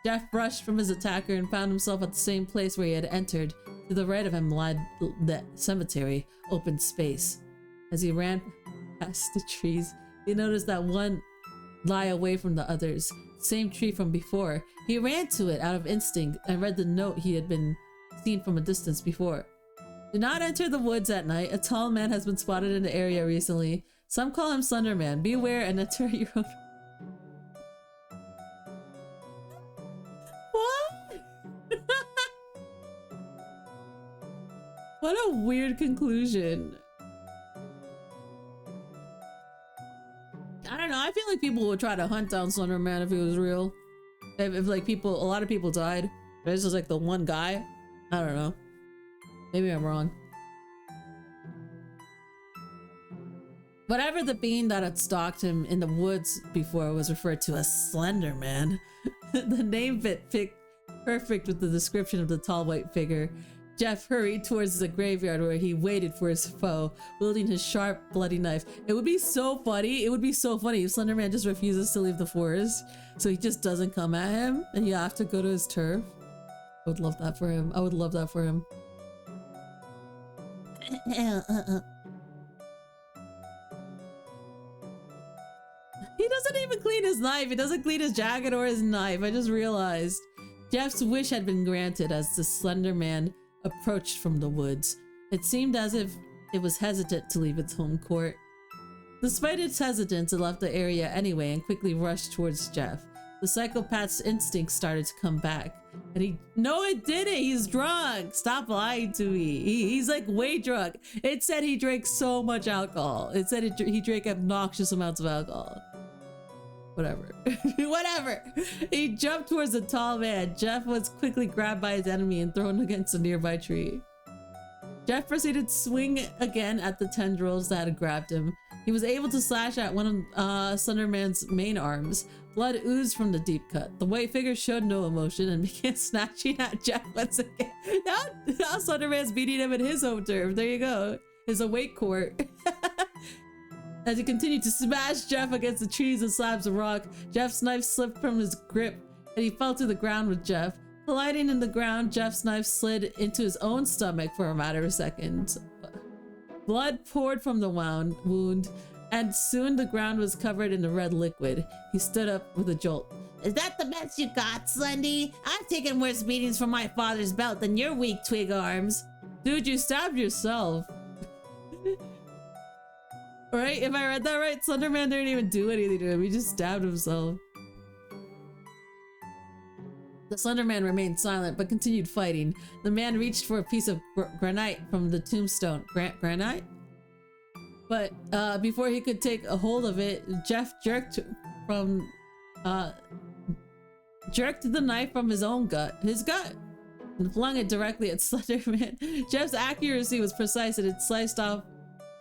Jeff rushed from his attacker and found himself at the same place where he had entered. To To the right of him lied the cemetery, open space. As he ran past the trees, he noticed that one lie away from the others. Same tree from before. He ran to it out of instinct and read the note he had been seen from a distance before. Do not enter the woods at night. A tall man has been spotted in the area recently. Some call him Slender Man. Beware and enter your own. What? What a weird conclusion. I don't know. I feel like people would try to hunt down Slender Man if he was real. If like a lot of people died. This is like the one guy. I don't know. Maybe I'm wrong. Whatever the being that had stalked him in the woods before was referred to as Slender Man. The name fit perfect with the description of the tall white figure. Jeff hurried towards the graveyard where he waited for his foe, wielding his sharp, bloody knife. It would be so funny. It would be so funny if Slender Man just refuses to leave the forest, so he just doesn't come at him, and you have to go to his turf. I would love that for him. I would love that for him. He doesn't even clean his knife. He doesn't clean his jacket or his knife. I just realized. Jeff's wish had been granted as the Slender Man approached from the woods. It seemed as if it was hesitant to leave its home court. Despite its hesitance, it left the area anyway and quickly rushed towards Jeff. The psychopath's instincts started to come back. And no, it didn't. He's drunk. Stop lying to me. He's like way drunk. It said he drank so much alcohol. It said he drank obnoxious amounts of alcohol. Whatever. Whatever. He jumped towards the tall man. Jeff was quickly grabbed by his enemy and thrown against a nearby tree. Jeff proceeded to swing again at the tendrils that had grabbed him. He was able to slash at one of Slender Man's main arms. Blood oozed from the deep cut. The white figure showed no emotion and began snatching at Jeff once again. Now Slender Man's beating him in his home turf. There you go. His awake court. As he continued to smash Jeff against the trees and slabs of rock, Jeff's knife slipped from his grip and he fell to the ground with Jeff. Colliding in the ground, Jeff's knife slid into his own stomach for a matter of seconds. Blood poured from the wound, and soon the ground was covered in a red liquid. He stood up with a jolt. Is that the best you got, Slendy? I've taken worse beatings from my father's belt than your weak twig arms. Dude, you stabbed yourself. Right? If I read that right, Slender Man didn't even do anything to him. He just stabbed himself. The Slender Man remained silent, but continued fighting. The man reached for a piece of granite from the tombstone. Granite? But before he could take a hold of it, Jeff jerked the knife from his own gut, and flung it directly at Slender Man. Jeff's accuracy was precise and it sliced off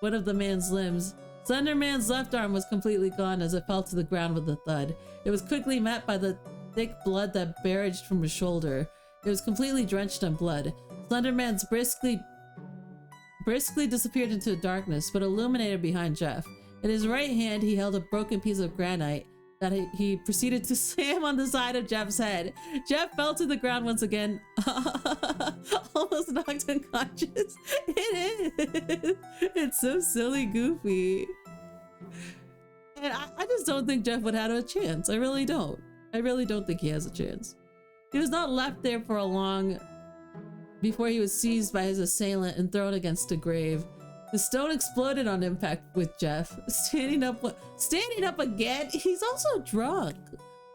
one of the man's limbs. Slender Man's left arm was completely gone as it fell to the ground with a thud. It was quickly met by the thick blood that barraged from his shoulder. It was completely drenched in blood. Slender Man's briskly disappeared into the darkness, but illuminated behind Jeff. In his right hand, he held a broken piece of granite that he proceeded to slam on the side of Jeff's head. Jeff fell to the ground once again, almost knocked unconscious. It is. It's so silly goofy. And I just don't think Jeff would have a chance. I really don't. I really don't think he has a chance. He was not left there for a long before he was seized by his assailant and thrown against a grave. The stone exploded on impact with Jeff. Standing up again? He's also drunk.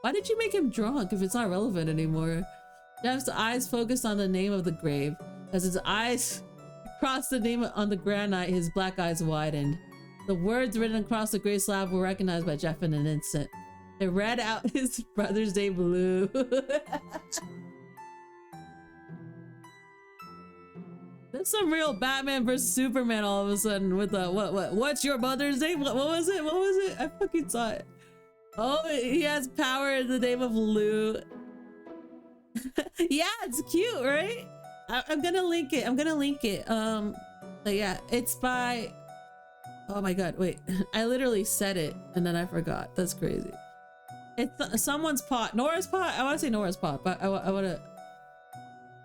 Why did you make him drunk if it's not relevant anymore? Jeff's eyes focused on the name of the grave. As his eyes crossed the name on the granite, his black eyes widened. The words written across the gray slab were recognized by Jeff in an instant. It read out his brother's name, Lou. That's some real Batman versus Superman all of a sudden with the what's your mother's name? What was it? What was it? I fucking saw it. Oh, he has power in the name of Lou. Yeah, it's cute, right? I'm gonna link it. But yeah, it's by, oh my god, wait. I literally said it and then I forgot. That's crazy. It's someone's pot. Nora's pot? I want to say Nora's pot, but I want to,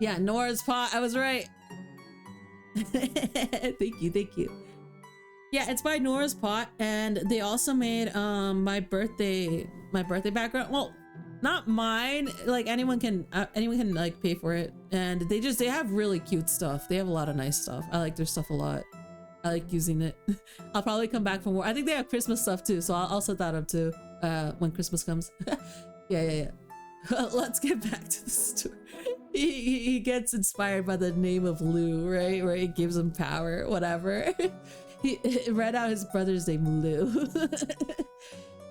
yeah, Nora's pot. I was right. Thank you, thank you. Yeah, it's by Nora's Pot, and they also made my birthday background. Well, not mine. Like anyone can like pay for it, and they have really cute stuff. They have a lot of nice stuff. I like their stuff a lot. I like using it. I'll probably come back for more. I think they have Christmas stuff too, so I'll set that up too when Christmas comes. Yeah. Let's get back to the story. He gets inspired by the name of Lou, right? Where it gives him power, whatever. He read out his brother's name, Lou.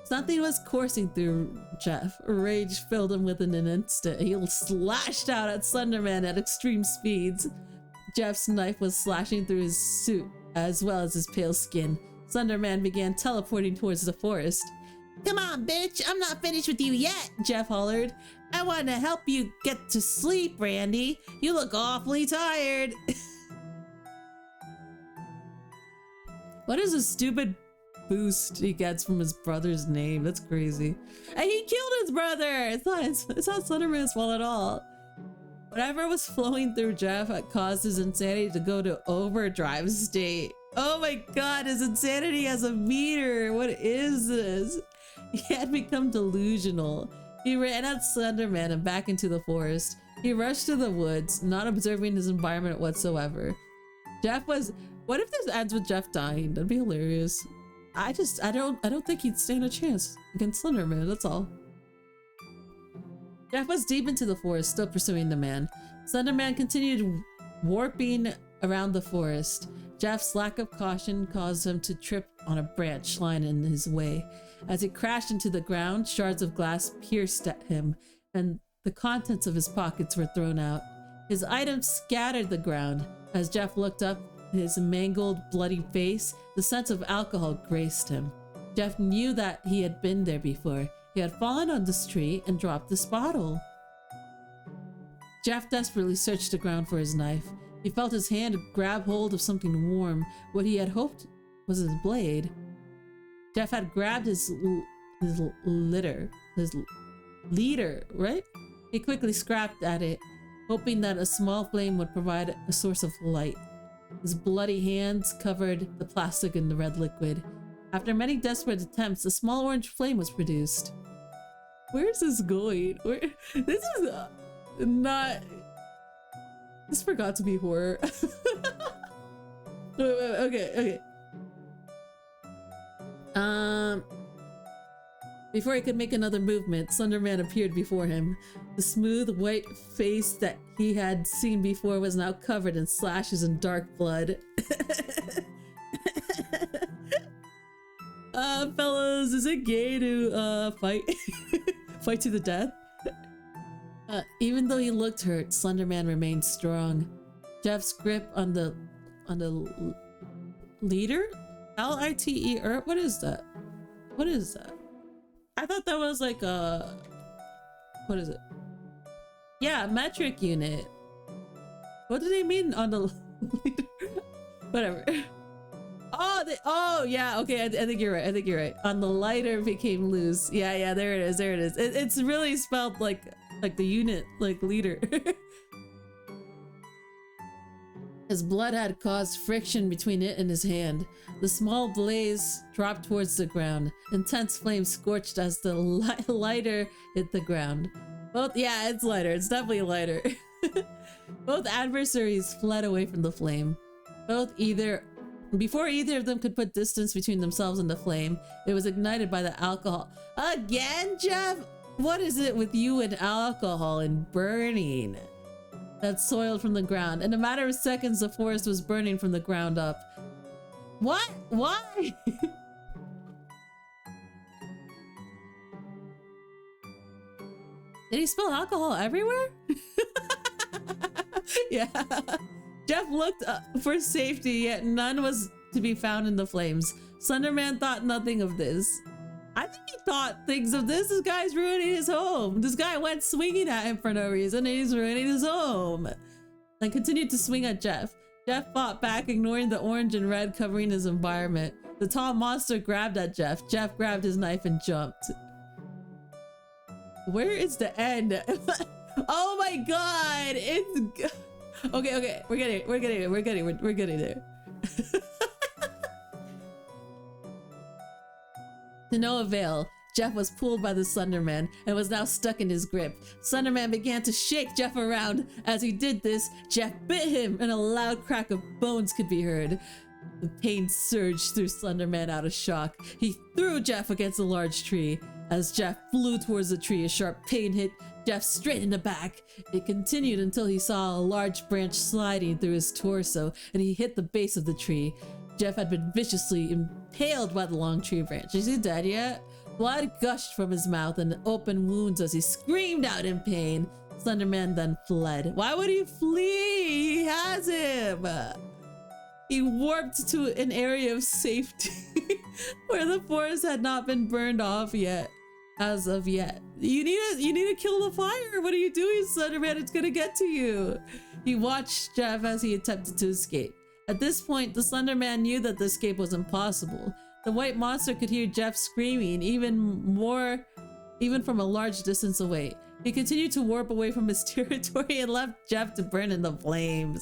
Something was coursing through Jeff. Rage filled him within an instant. He slashed out at Slenderman at extreme speeds. Jeff's knife was slashing through his suit as well as his pale skin. Slenderman began teleporting towards the forest. Come on, bitch, I'm not finished with you yet, Jeff hollered. I want to help you get to sleep, Randy. You look awfully tired. What is a stupid boost he gets from his brother's name? That's crazy. And he killed his brother. It's not Slenderman's fault at all. Whatever was flowing through Jeff had caused his insanity to go to overdrive state. Oh my god, his insanity has a meter. What is this? He had become delusional. He ran at Slenderman and back into the forest. He rushed to the woods, not observing his environment whatsoever. What if this ends with Jeff dying? That'd be hilarious. I don't think he'd stand a chance against Slenderman, that's all. Jeff was deep into the forest, still pursuing the man. Slenderman continued warping around the forest. Jeff's lack of caution caused him to trip on a branch lying in his way. As he crashed into the ground, shards of glass pierced at him, and the contents of his pockets were thrown out. His items scattered the ground. As Jeff looked up, his mangled, bloody face, the sense of alcohol graced him. Jeff knew that he had been there before. He had fallen on this tree and dropped this bottle. Jeff desperately searched the ground for his knife. He felt his hand grab hold of something warm. What he had hoped was his blade. Jeff had grabbed his leader, right? He quickly scrapped at it, hoping that a small flame would provide a source of light. His bloody hands covered the plastic in the red liquid. After many desperate attempts, a small orange flame was produced. Where is this going? This is not... This forgot to be horror. Okay. Before he could make another movement, Slenderman appeared before him. The smooth white face that he had seen before was now covered in slashes and dark blood. Fellas, is it gay to fight? Fight to the death? Even though he looked hurt, Slenderman remained strong. Jeff's grip on the leader? L-I-T-E, what is that? What is that? I thought that was like a... What is it? Yeah, metric unit. What do they mean on the leader? Whatever. Oh, yeah, okay, I think you're right. On the lighter became loose. Yeah, there it is. It's really spelled like the unit, like leader. His blood had caused friction between it and his hand. The small blaze dropped towards the ground. Intense flames scorched as the lighter hit the ground. It's lighter. It's definitely lighter. Both adversaries fled away from the flame. Before either of them could put distance between themselves and the flame, it was ignited by the alcohol. Again, Jeff? What is it with you and alcohol and burning? That soiled from the ground. In a matter of seconds, the forest was burning from the ground up. What? Why? Did he spill alcohol everywhere? Yeah. Jeff looked for safety, yet none was to be found in the flames. Slenderman thought nothing of this. I think he thought things of this. This guy's ruining his home. This guy went swinging at him for no reason, and he's ruining his home. And continued to swing at Jeff. Jeff fought back, ignoring the orange and red covering his environment. The tall monster grabbed at Jeff. Jeff grabbed his knife and jumped. Where is the end? Oh my god! Okay, we're getting there. To no avail, Jeff was pulled by the Slenderman and was now stuck in his grip. Slenderman began to shake Jeff around. As he did this, Jeff bit him and a loud crack of bones could be heard. The pain surged through Slenderman out of shock. He threw Jeff against a large tree. As Jeff flew towards the tree, a sharp pain hit Jeff straight in the back. It continued until he saw a large branch sliding through his torso and he hit the base of the tree. Jeff had been viciously impaled by the long tree branch. Is he dead yet? Blood gushed from his mouth and open wounds as he screamed out in pain. Slenderman then fled. Why would he flee? He has him! He warped to an area of safety where the forest had not been burned off yet. As of yet. You need to kill the fire! What are you doing, Slenderman? It's gonna get to you! He watched Jeff as he attempted to escape. At this point, the Slenderman knew that the escape was impossible. The white monster could hear Jeff screaming even from a large distance away. He continued to warp away from his territory and left Jeff to burn in the flames.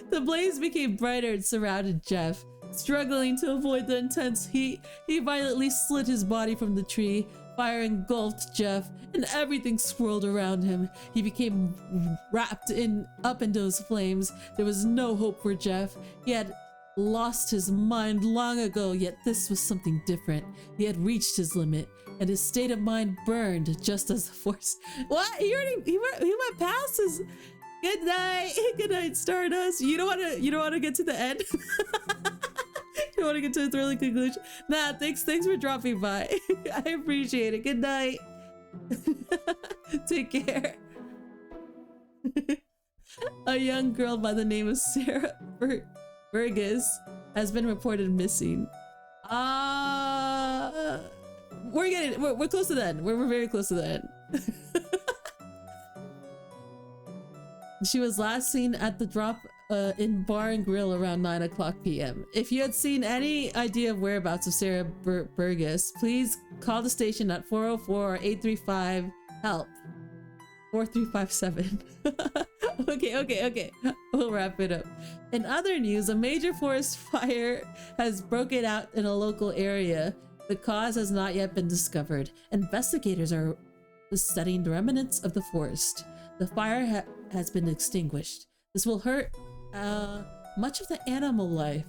The blaze became brighter and surrounded Jeff. Struggling to avoid the intense heat, he violently slid his body from the tree. Fire engulfed Jeff, and everything swirled around him. He became wrapped up in those flames. There was no hope for Jeff. He had lost his mind long ago, yet this was something different. He had reached his limit, and his state of mind burned just as the force. What? He went past his. Good night, Stardust. You don't want to get to the end. You want to get to a thrilling conclusion? Nah, thanks for dropping by. I appreciate it. Good night. Take care. A young girl by the name of Sarah Burgess has been reported missing. We're close to the end. We're very close to the end. She was last seen at the drop in Bar and Grill around 9 o'clock p.m. If you had seen any idea of whereabouts of Sarah Burgess, please call the station at 404-835-HELP. 4357. Okay. We'll wrap it up. In other news, a major forest fire has broken out in a local area. The cause has not yet been discovered. Investigators are studying the remnants of the forest. The fire has been extinguished. This will hurt much of the animal life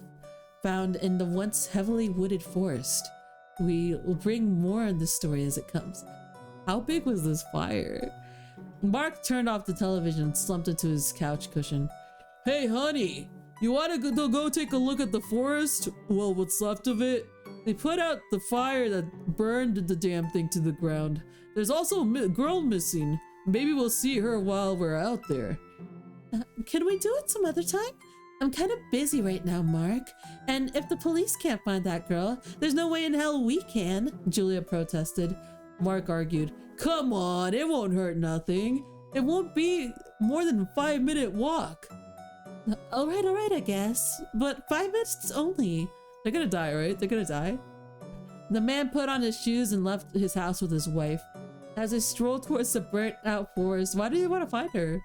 found in the once heavily wooded forest. We will bring more on this story as it comes. How big was this fire? Mark turned off the television and slumped into his couch cushion. Hey honey, you want to go take a look at the forest? Well, what's left of it? They put out the fire that burned the damn thing to the ground. There's also a girl missing. Maybe we'll see her while we're out there. Can we do it some other time? I'm kind of busy right now, Mark. And if the police can't find that girl, there's no way in hell we can, Julia protested. Mark argued, come on, it won't hurt nothing. It won't be more than a 5-minute walk. All right, I guess. But 5 minutes only. They're gonna die, right? They're gonna die. The man put on his shoes and left his house with his wife. As they strolled towards the burnt out forest, why do they want to find her?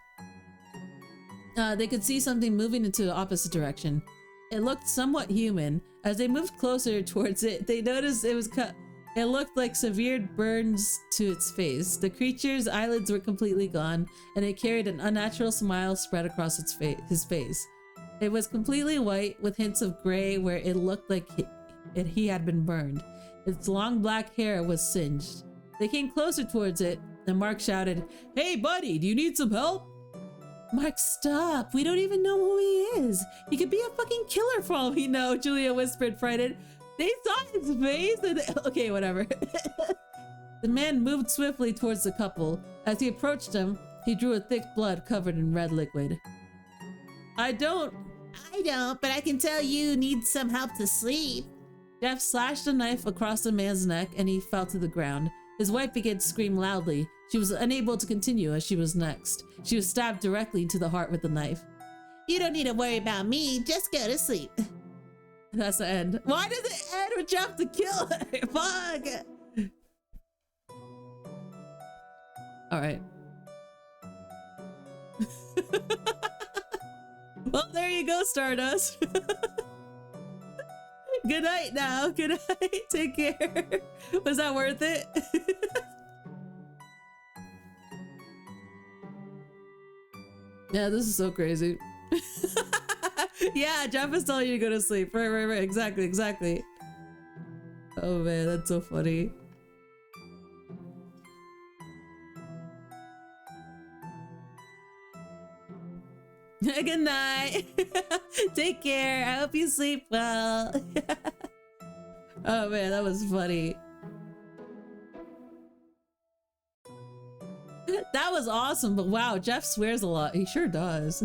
They could see something moving into the opposite direction. It looked somewhat human. As they moved closer towards it, they noticed it was cut. It looked like severe burns to its face. The creature's eyelids were completely gone, and it carried an unnatural smile spread across his face. It was completely white, with hints of gray where it looked like he had been burned. Its long black hair was singed. They came closer towards it, and Mark shouted, Hey buddy, do you need some help? Mark, stop. We don't even know who he is. He could be a fucking killer for all we know, Julia whispered, frightened. They saw his face and... Okay, whatever. The man moved swiftly towards the couple. As he approached them, he drew a thick blood covered in red liquid. I don't, but I can tell you need some help to sleep. Jeff slashed a knife across the man's neck and he fell to the ground. His wife began to scream loudly. She was unable to continue as she was next. She was stabbed directly into the heart with the knife. You don't need to worry about me. Just go to sleep. That's the end. Why does it end with Jeff to kill her? Fuck! Alright. Well, there you go, Stardust. Good night now. Good night. Take care. Was that worth it? Yeah, this is so crazy. Yeah, Jeff is telling you to go to sleep. Right. Exactly. Oh man, that's so funny. Good night. Take care. I hope you sleep well. Oh man, that was funny. That was awesome, but wow, Jeff swears a lot. He sure does.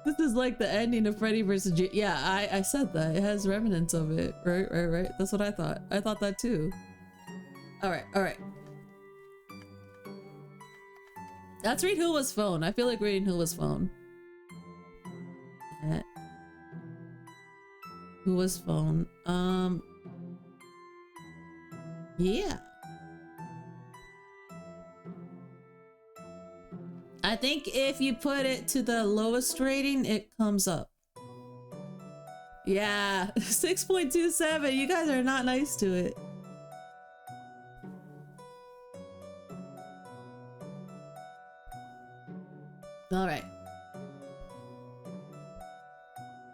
This is like the ending of Freddy vs. Yeah, I said that. It has remnants of it. Right. That's what I thought. I thought that too. All right. Let's read Hula's phone. I feel like reading Hula's phone. Hula's phone. Yeah. I think if you put it to the lowest rating, it comes up. Yeah, 6.27. You guys are not nice to it. All right.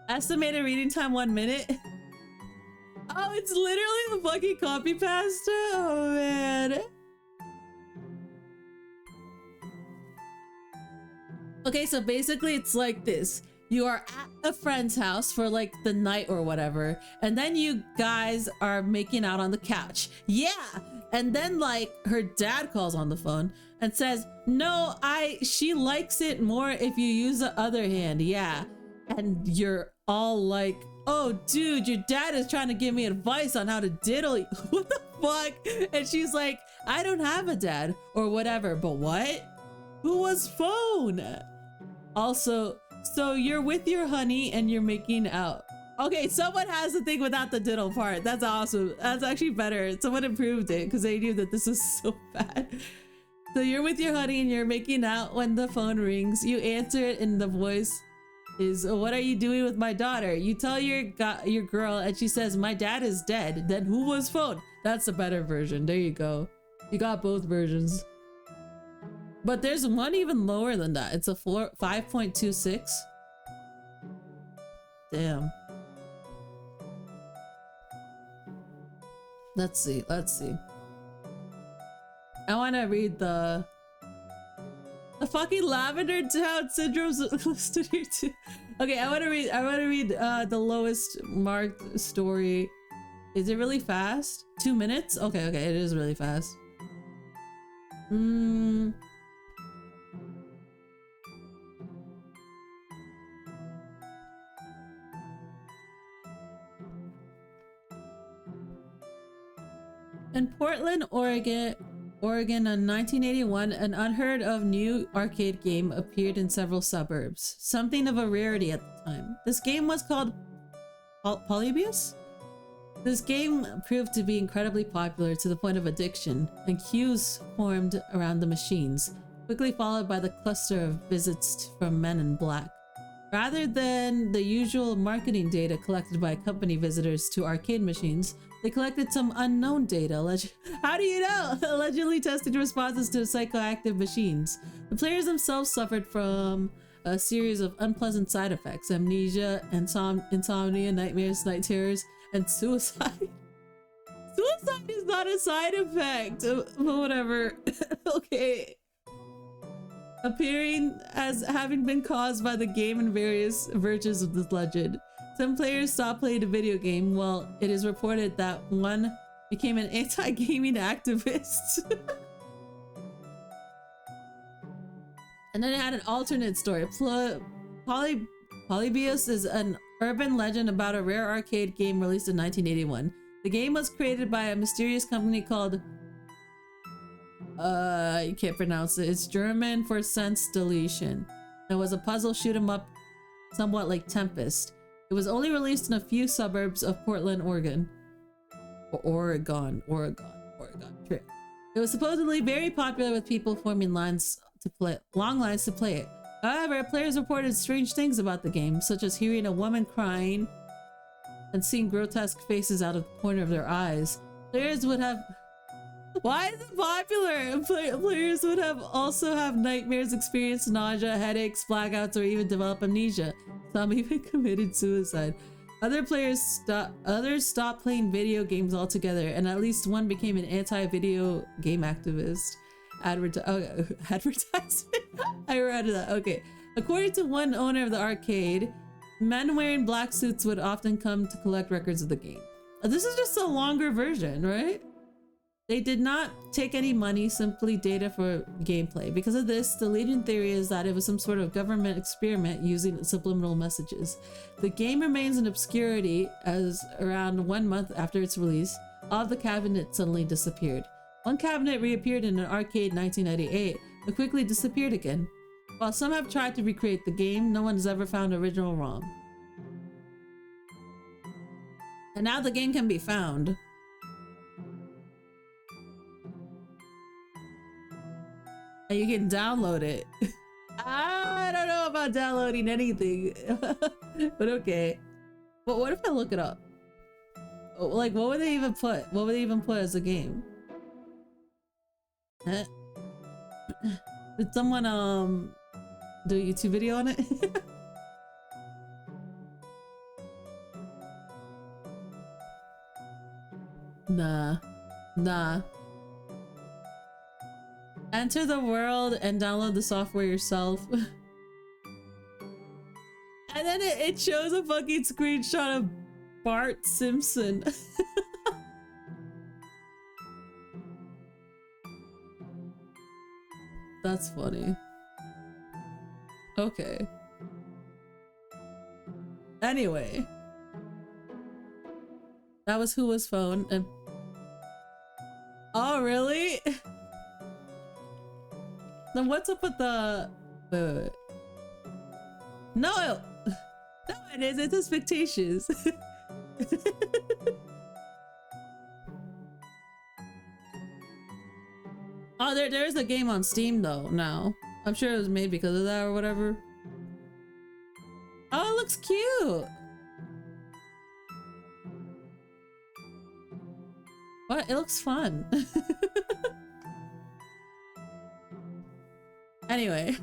Estimated reading time 1 minute. Oh, it's literally the fucking copy pasta. Oh man. Okay, so basically it's like this. You are at a friend's house for like the night or whatever, and then you guys are making out on the couch. Yeah. And then like her dad calls on the phone and says, no, she likes it more if you use the other hand. Yeah. And you're all like, oh dude, your dad is trying to give me advice on how to diddle. What the fuck? And she's like, I don't have a dad or whatever. But what? Who was phone? Also, so you're with your honey and you're making out. Okay, someone has the thing without the diddle part. That's awesome. That's actually better. Someone improved it because they knew that this is so bad. So you're with your honey and you're making out when the phone rings. You answer it and the voice is, what are you doing with my daughter? You tell your girl and she says, my dad is dead. Then who was phone? That's a better version. There you go. You got both versions. But there's one even lower than that. It's a 5.26. Damn. Let's see. I want to read the fucking Lavender Town Syndrome's listed here too. Okay, I want to read the lowest marked story. Is it really fast? 2 minutes? Okay, it is really fast. In Portland, Oregon in 1981, an unheard of new arcade game appeared in several suburbs, something of a rarity at the time. This game was called Polybius? This game proved to be incredibly popular to the point of addiction, and queues formed around the machines, quickly followed by the cluster of visits from men in black. Rather than the usual marketing data collected by company visitors to arcade machines, they collected some unknown data, how do you know? Allegedly testing responses to psychoactive machines. The players themselves suffered from a series of unpleasant side effects: amnesia, insomnia, nightmares, night terrors, and suicide. Suicide is not a side effect, but whatever. Okay. Appearing as having been caused by the game and various versions of this legend. Some players stopped playing the video game, while it is reported that one became an anti-gaming activist. And then it had an alternate story. Polybius is an urban legend about a rare arcade game released in 1981. The game was created by a mysterious company called you can't pronounce it. It's German for sense deletion. It was a puzzle shoot 'em up, somewhat like Tempest. It was only released in a few suburbs of Portland, Oregon. Oregon. Trip. It was supposedly very popular with people forming long lines to play it. However, players reported strange things about the game, such as hearing a woman crying and seeing grotesque faces out of the corner of their eyes. Players would have... Why is it popular? Players would also have nightmares, experience nausea, headaches, blackouts, or even develop amnesia. Some even committed suicide. Others stopped playing video games altogether, and at least one became an anti-video game activist. Advertisement? I read that. Okay. According to one owner of the arcade, men wearing black suits would often come to collect records of the game. This is just a longer version, right? They did not take any money, simply data for gameplay. Because of this, the leading theory is that it was some sort of government experiment using subliminal messages. The game remains in obscurity as around 1 month after its release, all of the cabinets suddenly disappeared. One cabinet reappeared in an arcade in 1998, but quickly disappeared again. While some have tried to recreate the game, no one has ever found original ROM. And now the game can be found. And you can download it. I don't know about downloading anything. But okay. But what if I look it up? Like, what would they even put? What would they even put as a game? Did someone do a YouTube video on it? Nah. Enter the world and download the software yourself. And then it shows a fucking screenshot of Bart Simpson. That's funny. Okay. Anyway. That was who was phone and... Oh, really? Then what's up with the... Wait. No! No, it is. It's just fictitious. Oh, there's a game on Steam though now. I'm sure it was made because of that or whatever. Oh, it looks cute. What? It looks fun. Anyway.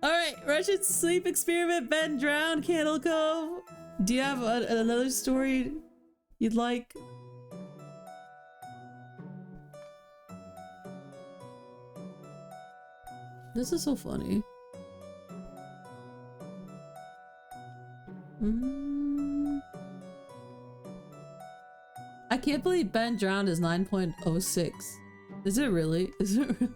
Alright, Russian sleep experiment, Ben drowned, Candle Cove. Do you have another story you'd like? This is so funny. I can't believe Ben drowned is 9.06. Is it really? Is it really?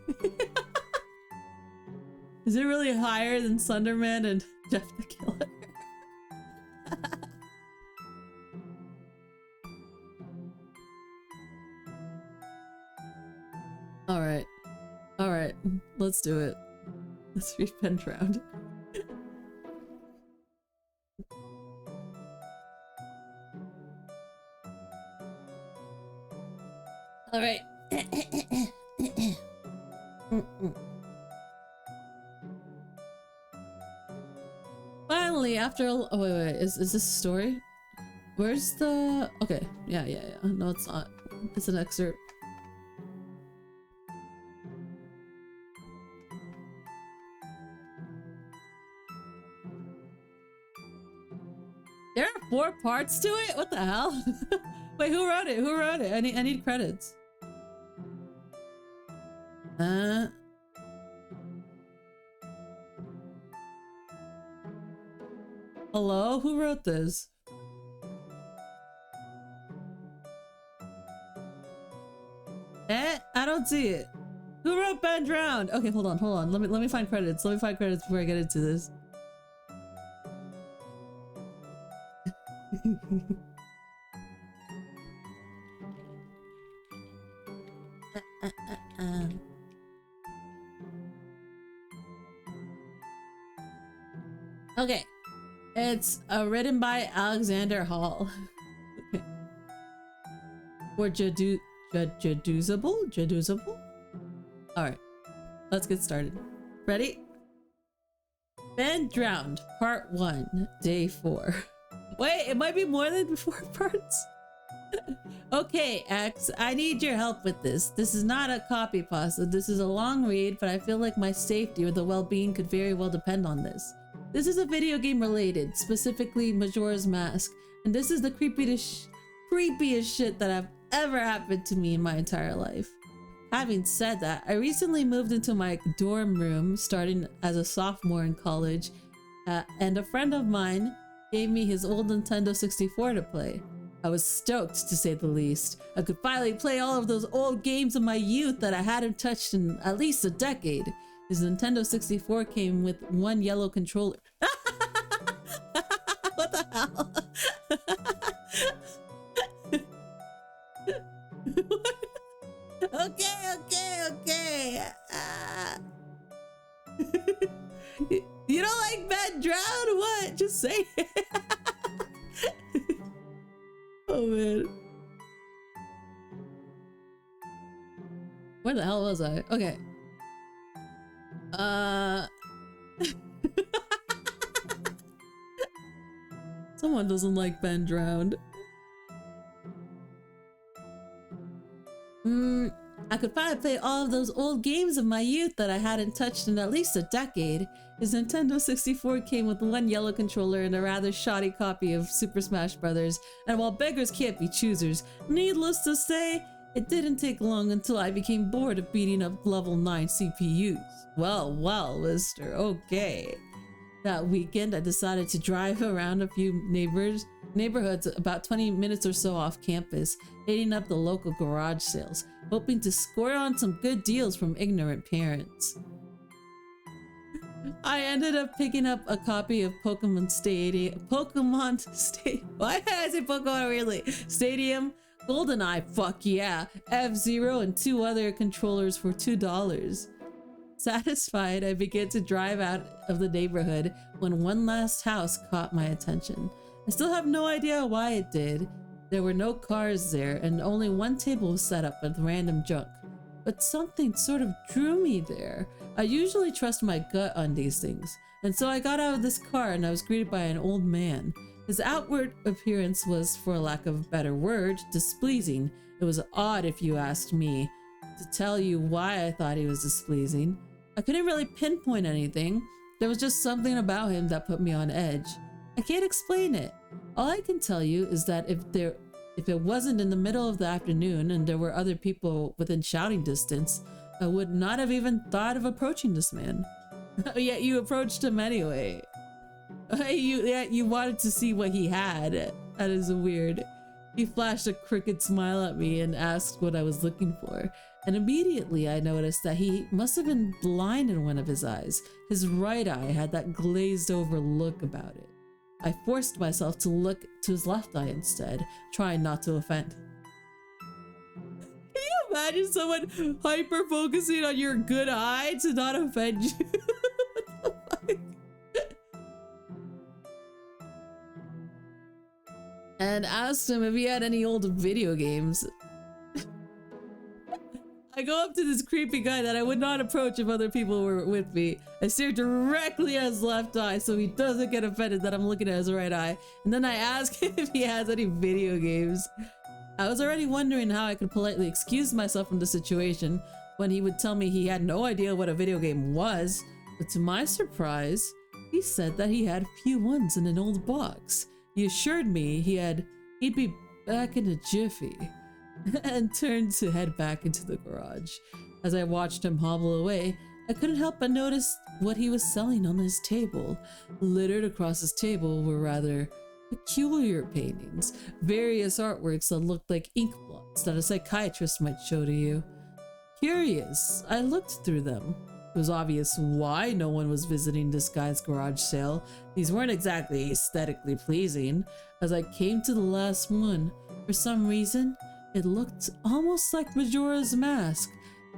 Is it really higher than Slenderman and Jeff the Killer? Alright, let's do it. Let's read Ben drowned. Alright. Finally, after oh wait, is this a story? Where's the... Okay, yeah. No, it's not. It's an excerpt. There are 4 parts to it? What the hell? Wait, who wrote it? I need credits. Hello? Who wrote this? I don't see it. Who wrote Ben Drowned? Okay, hold on. Let me find credits. Let me find credits before I get into this. Okay, it's written by Alexander Hall. Or Jedusable? Alright, let's get started. Ready? Ben Drowned, Part 1, Day 4. Wait, it might be more than 4 parts. Okay, X, I need your help with this. This is not a copy pasta. This is a long read, but I feel like my safety or the well-being could very well depend on this. This is a video game related, specifically Majora's Mask, and this is the creepiest shit that have ever happened to me in my entire life. Having said that, I recently moved into my dorm room starting as a sophomore in college, and a friend of mine gave me his old Nintendo 64 to play. I was stoked, to say the least. I could finally play all of those old games of my youth that I hadn't touched in at least a decade. His Nintendo 64 came with one yellow controller. What the hell? Okay. You don't like Ben Drowned? What? Just say it. Oh man. Where the hell was I? Okay. Someone doesn't like Ben Drowned. I could finally play all of those old games of my youth that I hadn't touched in at least a decade. His Nintendo 64 came with one yellow controller and a rather shoddy copy of Super Smash Bros. And while beggars can't be choosers, needless to say, it didn't take long until I became bored of beating up level 9 CPUs. Well, mister, okay. That weekend, I decided to drive around a few neighborhoods about 20 minutes or so off campus, hitting up the local garage sales, hoping to score on some good deals from ignorant parents. I ended up picking up a copy of Pokemon Stadium. Why did I say Pokemon weirdly? Stadium, GoldenEye, fuck yeah, F-Zero, and 2 other controllers for $2. Satisfied, I began to drive out of the neighborhood when one last house caught my attention. I still have no idea why it did. There were no cars there, and only one table was set up with random junk. But something sort of drew me there. I usually trust my gut on these things, and so I got out of this car and I was greeted by an old man. His outward appearance was, for lack of a better word, displeasing. It was odd if you asked me. To tell you why I thought he was displeasing, I couldn't really pinpoint anything. There was just something about him that put me on edge. I can't explain it. All I can tell you is that if it wasn't in the middle of the afternoon and there were other people within shouting distance, I would not have even thought of approaching this man. Yet you approached him anyway. You wanted to see what he had. That is weird. He flashed a crooked smile at me and asked what I was looking for. And immediately I noticed that he must have been blind in one of his eyes. His right eye had that glazed over look about it. I forced myself to look to his left eye instead, trying not to offend. Can you imagine someone hyper-focusing on your good eye to not offend you? What the fuck? And asked him if he had any old video games. I go up to this creepy guy that I would not approach if other people were with me. I stare directly at his left eye so he doesn't get offended that I'm looking at his right eye. And then I ask him if he has any video games. I was already wondering how I could politely excuse myself from the situation when he would tell me he had no idea what a video game was. But to my surprise, he said that he had a few ones in an old box. He assured me he'd be back in a jiffy. And turned to head back into the garage. As I watched him hobble away, I couldn't help but notice what he was selling on his table. Littered across his table were rather peculiar paintings, various artworks that looked like ink blots that a psychiatrist might show to you. Curious, I looked through them. It was obvious why no one was visiting this guy's garage sale. These weren't exactly aesthetically pleasing. As I came to the last one, for some reason, it looked almost like Majora's Mask.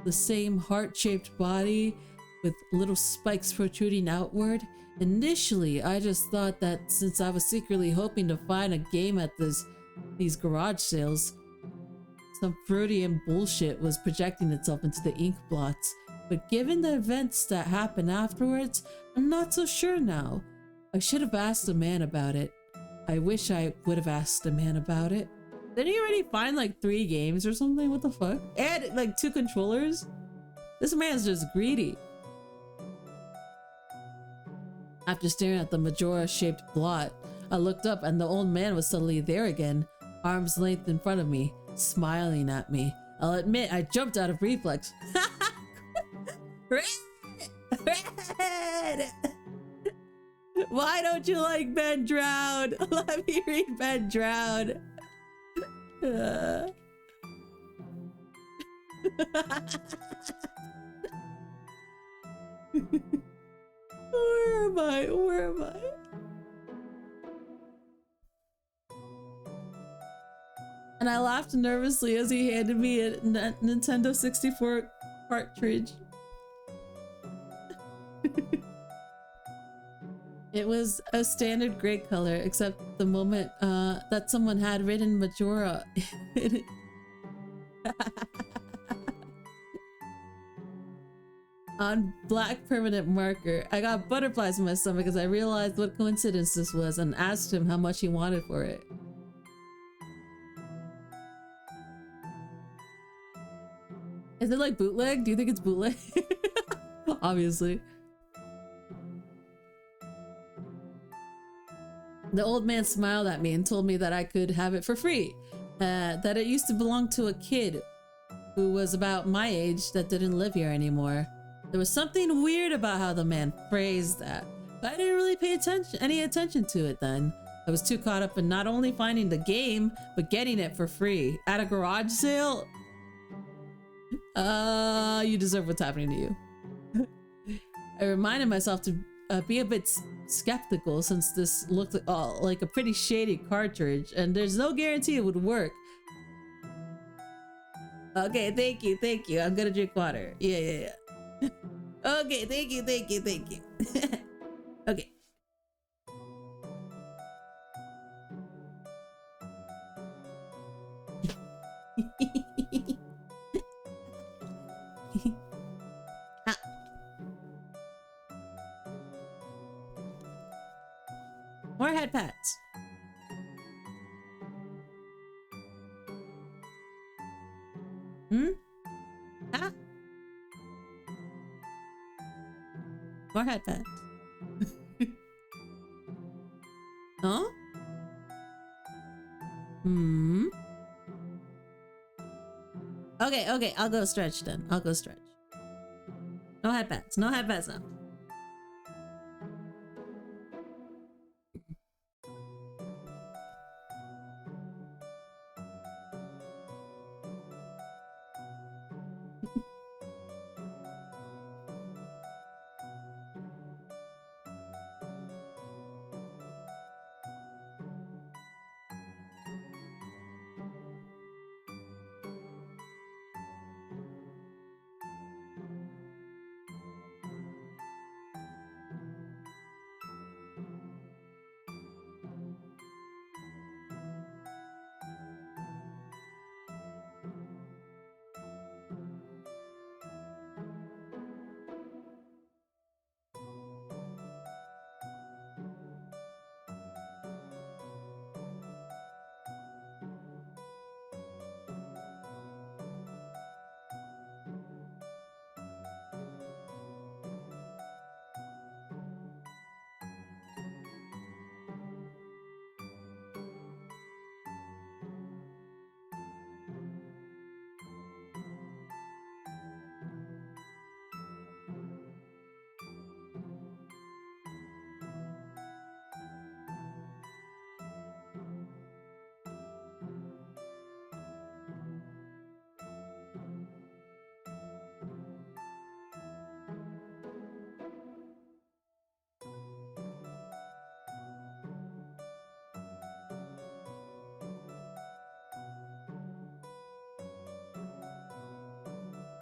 The same heart-shaped body with little spikes protruding outward. Initially, I just thought that since I was secretly hoping to find a game at these garage sales, some Freudian bullshit was projecting itself into the ink blots. But given the events that happened afterwards, I'm not so sure now. I should have asked the man about it. I wish I would have asked the man about it. Didn't he already find like 3 games or something? What the fuck? And like 2 controllers? This man's just greedy. After staring at the Majora-shaped blot, I looked up and the old man was suddenly there again, arm's length in front of me, smiling at me. I'll admit I jumped out of reflex. Red! Red! Why don't you like Ben Drown? Let me read Ben Drown. Where am I? Where am I? And I laughed nervously as he handed me a Nintendo 64 cartridge. It was a standard gray color, except the moment that someone had written Majora in it. On black permanent marker. I got butterflies in my stomach as I realized what coincidence this was and asked him how much he wanted for it. Is it like bootleg? Do you think it's bootleg? Obviously. The old man smiled at me and told me that I could have it for free. That it used to belong to a kid who was about my age that didn't live here anymore. There was something weird about how the man phrased that, but I didn't really pay any attention to it then. I was too caught up in not only finding the game, but getting it for free. At a garage sale? You deserve what's happening to you. I reminded myself to be a bit skeptical since this looked like a pretty shady cartridge, and there's no guarantee it would work. Okay, thank you. I'm gonna drink water. Yeah. Okay, thank you. Okay. Ah. More head pats. Ah. More head pats. Huh? Okay, I'll go stretch then. I'll go stretch. No head pats now.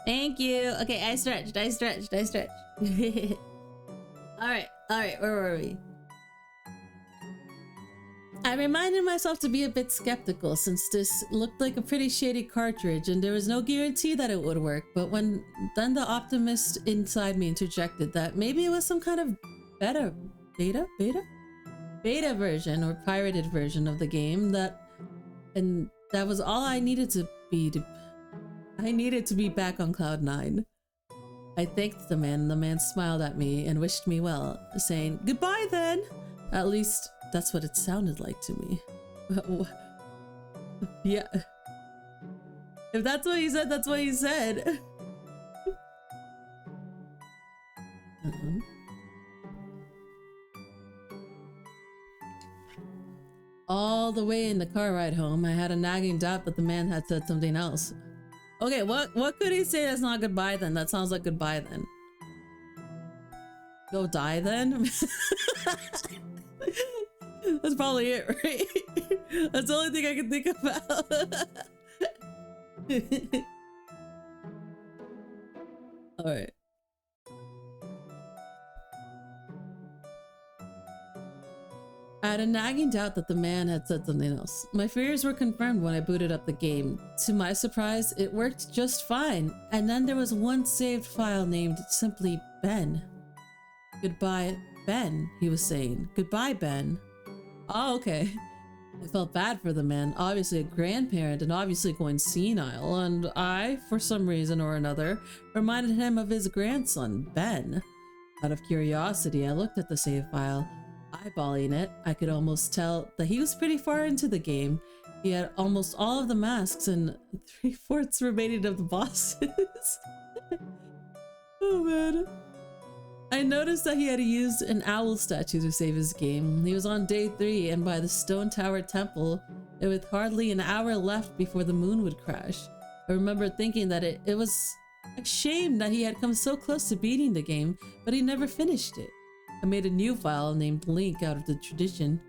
Thank you. Okay, I stretched. All right, where were we? I reminded myself to be a bit skeptical since this looked like a pretty shady cartridge and there was no guarantee that it would work, but then the optimist inside me interjected that maybe it was some kind of beta version or pirated version of the game that was all I needed to be I needed to be back on Cloud 9. I thanked the man and the man smiled at me and wished me well, saying, "Goodbye then." At least that's what it sounded like to me. Yeah. If that's what he said, that's what he said. All the way in the car ride home, I had a nagging doubt that the man had said something else. Okay, what could he say that's not goodbye then? That sounds like goodbye then. Go die then? That's probably it, right? That's the only thing I can think about. Alright. I had a nagging doubt that the man had said something else. My fears were confirmed when I booted up the game. To my surprise, it worked just fine. And then there was one saved file named simply Ben. "Goodbye, Ben," he was saying. "Goodbye, Ben." Oh, okay. I felt bad for the man, obviously a grandparent and obviously going senile, and I, for some reason or another, reminded him of his grandson, Ben. Out of curiosity, I looked at the save file. Eyeballing it, I could almost tell that he was pretty far into the game. He had almost all of the masks and 3/4 remaining of the bosses. Oh man. I noticed that he had used an owl statue to save his game. He was on day 3 and by the Stone Tower Temple, and with hardly an hour left before the moon would crash. I remember thinking that it was a shame that he had come so close to beating the game, but he never finished it. I made a new file named Link out of the tradition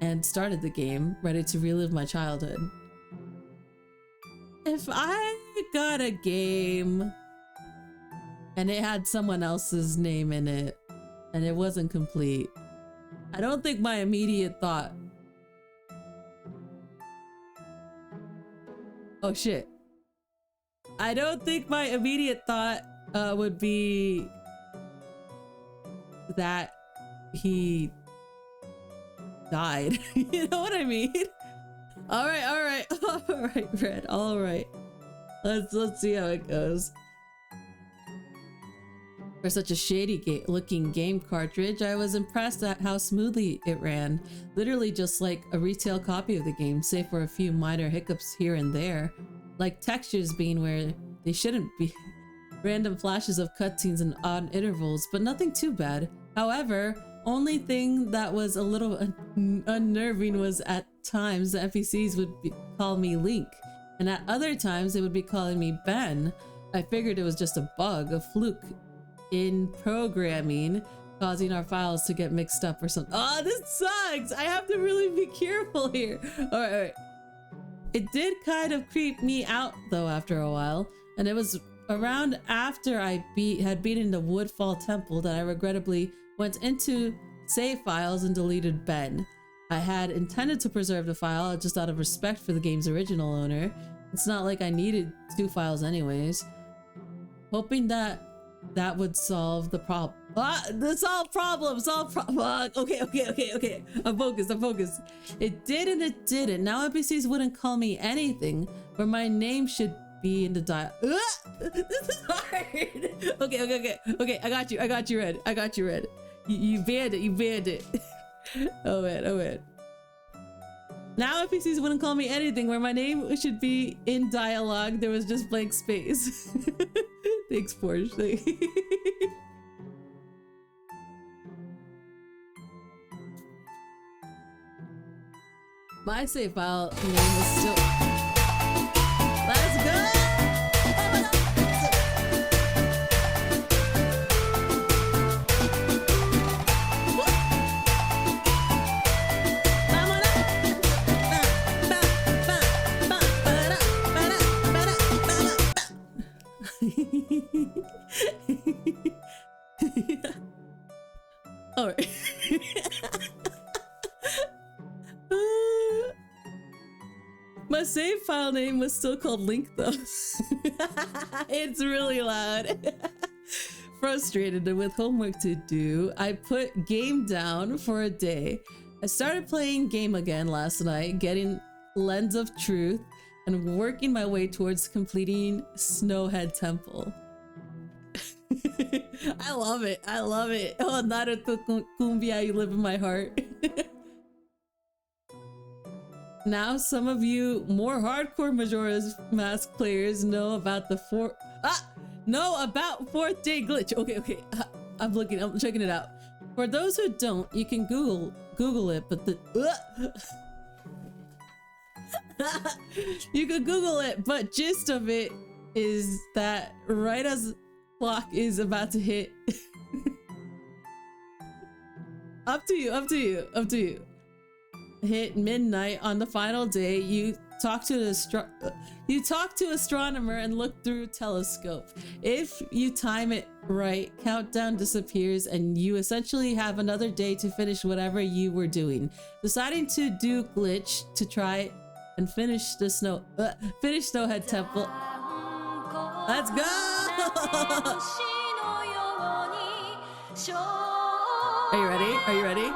and started the game, ready to relive my childhood. If I got a game and it had someone else's name in it and it wasn't complete, I don't think my immediate thought... Oh shit. I don't think my immediate thought would be that he died. You know what I mean? All right, Red. All right. Let's see how it goes. For such a shady looking game cartridge, I was impressed at how smoothly it ran. Literally just like a retail copy of the game, save for a few minor hiccups here and there, like textures being where they shouldn't be, random flashes of cutscenes and odd intervals, but nothing too bad. However, only thing that was a little unnerving was at times the NPCs would call me Link, and at other times they would be calling me Ben. I figured it was just a bug, a fluke in programming, causing our files to get mixed up or something. Oh, this sucks! I have to really be careful here. All right. It did kind of creep me out though after a while, and it was around after I had beaten the Woodfall Temple that I regrettably went into save files and deleted Ben. I had intended to preserve the file just out of respect for the game's original owner. It's not like I needed 2 files anyways. Hoping that would solve the problem. Solve problems. Okay. I'm focused. It did and it didn't. Now NPCs wouldn't call me anything, where my name should be in the dial. This is hard. Okay. I got you, Red. You banned it. Oh man. Now NPCs wouldn't call me anything, where my name should be in dialogue. There was just blank space. Thanks, Porsche. My save file name is still... Let's go! All right. save file name was still called Link though. It's really loud. Frustrated and with homework to do, I put game down for a day. I started playing game again last night, getting Lens of Truth, and working my way towards completing Snowhead Temple. I love it. I love it. Oh, Naruto Cumbia, you live in my heart. Now some of you more hardcore Majora's Mask players know about the fourth day glitch. Okay. I'm checking it out. For those who don't, you can Google it, but you can Google it, but gist of it is that right as clock is about to hit up to you hit midnight on the final day, you talk to astronomer and look through telescope. If you time it right, countdown disappears and you essentially have another day to finish whatever you were doing. Deciding to do glitch to try and finish Snowhead Temple. Let's go! Are you ready? Are you ready?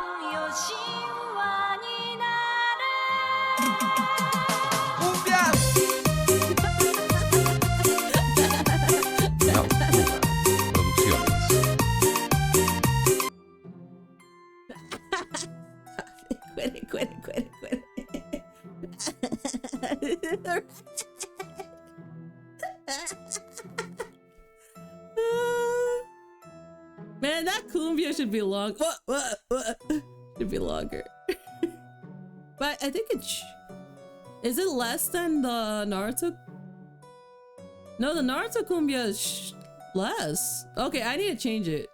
Quit it. Man, that cumbia should be long. Should be longer. But I think is it less than the Naruto? No, the Naruto cumbia is less. Okay, I need to change it.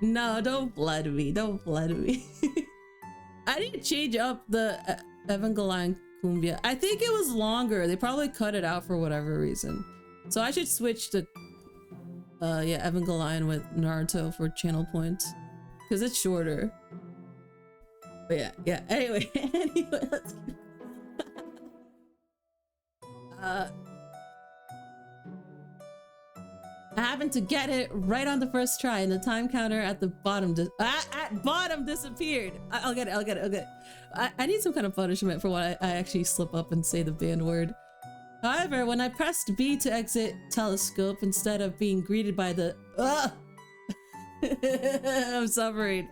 No, don't blood me. Don't blood me. I need to change up the Evangelion cumbia. I think it was longer. They probably cut it out for whatever reason. So I should switch to Evangelion with Naruto for channel points. Because it's shorter. But yeah. Anyway, let's keep I happened to get it right on the first try, and the time counter at the bottom disappeared. I'll get it. I need some kind of punishment for when I actually slip up and say the banned word. However, when I pressed B to exit telescope instead of being greeted by the I'm suffering.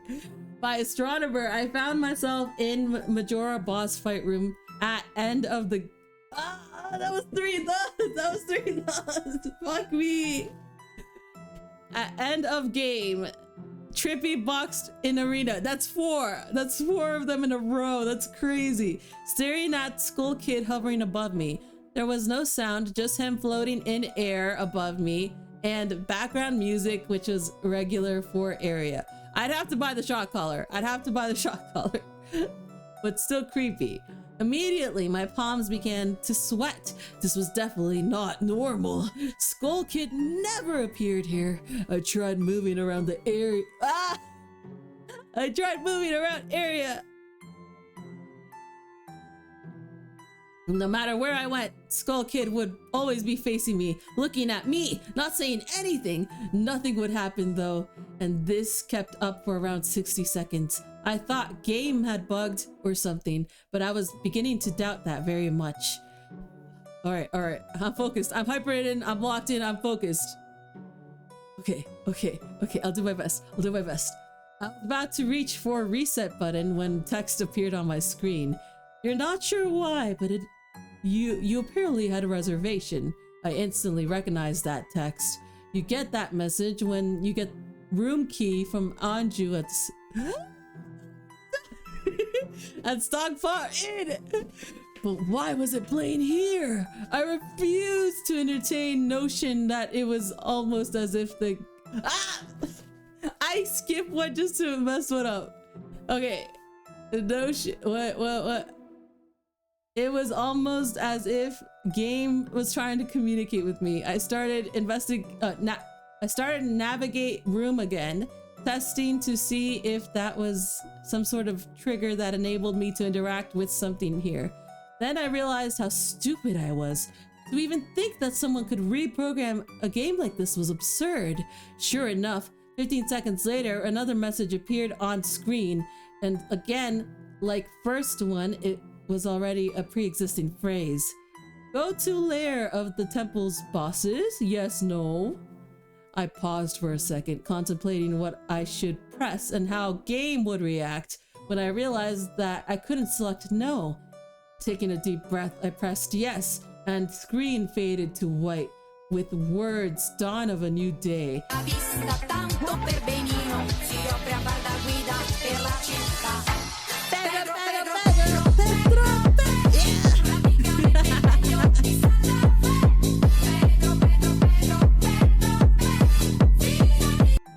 By astronomer, I found myself in Majora boss fight room at end of the that was 3 thoughts. Fuck me. At end of game, Trippy boxed in arena. That's 4 of them in a row. That's crazy. Staring at Skull Kid hovering above me. There was no sound, just him floating in air above me, and background music, which was regular for area. I'd have to buy the shock collar. But still creepy. Immediately, my palms began to sweat. This was definitely not normal. Skull Kid never appeared here. I tried moving around the area. No matter where I went, Skull Kid would always be facing me, looking at me, not saying anything. Nothing would happen though, and this kept up for around 60 seconds. I thought game had bugged or something, but I was beginning to doubt that very much. All right, I'm focused. I'm hyper in, I'm locked in, I'm focused. Okay, I'll do my best. I was about to reach for a reset button when text appeared on my screen. You're not sure why, but you apparently had a reservation. I instantly recognized that text. You get that message when you get room key from Anju at Stockpot Inn. But why was it playing here? I refused to entertain notion that it was almost as if the I skipped one just to mess one up. Okay, the notion. What? It was almost as if game was trying to communicate with me. I started navigate room again, testing to see if that was some sort of trigger that enabled me to interact with something here. Then I realized how stupid I was. To even think that someone could reprogram a game like this was absurd. Sure enough, 15 seconds later, another message appeared on screen, and again, like first one, it was already a pre-existing phrase. Go to lair of the temple's bosses? Yes, no? I paused for a second, contemplating what I should press and how game would react when I realized that I couldn't select no. Taking a deep breath, I pressed yes, and screen faded to white with words dawn of a new day.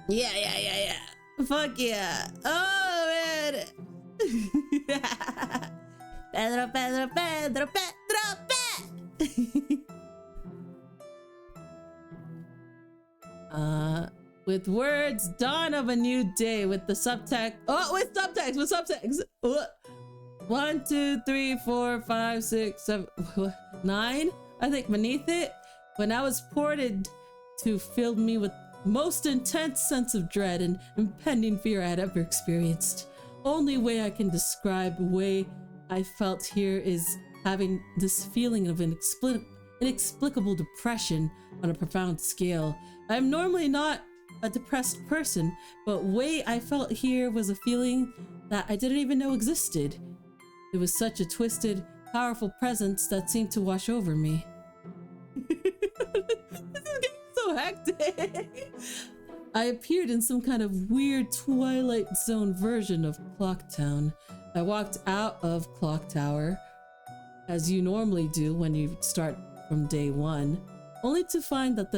Yeah. Fuck yeah. Oh, man. Pedro. With words, dawn of a new day with the subtext. Oh, with subtext. 1, 2, 3, 4, 5, 6, 7, 9. I think beneath it, when I was ported to fill me with most intense sense of dread and impending fear I had ever experienced. Only way I can describe the way I felt here is having this feeling of inexplicable depression on a profound scale. I'm normally not a depressed person, but way I felt here was a feeling that I didn't even know existed. It was such a twisted, powerful presence that seemed to wash over me. This is getting so hectic. I appeared in some kind of weird Twilight Zone version of Clocktown. I walked out of Clock Tower, as you normally do when you start from day one, only to find that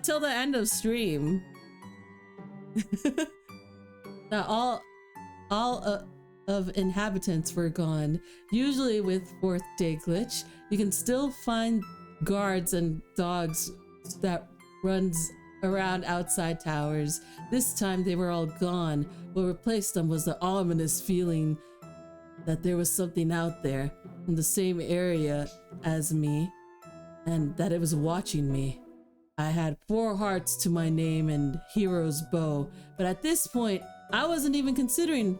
till the end of stream. That all of inhabitants were gone. Usually with fourth day glitch, you can still find guards and dogs that runs around outside towers. This time they were all gone. What replaced them was the ominous feeling that there was something out there in the same area as me and that it was watching me. I had 4 hearts to my name and hero's bow, but at this point I wasn't even considered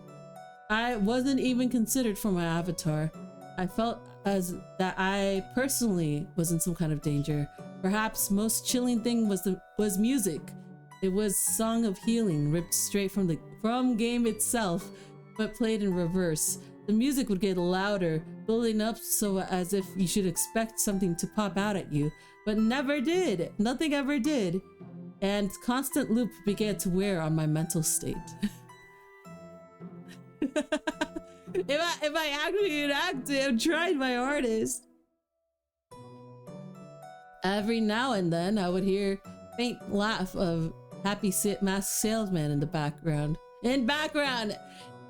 for my avatar. I felt as that I personally was in some kind of danger. Perhaps most chilling thing was music. It was Song of Healing, ripped straight from game itself, but played in reverse. The music would get louder, building up so as if you should expect something to pop out at you, but never did. Nothing ever did. And constant loop began to wear on my mental state. If I actually enacted, I'm trying my hardest. Every now and then I would hear faint laugh of happy masked salesman in the background.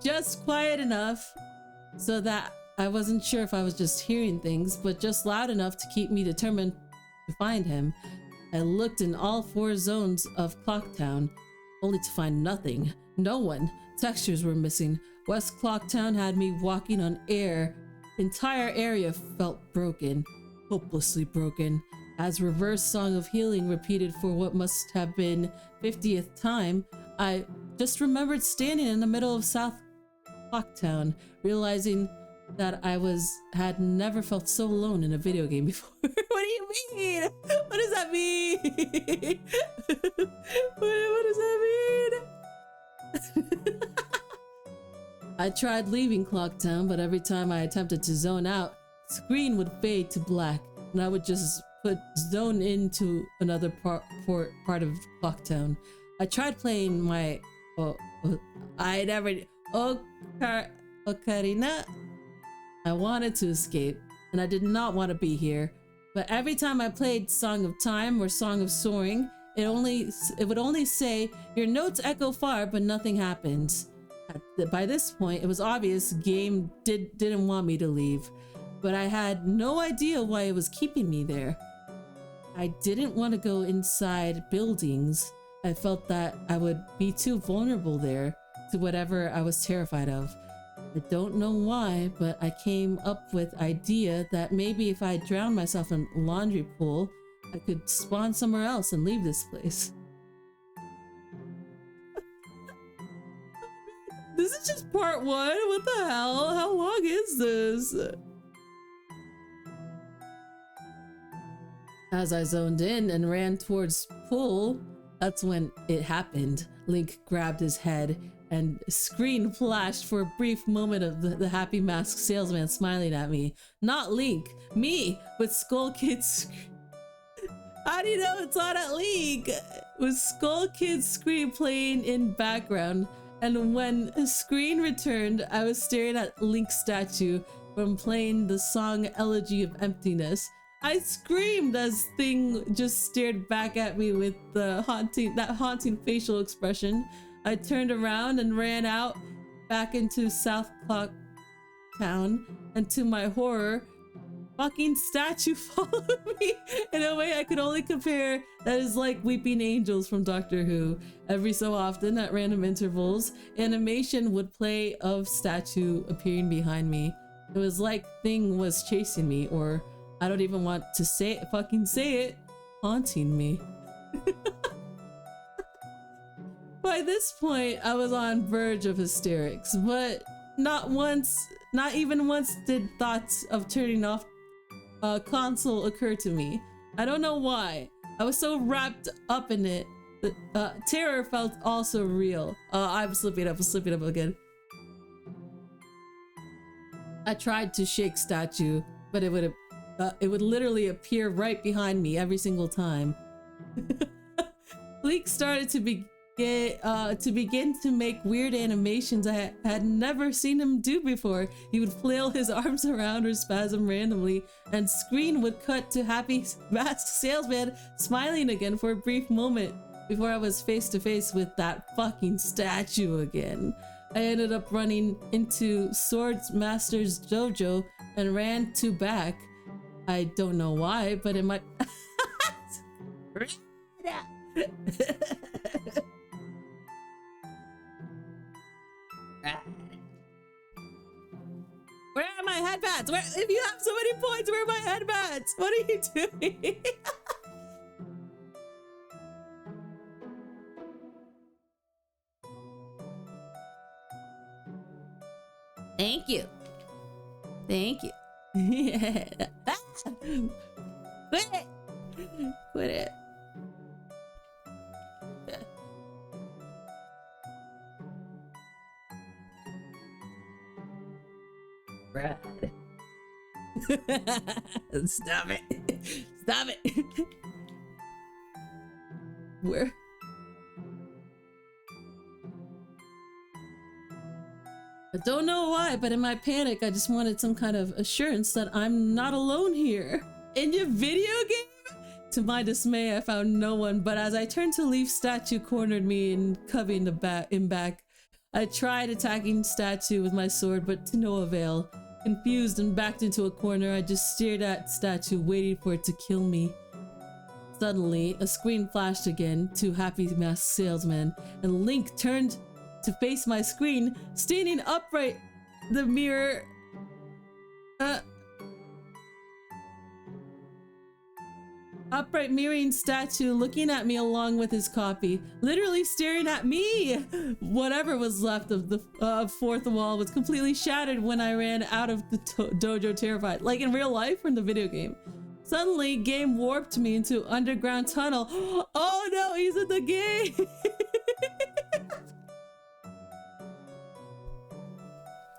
Just quiet enough so that I wasn't sure if I was just hearing things, but just loud enough to keep me determined to find him. I looked in all 4 zones of Clocktown, only to find nothing. No one. Textures were missing. West Clocktown had me walking on air. Entire area felt broken, hopelessly broken. As reverse Song of Healing repeated for what must have been 50th time, I just remembered standing in the middle of South Clocktown, realizing that I had never felt so alone in a video game before. What do you mean? What does that mean? What does that mean? I tried leaving Clocktown, but every time I attempted to zone out, screen would fade to black, and I would just zone into another part of Clocktown. I tried playing my Ocarina. I wanted to escape, and I did not want to be here. But every time I played Song of Time or Song of Soaring, it would only say, your notes echo far, but nothing happens. By this point, it was obvious game didn't want me to leave, but I had no idea why it was keeping me there. I didn't want to go inside buildings. I felt that I would be too vulnerable there to whatever I was terrified of. I don't know why, but I came up with idea that maybe if I drowned myself in a laundry pool, I could spawn somewhere else and leave this place. This is just part 1? What the hell? How long is this? As I zoned in and ran towards pool, that's when it happened. Link grabbed his head and screen flashed for a brief moment of the happy masked salesman smiling at me. Not Link, me with Skull Kid's. How do you know it's not at Link? With Skull Kid's screen playing in background, and when the screen returned, I was staring at Link's statue from playing the song Elegy of Emptiness. I screamed as Thing just stared back at me with that haunting facial expression. I turned around and ran out back into South Clock Town, and to my horror, fucking statue followed me in a way I could only compare that is like weeping angels from Doctor Who. Every so often, at random intervals, animation would play of statue appearing behind me. It was like Thing was chasing me, or I don't even want to say it, haunting me. By this point, I was on verge of hysterics, but not even once did thoughts of turning off a console occur to me. I don't know why. I was so wrapped up in it. Terror felt also real. I'm slipping up again. I tried to shake statue, but it would literally appear right behind me every single time. Bleak started to begin to make weird animations I had never seen him do before. He would flail his arms around or spasm randomly, and screen would cut to happy masked salesman smiling again for a brief moment before I was face to face with that fucking statue again. I ended up running into Swords Master's dojo and ran to back. I don't know why, but it might. Where are my headbands? If you have so many points, where are my headbands? What are you doing? Thank you. Thank you. Quit it. Quit it. Brad. Stop it. Stop it. Where? I don't know why, but in my panic, I just wanted some kind of assurance that I'm not alone here. In your video game? To my dismay, I found no one, but as I turned to leave, statue cornered me and covering the back. I tried attacking statue with my sword, but to no avail. Confused and backed into a corner, I just stared at statue, waiting for it to kill me. Suddenly, a screen flashed again to Happy Masked Salesman, and Link turned to face my screen, standing upright, the mirror. Upright mirroring statue looking at me along with his copy, literally staring at me. Whatever was left of the fourth wall was completely shattered when I ran out of the dojo terrified, like in real life or in the video game. Suddenly, game warped me into underground tunnel. Oh no, he's in the game.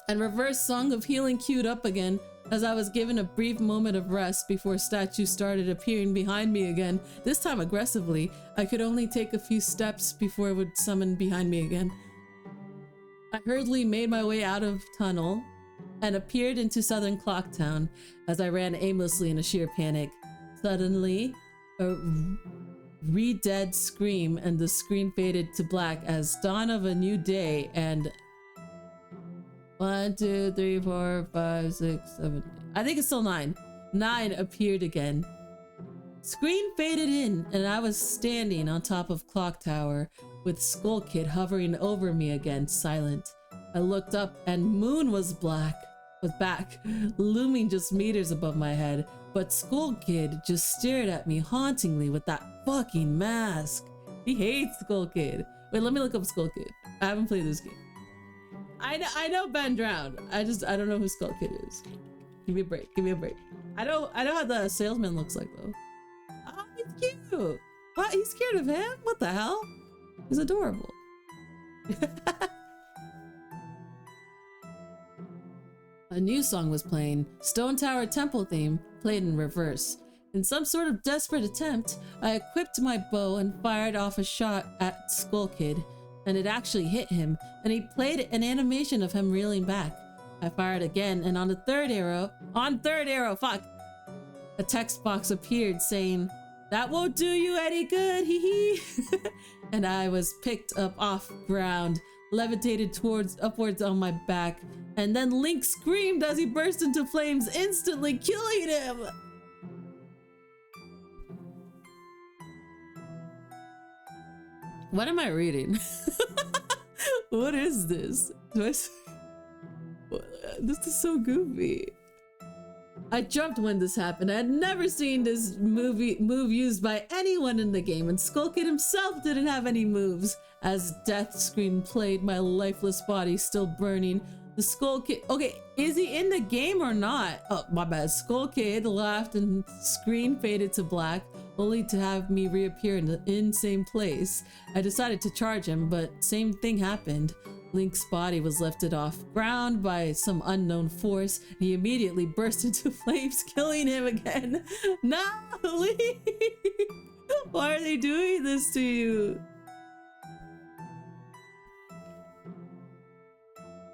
And reverse song of healing queued up again as I was given a brief moment of rest before statue started appearing behind me again, this time aggressively. I could only take a few steps before it would summon behind me again. I hurriedly made my way out of tunnel and appeared into Southern Clocktown as I ran aimlessly in a sheer panic. Suddenly, a re-dead scream and the screen faded to black as dawn of a new day and 1, 2, 3, 4, 5, 6, 7. I think it's still 9. 9 appeared again. Screen faded in, and I was standing on top of Clock Tower, with Skull Kid hovering over me again, silent. I looked up, and Moon was back, looming just meters above my head, but Skull Kid just stared at me hauntingly with that fucking mask. He hates Skull Kid. Wait, let me look up Skull Kid. I haven't played this game. I know Ben drowned. I don't know who Skull Kid is. Give me a break. Give me a break. I know how the salesman looks like though. Oh, he's cute. What? He's scared of him? What the hell? He's adorable. A new song was playing. Stone Tower Temple theme, played in reverse. In some sort of desperate attempt, I equipped my bow and fired off a shot at Skull Kid, and it actually hit him, and he played an animation of him reeling back. I fired again, and on third arrow, fuck! A text box appeared saying, "That won't do you any good, hee hee." And I was picked up off ground, levitated upwards on my back, and then Link screamed as he burst into flames, instantly killing him. What am I reading? What is this? This is so goofy. I jumped when this happened. I had never seen this move used by anyone in the game, and Skull Kid himself didn't have any moves. As death screen played, my lifeless body still burning. The Skull Kid... Okay, is he in the game or not? Oh, my bad. Skull Kid laughed and screen faded to black, only to have me reappear in the same place. I decided to charge him, but same thing happened. Link's body was lifted off ground by some unknown force. He immediately burst into flames, killing him again. No, Link! Why are they doing this to you?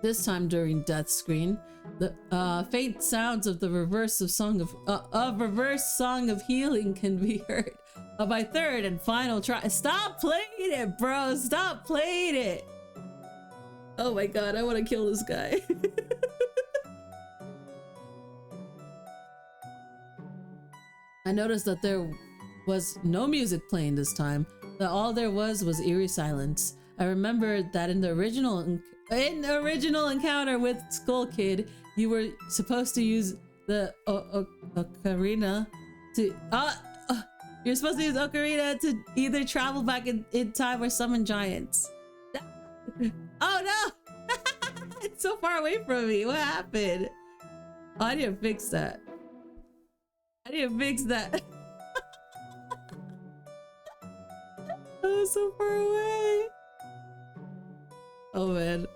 This time during death screen, the faint sounds of the reverse song of healing can be heard. My third and final try. Stop playing it, bro! Stop playing it! Oh my god, I want to kill this guy. I noticed that there was no music playing this time. That all there was eerie silence. I remembered that in the original encounter with Skull Kid, you were supposed to use the ocarina to you're supposed to use ocarina to either travel back in time or summon giants. Oh no! It's so far away from me. What happened? Oh, I need to fix that. Oh, so far away. Oh man.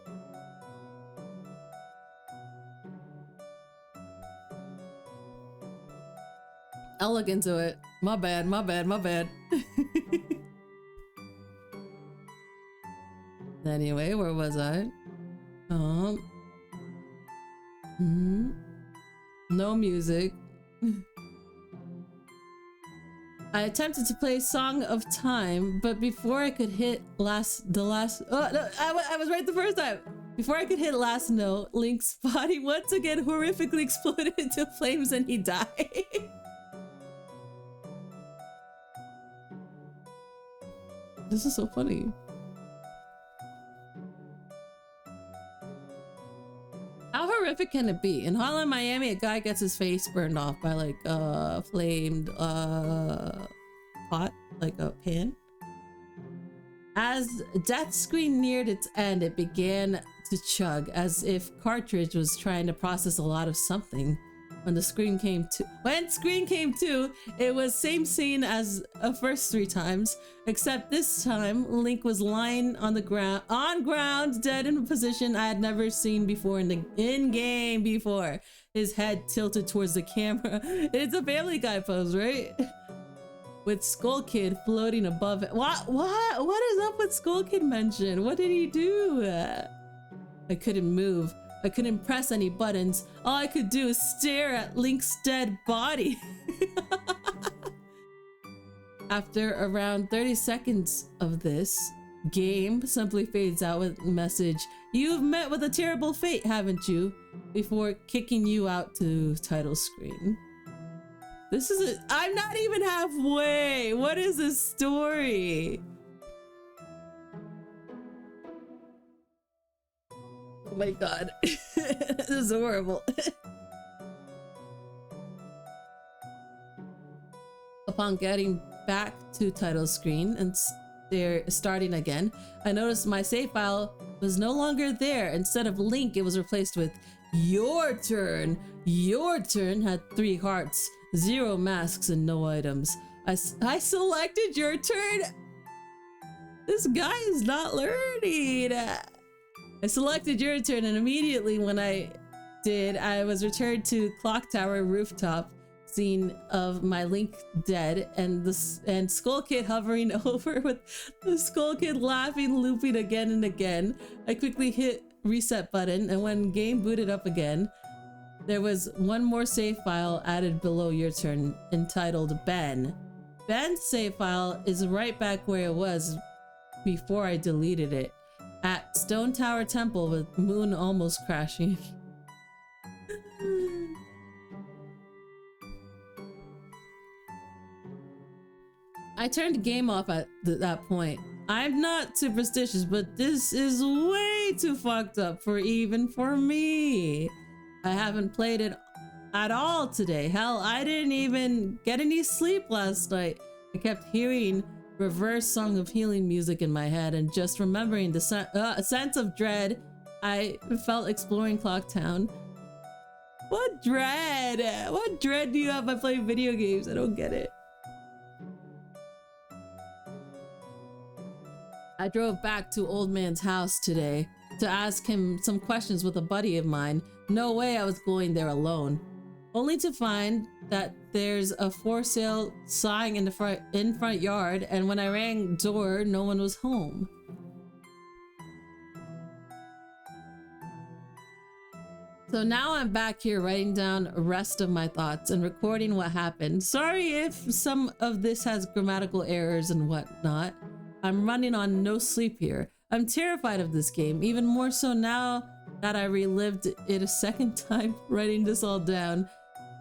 I'll look into it. My bad. Anyway, where was I? No music. I attempted to play Song of Time, but before I could hit I was right the first time. Before I could hit last note, Link's body once again horrifically exploded into flames and he died. This is so funny. How horrific can it be? In Hotline Miami, a guy gets his face burned off by like a flamed pot, like a pan. As death screen neared its end, it began to chug as if cartridge was trying to process a lot of something. When screen came to, it was same scene as the first 3 times, except this time Link was lying on the ground, dead in a position I had never seen before in game before. His head tilted towards the camera. It's a Family Guy pose, right? With Skull Kid floating above it. What is up with Skull Kid mention? What did he do? I couldn't move. I couldn't press any buttons. All I could do is stare at Link's dead body. After around 30 seconds of this, game simply fades out with a message, "You've met with a terrible fate, haven't you?" before kicking you out to title screen. This is a, I'm not even halfway. What is this story? Oh my god. This is horrible. Upon getting back to title screen and they're starting again, I noticed my save file was no longer there. Instead of Link, it was replaced with your turn. Your turn had 3 hearts, 0 masks, and no items. I selected your turn. This guy is not learning. I selected your turn, and immediately when I did, I was returned to Clock Tower rooftop scene of my Link dead and Skull Kid hovering over with the Skull Kid laughing, looping again and again. I quickly hit reset button, and when game booted up again, there was one more save file added below your turn entitled Ben. Ben's save file is right back where it was before I deleted it, at Stone Tower Temple with Moon almost crashing. I turned the game off at that point. I'm not superstitious, but this is way too fucked up for even for me. I haven't played it at all today. Hell, I didn't even get any sleep last night. I kept hearing reverse Song of Healing music in my head and just remembering the sense of dread I felt exploring Clock Town. What dread? What dread do you have by playing video games? I don't get it. I drove back to Old Man's house today to ask him some questions with a buddy of mine. No way I was going there alone. Only to find that there's a for sale sign in the front yard, and when I rang door, no one was home. So now I'm back here writing down the rest of my thoughts and recording what happened. Sorry if some of this has grammatical errors and whatnot. I'm running on no sleep here. I'm terrified of this game, even more so now that I relived it a second time writing this all down.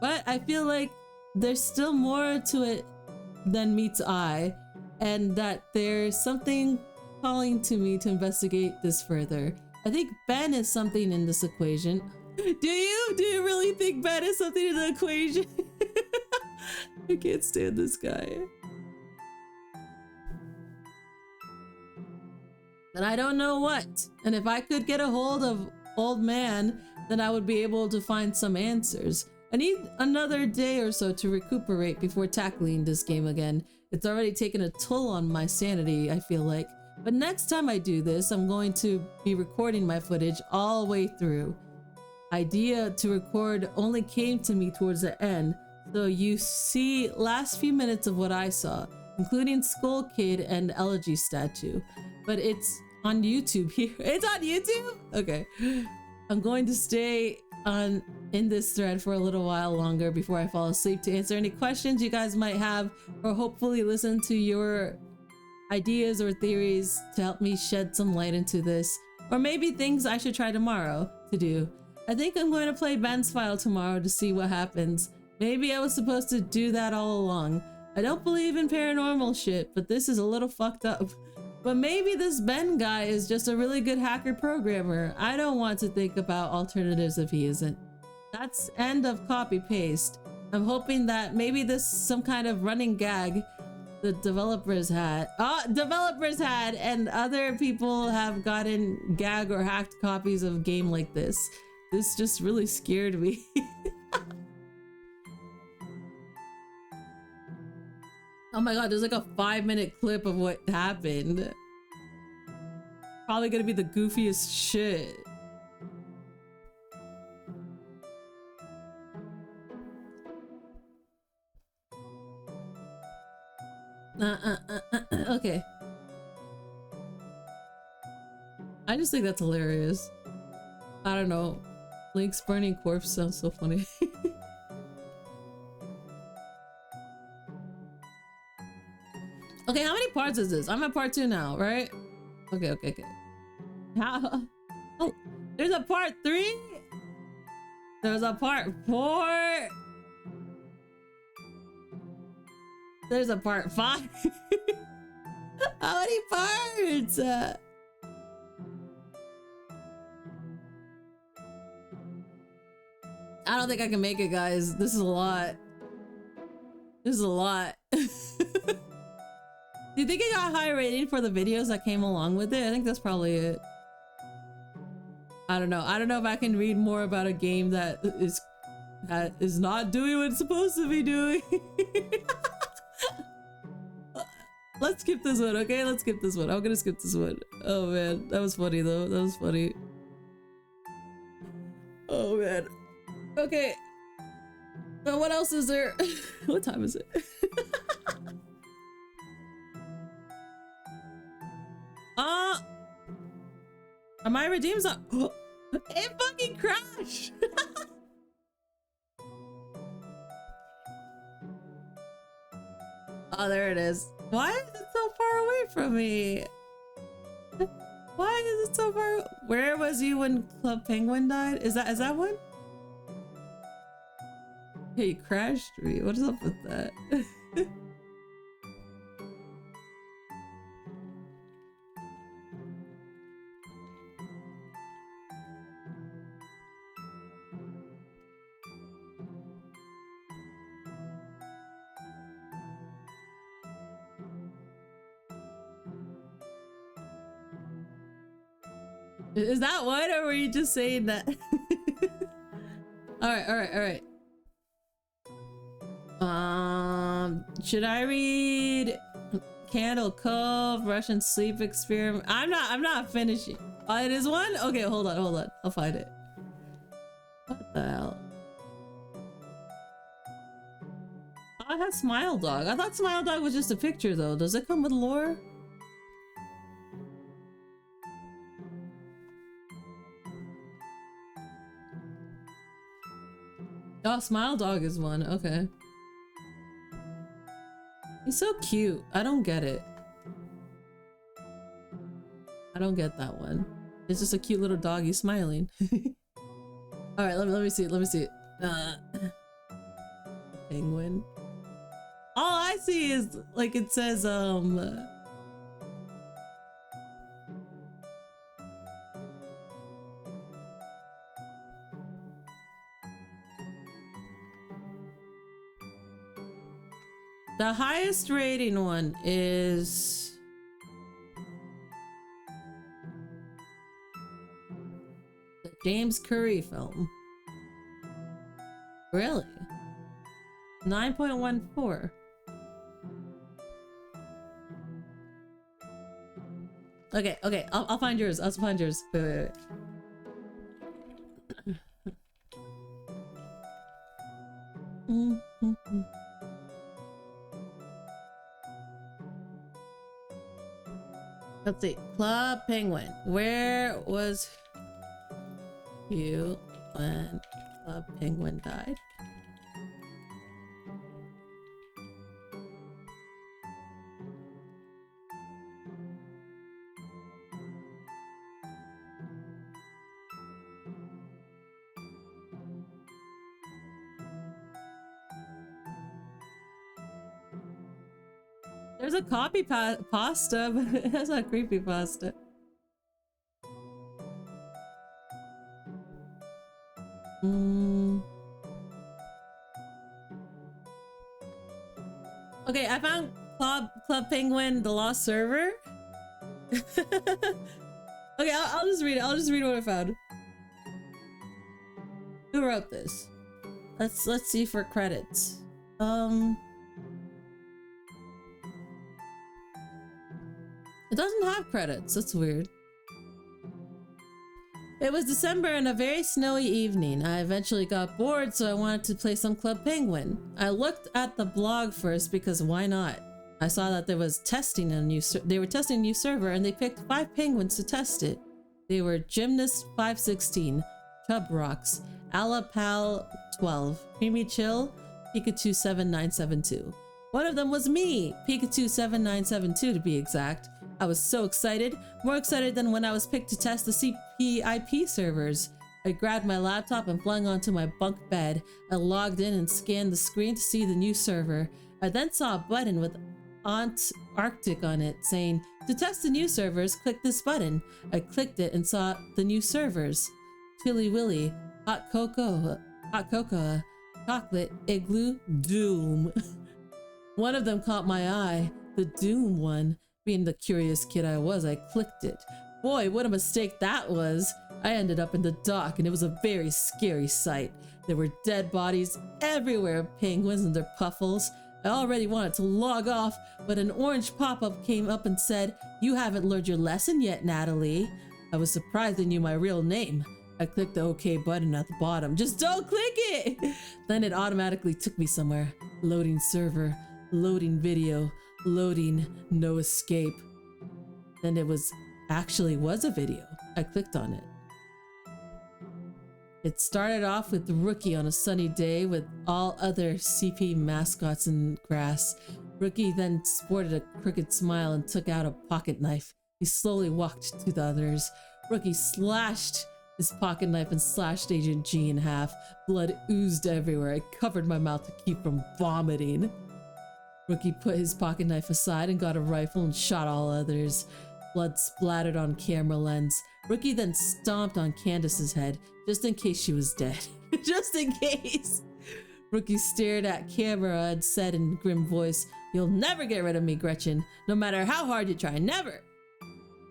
But I feel like there's still more to it than meets eye, and that there's something calling to me to investigate this further. I think Ben is something in this equation. Do you really think Ben is something in the equation? I can't stand this guy. But I don't know what. And if I could get a hold of Old Man, then I would be able to find some answers. I need another day or so to recuperate before tackling this game again. It's already taken a toll on my sanity, I feel like. But next time I do this, I'm going to be recording my footage all the way through. Idea to record only came to me towards the end, so you see last few minutes of what I saw, including Skull Kid and Elegy statue. But it's on YouTube here. It's on YouTube? Okay. I'm going to stay in this thread for a little while longer before I fall asleep to answer any questions you guys might have, or hopefully listen to your ideas or theories to help me shed some light into this, or maybe things I should try tomorrow to do. I think I'm going to play Ben's file tomorrow to see what happens. Maybe I was supposed to do that all along. I don't believe in paranormal shit, but this is a little fucked up. But maybe this Ben guy is just a really good hacker programmer. I don't want to think about alternatives if he isn't. That's end of copy paste. I'm hoping that maybe this some kind of running gag the developers had. And other people have gotten gag or hacked copies of a game like this. This just really scared me. Oh my god, there's like a 5-minute clip of what happened. Probably gonna be the goofiest shit. Okay. I just think that's hilarious. I don't know. Link's burning corpse sounds so funny. Okay, how many parts is this? I'm at part 2 now, right? Okay. How? Oh, there's a part 3? There's a part 4? There's a part 5. How many parts? I don't think I can make it, guys. This is a lot. This is a lot. Do you think it got high rating for the videos that came along with it? I think that's probably it. I don't know. I don't know if I can read more about a game that is not doing what it's supposed to be doing. Let's skip this one, okay? Let's skip this one. I'm gonna skip this one. Oh man, that was funny though. That was funny. Oh man. Okay. Now what else is there? What time is it? My redeem's not. It fucking crashed. Oh, there it is. Why is it so far away from me? Why is it so far? Where was you when Club Penguin died? Is that one? Hey, you crashed me. What is up with that? Is that one, or were you just saying that? All right. Should I read Candle Cove, Russian Sleep Experiment? I'm not finishing. Oh, it is one? Okay, hold on. I'll find it. What the hell? Oh, I have Smile Dog. I thought Smile Dog was just a picture though. Does it come with lore? Oh, Smile Dog is one. Okay. He's so cute. I don't get it. I don't get that one. It's just a cute little doggy smiling. All right, let me see. Penguin. All I see is like it says the highest rating one is the James Curry film. Really? 9.14. Okay, I'll find yours. I'll find yours. Wait. Let's see. Club Penguin. Where was you when Club Penguin died? There's a copy pasta, but that's not creepypasta. Okay, I found Club Penguin, the lost server. Okay, I'll just read it. I'll just read what I found. Who wrote this? Let's see for credits. It doesn't have credits. That's weird. It was December and a very snowy evening. I eventually got bored, so I wanted to play some Club Penguin. I looked at the blog first because why not? I saw that there was testing a new they were testing a new server and they picked 5 penguins to test it. They were Gymnast 516, Chub Rocks, Alapal 12, Creamy Chill, Pikachu 7972. One of them was me, Pikachu 7972 to be exact. I was so excited, more excited than when I was picked to test the CPIP servers. I grabbed my laptop and flung onto my bunk bed. I logged in and scanned the screen to see the new server. I then saw a button with Aunt Arctic on it saying, to test the new servers, click this button. I clicked it and saw the new servers. Chili Willy, hot cocoa, chocolate, igloo, doom. One of them caught my eye, the doom one. Being the curious kid I was, I clicked it. Boy, what a mistake that was. I ended up in the dock and it was a very scary sight. There were dead bodies everywhere, penguins and their puffles. I already wanted to log off, but an orange pop-up came up and said, you haven't learned your lesson yet, Natalie. I was surprised they knew my real name. I clicked the OK button at the bottom. Just don't click it! Then it automatically took me somewhere. Loading server, loading video, loading, no escape. Then it was a video. I clicked on it. It started off with Rookie on a sunny day with all other CP mascots in grass. Rookie then sported a crooked smile and took out a pocket knife. He slowly walked to the others. Rookie slashed his pocket knife and slashed Agent G in half. Blood oozed everywhere. I covered my mouth to keep from vomiting. Rookie put his pocket knife aside and got a rifle and shot all others. Blood splattered on camera lens. Rookie then stomped on Candace's head, just in case she was dead. Just in case! Rookie stared at camera and said in a grim voice, you'll never get rid of me, Gretchen. No matter how hard you try, never!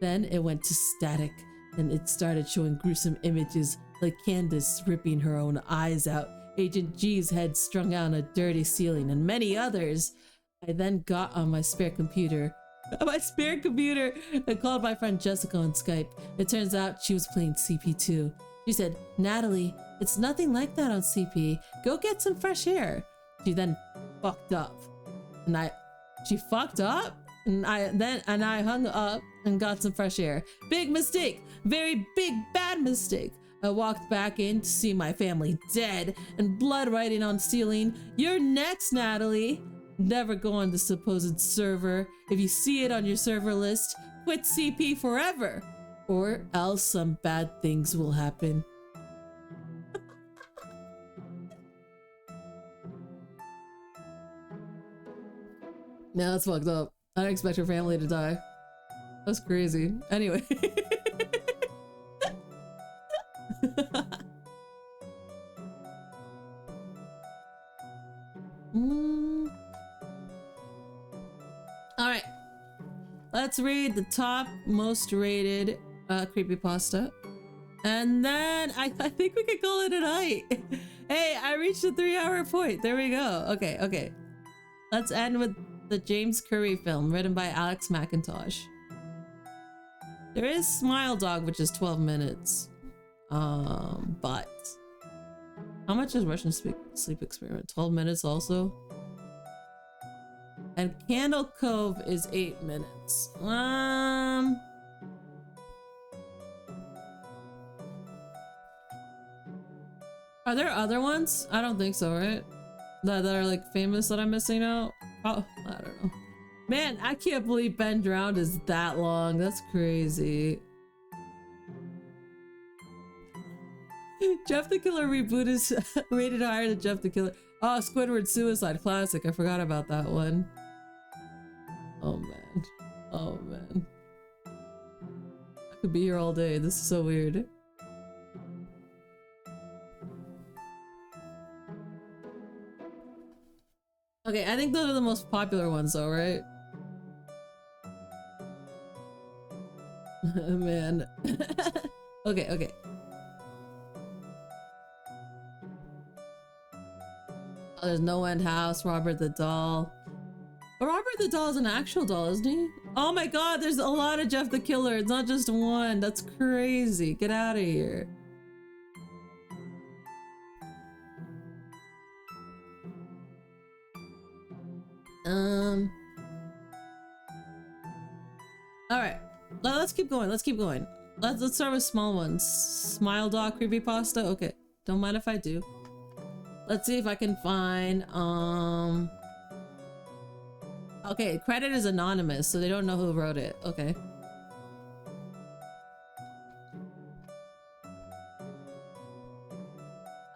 Then it went to static, and it started showing gruesome images, like Candace ripping her own eyes out, Agent G's head strung out on a dirty ceiling, and many others. I then got on my spare computer, and called my friend Jessica on Skype. It turns out she was playing CP2. She said, Natalie, it's nothing like that on CP. Go get some fresh air. She then fucked up. She fucked up? And I hung up and got some fresh air. Big mistake. Very big, bad mistake. I walked back in to see my family dead and blood writing on ceiling. You're next, Natalie. Never go on the supposed server. If you see it on your server list, quit CP forever, or else some bad things will happen. Yeah, that's fucked up. I didn't expect her family to die. That's crazy. Anyway. Alright, let's read the top most rated creepypasta. And then I think we could call it a night. Hey, I reached the 3-hour point. There we go. Okay. Let's end with the James Curry film written by Alex McIntosh. There is Smile Dog, which is 12 minutes. But how much is Russian Sleep Experiment? 12 minutes also? And Candle Cove is 8 minutes. Are there other ones? I don't think so, right? That are like famous that I'm missing out? Oh, I don't know. Man, I can't believe Ben Drowned is that long. That's crazy. Jeff the Killer reboot is rated higher than Jeff the Killer. Oh, Squidward Suicide Classic. I forgot about that one. Oh man. Oh man. I could be here all day. This is so weird. Okay, I think those are the most popular ones though, right? Man. Okay. Oh, there's No End House, Robert the Doll. But Robert the Doll is an actual doll, isn't he? Oh my god, there's a lot of Jeff the Killer. It's not just one. That's crazy. Get out of here. Alright. Let's keep going. Let's start with small ones. Smile Dog creepypasta. Okay. Don't mind if I do. Let's see if I can find okay, credit is anonymous, so they don't know who wrote it. Okay.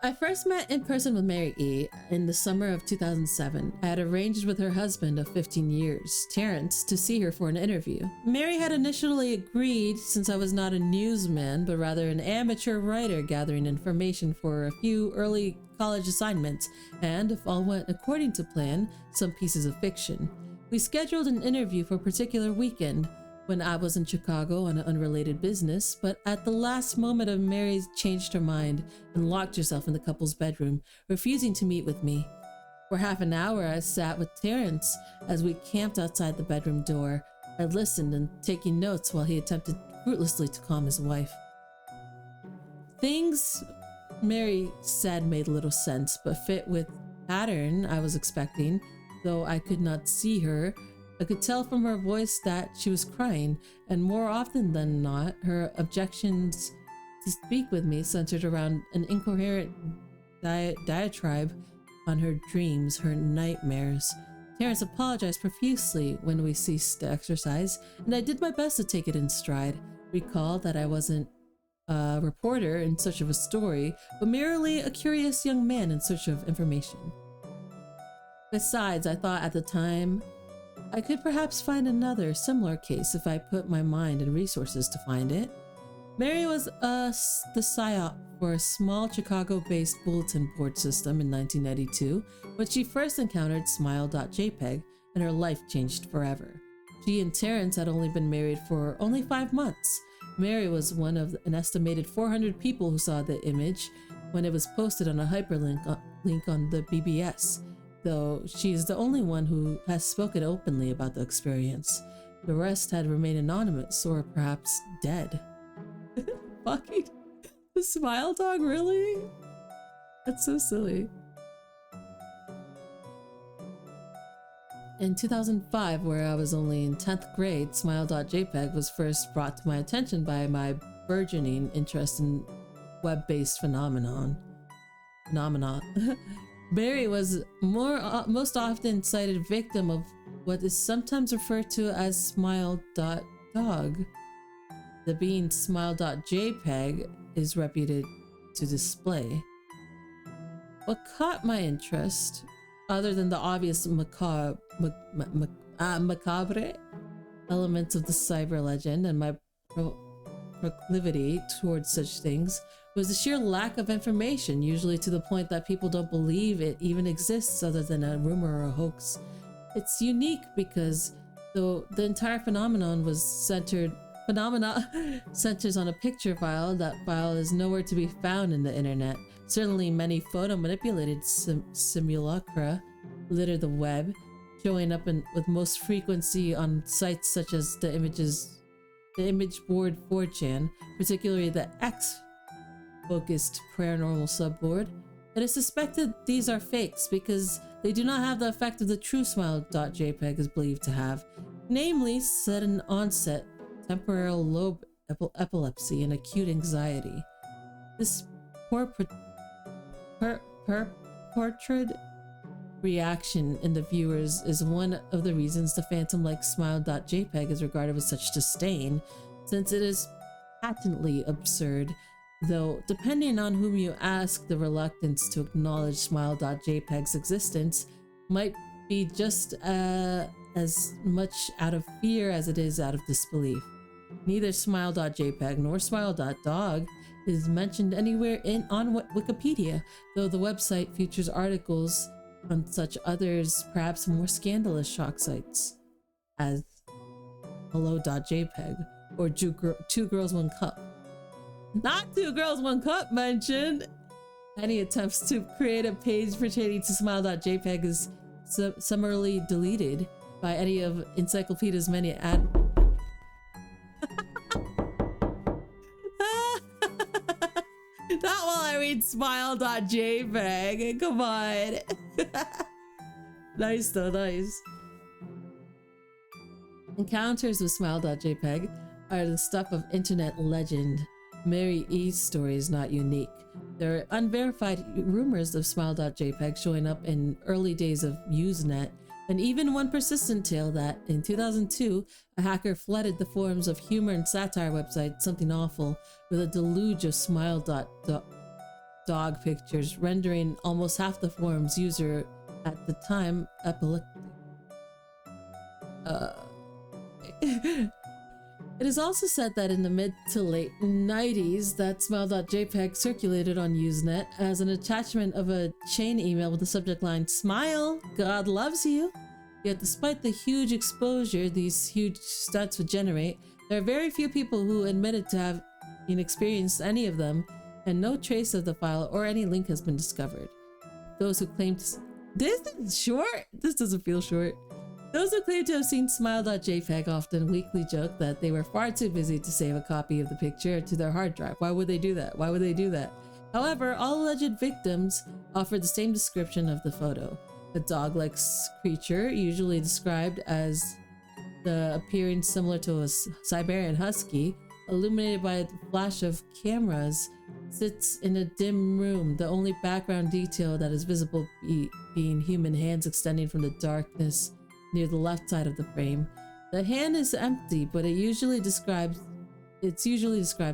I first met in person with Mary E. in the summer of 2007. I had arranged with her husband of 15 years, Terrence, to see her for an interview. Mary had initially agreed since I was not a newsman, but rather an amateur writer gathering information for a few early college assignments, and, if all went according to plan, some pieces of fiction. We scheduled an interview for a particular weekend, when I was in Chicago on an unrelated business, but at the last moment of Mary changed her mind and locked herself in the couple's bedroom, refusing to meet with me. For half an hour, I sat with Terrence as we camped outside the bedroom door. I listened and taking notes while he attempted fruitlessly to calm his wife. Things Mary said made little sense, but fit with pattern I was expecting, though I could not see her. I could tell from her voice that she was crying, and more often than not, her objections to speak with me centered around an incoherent diatribe on her dreams, her nightmares. Terrence apologized profusely when we ceased to exercise, and I did my best to take it in stride. Recall that I wasn't a reporter in search of a story, but merely a curious young man in search of information. Besides, I thought at the time, I could perhaps find another similar case if I put my mind and resources to find it. Mary was the psyop for a small Chicago-based bulletin board system in 1992 when she first encountered Smile.jpg, and her life changed forever. She and Terrence had only been married for only 5 months. Mary was one of an estimated 400 people who saw the image when it was posted on a hyperlink on the BBS. Though she is the only one who has spoken openly about the experience. The rest had remained anonymous or perhaps dead. Fucking the smile dog, really? That's so silly. In 2005, where I was only in 10th grade, Smile.jpg was first brought to my attention by my burgeoning interest in web-based phenomena. Mary was most often cited victim of what is sometimes referred to as Smile.dog. The being Smile.jpg is reputed to display. What caught my interest, other than the obvious macabre elements of the cyber legend and my proclivity towards such things, was the sheer lack of information, usually to the point that people don't believe it even exists other than a rumor or a hoax. It's unique because though the entire phenomenon centers on a picture file, that file is nowhere to be found in the internet. Certainly many photo-manipulated simulacra litter the web, showing up with most frequency on sites such as the image board 4chan, particularly the X-focused paranormal subboard. It is suspected these are fakes because they do not have the effect of the true Smile.jpg is believed to have, namely sudden onset, temporal lobe epilepsy, and acute anxiety. This portrait reaction in the viewers is one of the reasons the phantom-like Smile.jpg is regarded with such disdain, since it is patently absurd, though depending on whom you ask, the reluctance to acknowledge Smile.jpg's existence might be just as much out of fear as it is out of disbelief. Neither Smile.jpg nor Smile.dog is mentioned anywhere on Wikipedia, though the website features articles on such others, perhaps more scandalous shock sites, as Hello.jpg or Two Girls One Cup. Not Two Girls One Cup mentioned! Any attempts to create a page pertaining to Smile.jpg is summarily deleted by any of Encyclopedia's many Not while I read Smile.jpg. Come on. Nice though, nice. Encounters with Smile.jpg are the stuff of internet legend. Mary E's story is not unique. There are unverified rumors of Smile.jpg showing up in early days of Usenet, and even one persistent tale that, in 2002, a hacker flooded the forums of humor and satire website Something Awful with a deluge of Smile.dog dog pictures, rendering almost half the forum's user at the time epileptic. It is also said that in the mid to late 90s, that smile.jpg circulated on Usenet as an attachment of a chain email with the subject line, "Smile, God loves you." Yet despite the huge exposure these huge stats would generate, there are very few people who admitted to have experienced any of them, and no trace of the file or any link has been discovered. Those who claim to... This is short? This doesn't feel short. Those who claim to have seen smile.jpg often weakly joke that they were far too busy to save a copy of the picture to their hard drive. Why would they do that? Why would they do that? However, all alleged victims offered the same description of the photo. A dog-like creature, usually described as the appearance similar to a Siberian husky, illuminated by a flash of cameras, sits in a dim room, the only background detail that is visible being human hands extending from the darkness near the left side of the frame. The hand is empty, but it's usually described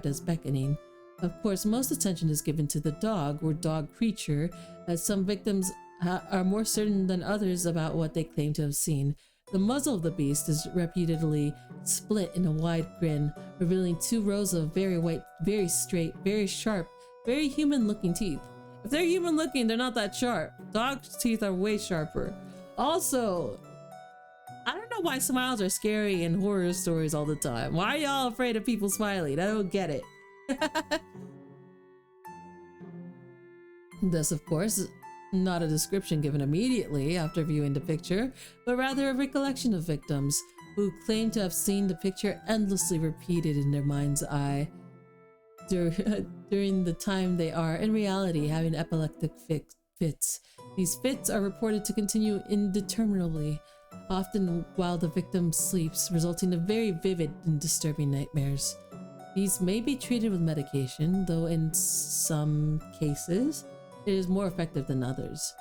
as beckoning. Of course, most attention is given to the dog or dog creature, as some victims are more certain than others about what they claim to have seen. The muzzle of the beast is reputedly split in a wide grin, revealing 2 rows of very white, very straight, very sharp, very human-looking teeth. If they're human-looking, they're not that sharp. Dog's teeth are way sharper. Also, I don't know why smiles are scary in horror stories all the time. Why are y'all afraid of people smiling? I don't get it. This, of course, not a description given immediately after viewing the picture, but rather a recollection of victims who claim to have seen the picture endlessly repeated in their mind's eye during the time they are, in reality, having epileptic fits. These fits are reported to continue indeterminately, often while the victim sleeps, resulting in very vivid and disturbing nightmares. These may be treated with medication, though in some cases it is more effective than others.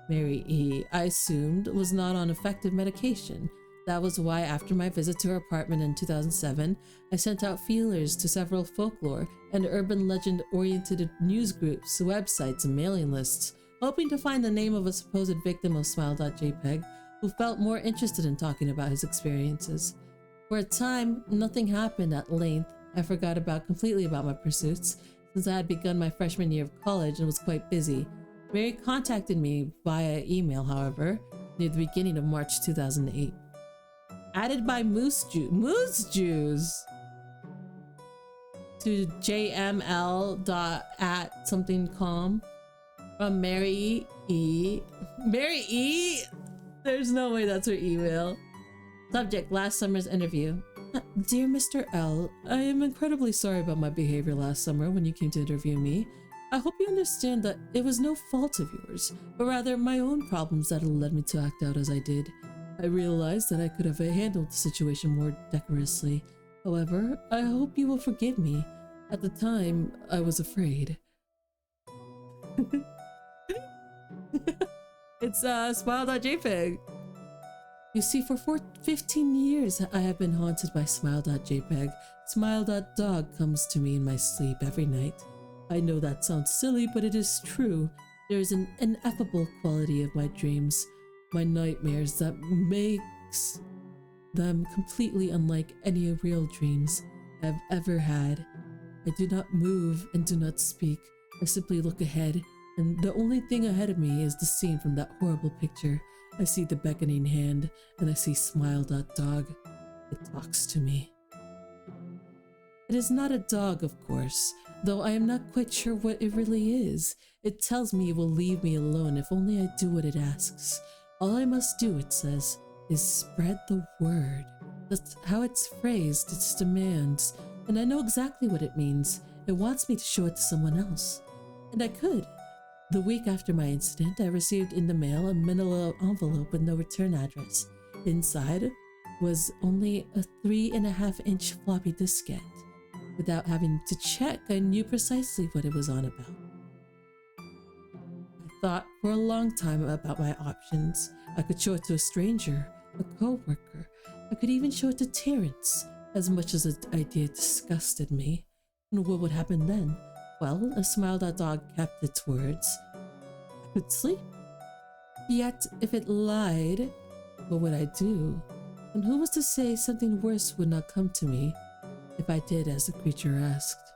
Mary E., I assumed, was not on effective medication. That was why after my visit to her apartment in 2007, I sent out feelers to several folklore and urban legend-oriented news groups, websites, and mailing lists, hoping to find the name of a supposed victim of smile.jpg who felt more interested in talking about his experiences. For a time, nothing happened at length. I forgot completely about my pursuits, since I had begun my freshman year of college and was quite busy. Mary contacted me via email, however, near the beginning of March 2008. Added by Moose Jews to jml.@something.com from Mary E. Mary E? There's no way that's her email. Subject, last summer's interview. Dear Mr. L, I am incredibly sorry about my behavior last summer when you came to interview me. I hope you understand that it was no fault of yours, but rather my own problems that led me to act out as I did. I realized that I could have handled the situation more decorously. However, I hope you will forgive me. At the time, I was afraid. It's smile.jpg. You see, for 15 years I have been haunted by smile.jpg. Smile.dog comes to me in my sleep every night. I know that sounds silly, but it is true. There is an ineffable quality of my dreams, my nightmares, that makes them completely unlike any real dreams I have ever had. I do not move and do not speak. I simply look ahead, and the only thing ahead of me is the scene from that horrible picture. I see the beckoning hand, and I see smile.dog. It talks to me. It is not a dog, of course, though I am not quite sure what it really is. It tells me it will leave me alone if only I do what it asks. All I must do, it says, is spread the word. That's how it's phrased, its demands, and I know exactly what it means. It wants me to show it to someone else. And I could. The week after my incident, I received in the mail a manila envelope with no return address. Inside was only a 3.5-inch floppy diskette. Without having to check, I knew precisely what it was on about. I thought for a long time about my options. I could show it to a stranger, a co-worker. I could even show it to Terrence, as much as the idea disgusted me. And what would happen then? Well, a Smile.dog kept its words. I could sleep. Yet, if it lied, what would I do? And who was to say something worse would not come to me if I did as the creature asked?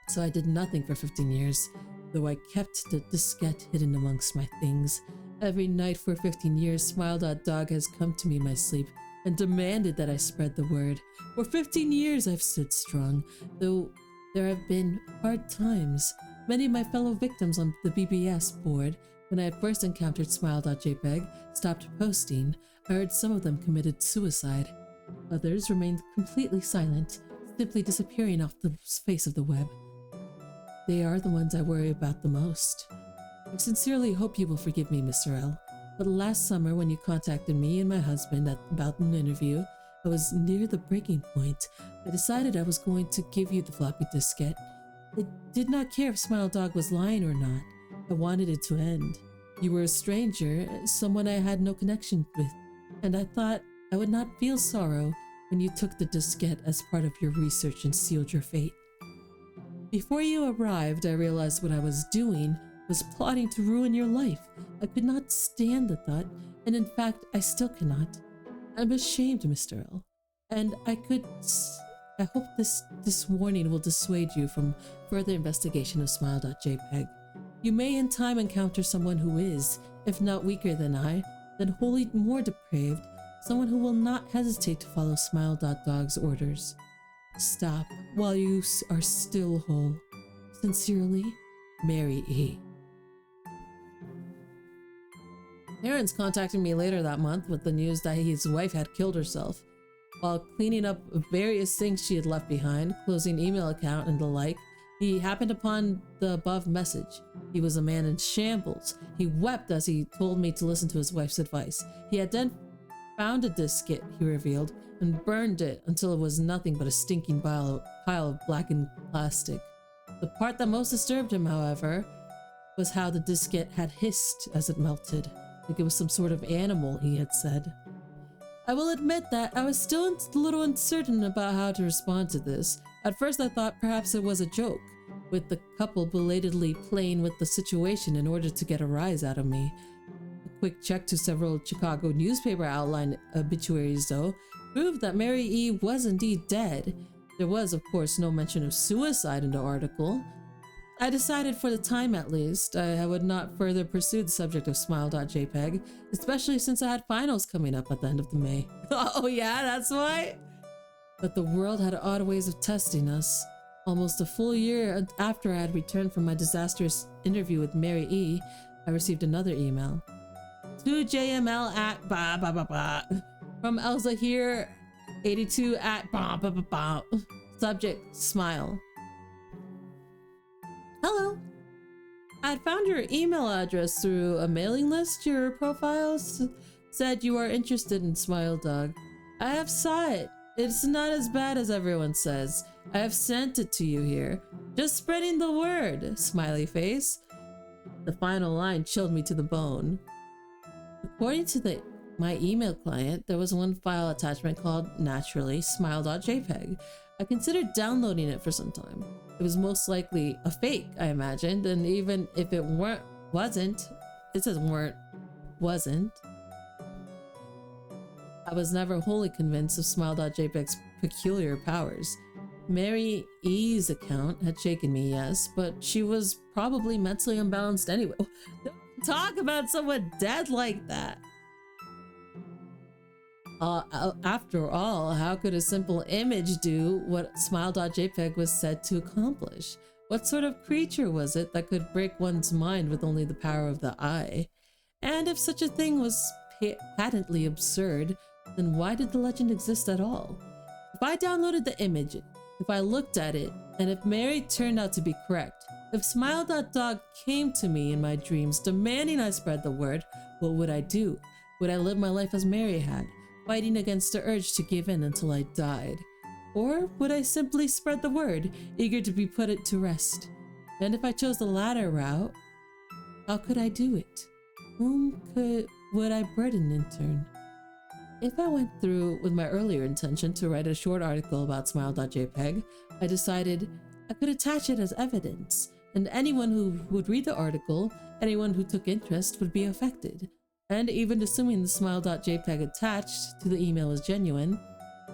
So I did nothing for 15 years, though I kept the diskette hidden amongst my things. Every night for 15 years, Smile.dog has come to me in my sleep and demanded that I spread the word. For 15 years I've stood strong, though there have been hard times. Many of my fellow victims on the BBS board, when I had first encountered Smile.jpg, stopped posting. I heard some of them committed suicide. Others remained completely silent, simply disappearing off the face of the web. They are the ones I worry about the most. I sincerely hope you will forgive me, Mr. L. But last summer, when you contacted me and my husband about an interview, I was near the breaking point. I decided I was going to give you the floppy diskette. I did not care if Smile.dog was lying or not. I wanted it to end. You were a stranger, someone I had no connection with, and I thought I would not feel sorrow when you took the diskette as part of your research and sealed your fate. Before you arrived, I realized what I was doing was plotting to ruin your life. I could not stand the thought, and in fact, I still cannot. I'm ashamed, Mr. L. And I hope this warning will dissuade you from further investigation of Smile.jpg. You may in time encounter someone who is, if not weaker than I, then wholly more depraved, someone who will not hesitate to follow Smile.dog's orders. Stop while you are still whole. Sincerely, Mary E. Parents contacted me later that month with the news that his wife had killed herself. While cleaning up various things she had left behind, closing email account and the like, he happened upon the above message. He was a man in shambles. He wept as he told me to listen to his wife's advice. He had then found a diskette, he revealed, and burned it until it was nothing but a stinking pile of blackened plastic. The part that most disturbed him, however, was how the diskette had hissed as it melted, like it was some sort of animal, he had said. I will admit that I was still a little uncertain about how to respond to this. At first I thought perhaps it was a joke, with the couple belatedly playing with the situation in order to get a rise out of me. A quick check to several Chicago newspaper outline obituaries, though, proved that Mary E. was indeed dead. There was, of course, no mention of suicide in the article. I decided, for the time at least, I would not further pursue the subject of Smile.jpg, especially since I had finals coming up at the end of May. Oh yeah, that's why? But the world had odd ways of testing us. Almost a full year after I had returned from my disastrous interview with Mary E., I received another email. To JML at blah blah blah blah. From Elsa here, 82 at blah blah blah blah. Subject, smile. Hello. I had found your email address through a mailing list. Your profiles said you are interested in Smile Dog. I have saw it. It's not as bad as everyone says. I have sent it to you here. Just spreading the word, smiley face. The final line chilled me to the bone. According to my email client, there was one file attachment called Naturally Smile.jpg. I considered downloading it for some time. It was most likely a fake, I imagined, and even if it wasn't, I was never wholly convinced of Smile.jpg's peculiar powers. Mary E.'s account had shaken me, yes, but she was probably mentally unbalanced anyway. Don't talk about someone dead like that. After all, how could a simple image do what Smile.jpg was said to accomplish? What sort of creature was it that could break one's mind with only the power of the eye? And if such a thing was patently absurd, then why did the legend exist at all? If I downloaded the image, if I looked at it, and if Mary turned out to be correct, if Smile.dog came to me in my dreams demanding I spread the word, what would I do? Would I live my life as Mary had, fighting against the urge to give in until I died? Or would I simply spread the word, eager to be put it to rest? And if I chose the latter route, how could I do it? Whom would I burden in turn? If I went through with my earlier intention to write a short article about Smile.jpg, I decided I could attach it as evidence, and anyone who would read the article, anyone who took interest, would be affected. And even assuming the smile.jpg attached to the email is genuine,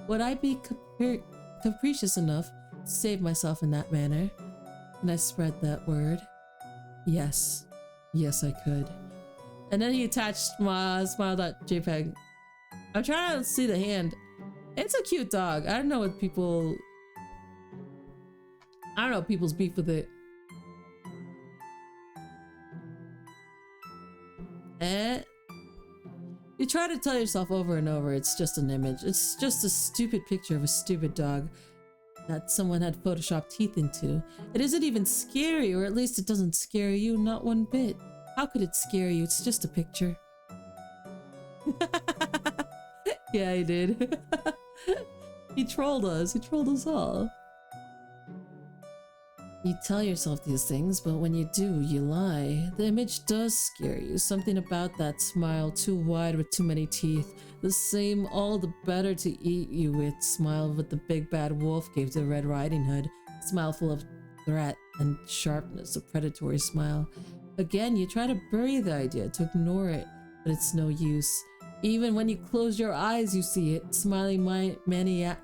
would I be capricious enough to save myself in that manner? Can I spread that word? Yes. Yes, I could. And then he attached smile.jpg. I'm trying to see the hand. It's a cute dog. I don't know what people... I don't know people's beef with it. You try to tell yourself over and over it's just an image. It's just a stupid picture of a stupid dog that someone had photoshopped teeth into. It isn't even scary, or at least it doesn't scare you, not one bit. How could it scare you? It's just a picture. Yeah, he did. He trolled us. He trolled us all. You tell yourself these things, but when you do, you lie. The image does scare you. Something about that smile, too wide with too many teeth. The same all the better to eat you with smile that the big bad wolf gave to Red Riding Hood. Smile full of threat and sharpness, a predatory smile. Again, you try to bury the idea, to ignore it, but it's no use. Even when you close your eyes, you see it, smiling maniacally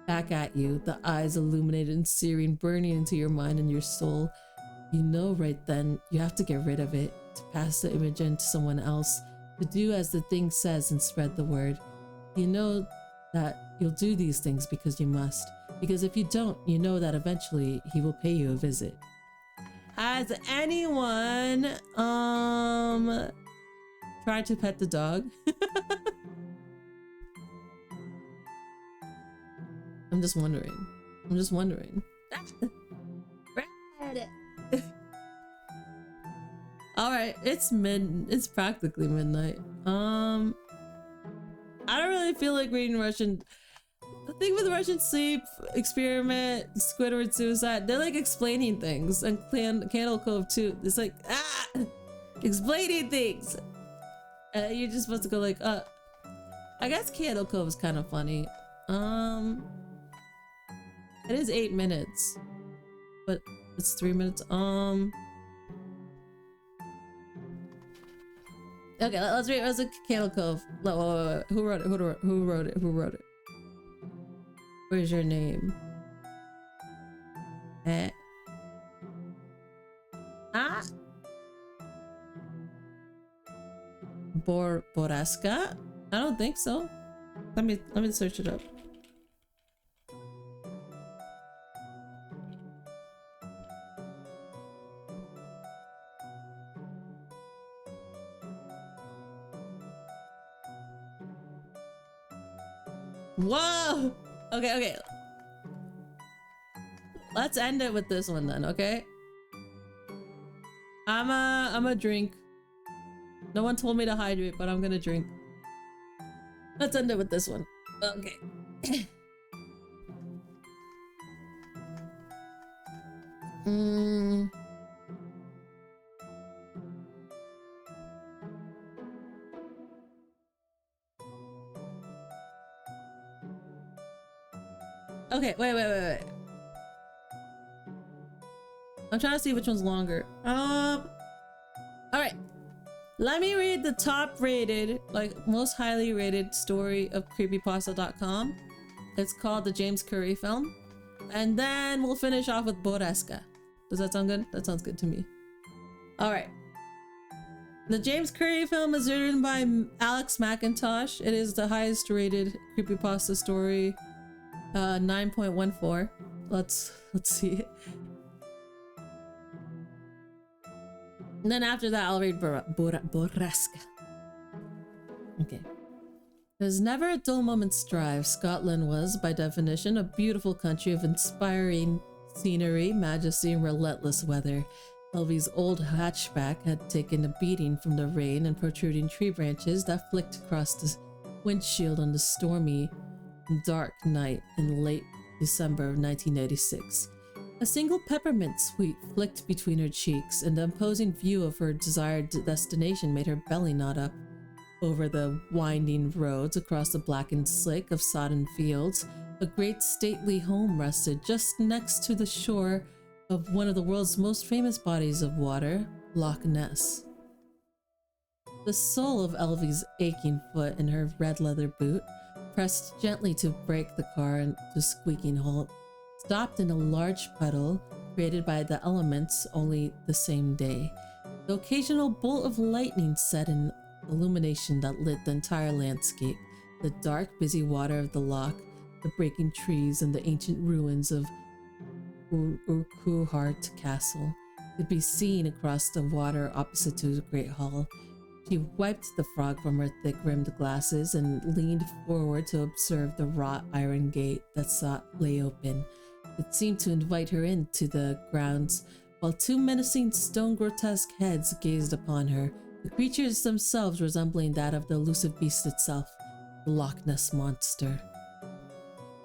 back at you, the eyes illuminated and searing, burning into your mind and your soul. You know right then you have to get rid of it, to pass the image on to someone else, to do as the thing says and spread the word. You know that you'll do these things because you must, because if you don't, you know that eventually he will pay you a visit. Has anyone tried to pet the dog? I'm just wondering. Red. All right, it's practically midnight. I don't really feel like reading Russian. The thing with Russian sleep experiment, Squidward suicide, they're like explaining things, and Candle Cove too. It's like explaining things. You're just supposed to go like I guess Candle Cove is kind of funny. It is 8 minutes, but it's 3 minutes. Okay, let's read. Let's look at Candle Cove. Wait. Who wrote it? Who wrote it? Where's your name? Boraska? I don't think so. Let me search it up. Whoa! Okay. Let's end it with this one then, okay? I'm a drink. No one told me to hydrate, but I'm gonna drink. Let's end it with this one. Okay. Okay, wait. I'm trying to see which one's longer. Alright. Let me read the top rated, like most highly rated story of creepypasta.com. It's called The James Curry Film. And then we'll finish off with Boreska. Does that sound good? That sounds good to me. Alright. The James Curry Film is written by Alex McIntosh. It is the highest rated creepypasta story. 9.14. Let's see. And then after that, I'll read Boreska. Okay. There's never a dull moment's drive. Scotland was, by definition, a beautiful country of inspiring scenery, majesty, and relentless weather. Elvie's old hatchback had taken a beating from the rain and protruding tree branches that flicked across the windshield on the stormy, dark night in late December of 1986. A single peppermint sweet flicked between her cheeks, and the imposing view of her desired destination made her belly knot up. Over the winding roads across the blackened slick of sodden fields, a great stately home rested just next to the shore of one of the world's most famous bodies of water, Loch Ness. The sole of Elvie's aching foot in her red leather boot pressed gently to brake the car into a squeaking halt, stopped in a large puddle created by the elements only the same day. The occasional bolt of lightning set an illumination that lit the entire landscape, the dark, busy water of the loch, the breaking trees, and the ancient ruins of Urquhart Castle could be seen across the water opposite to the Great Hall. She wiped the fog from her thick-rimmed glasses and leaned forward to observe the wrought iron gate that lay open. It seemed to invite her into the grounds, while two menacing stone grotesque heads gazed upon her, the creatures themselves resembling that of the elusive beast itself, the Loch Ness Monster.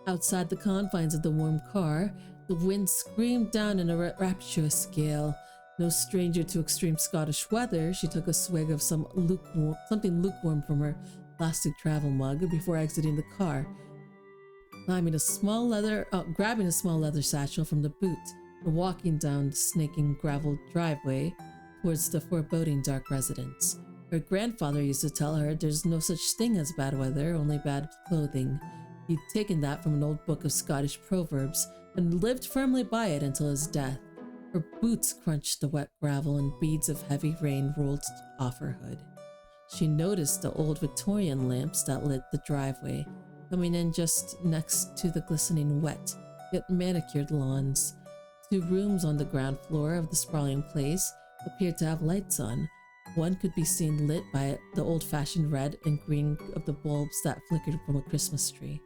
Outside the confines of the warm car, the wind screamed down in a rapturous gale. No stranger to extreme Scottish weather, she took a swig of something lukewarm from her plastic travel mug before exiting the car, grabbing a small leather satchel from the boot, and walking down the snaking gravel driveway towards the foreboding dark residence. Her grandfather used to tell her there's no such thing as bad weather, only bad clothing. He'd taken that from an old book of Scottish proverbs and lived firmly by it until his death. Her boots crunched the wet gravel and beads of heavy rain rolled off her hood. She noticed the old Victorian lamps that lit the driveway, coming in just next to the glistening wet, yet manicured lawns. 2 rooms on the ground floor of the sprawling place appeared to have lights on. One could be seen lit by the old-fashioned red and green of the bulbs that flickered from a Christmas tree.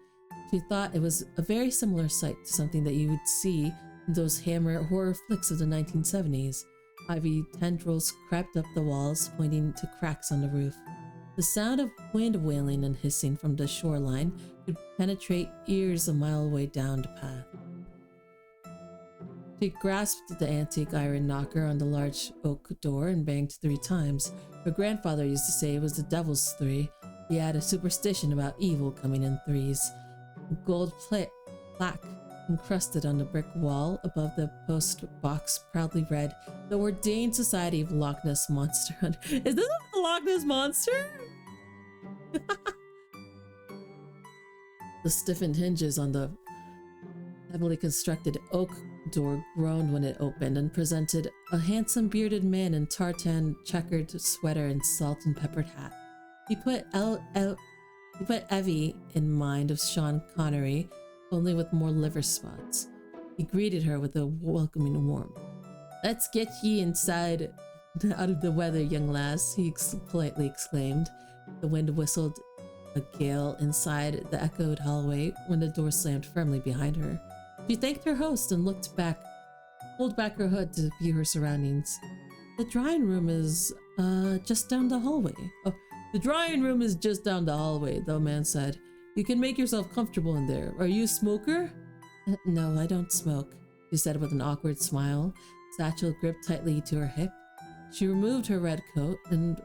She thought it was a very similar sight to something that you would see in those Hammer horror flicks of the 1970s. Ivy tendrils crept up the walls, pointing to cracks on the roof. The sound of wind wailing and hissing from the shoreline could penetrate ears a mile away down the path. She grasped the antique iron knocker on the large oak door and banged 3 times. Her grandfather used to say it was the devil's 3. He had a superstition about evil coming in 3s. A gold plaque encrusted on the brick wall above the post box proudly read, "The Ordained Society of Loch Ness Monster Hunter." Is this the Loch Ness Monster? The stiffened hinges on the heavily constructed oak door groaned when it opened and presented a handsome bearded man in tartan checkered sweater and salt and peppered hat. He put Evie in mind of Sean Connery, only with more liver spots. He greeted her with a welcoming warmth. "Let's get ye inside out of the weather, young lass," he politely exclaimed. The wind whistled a gale inside the echoed hallway when the door slammed firmly behind her. She thanked her host and pulled back her hood to view her surroundings. "The drying room is just down the hallway." "Oh, the drying room is just down the hallway," the man said. "You can make yourself comfortable in there. Are you a smoker?" "No, I don't smoke," she said with an awkward smile, satchel gripped tightly to her hip. She removed her red coat and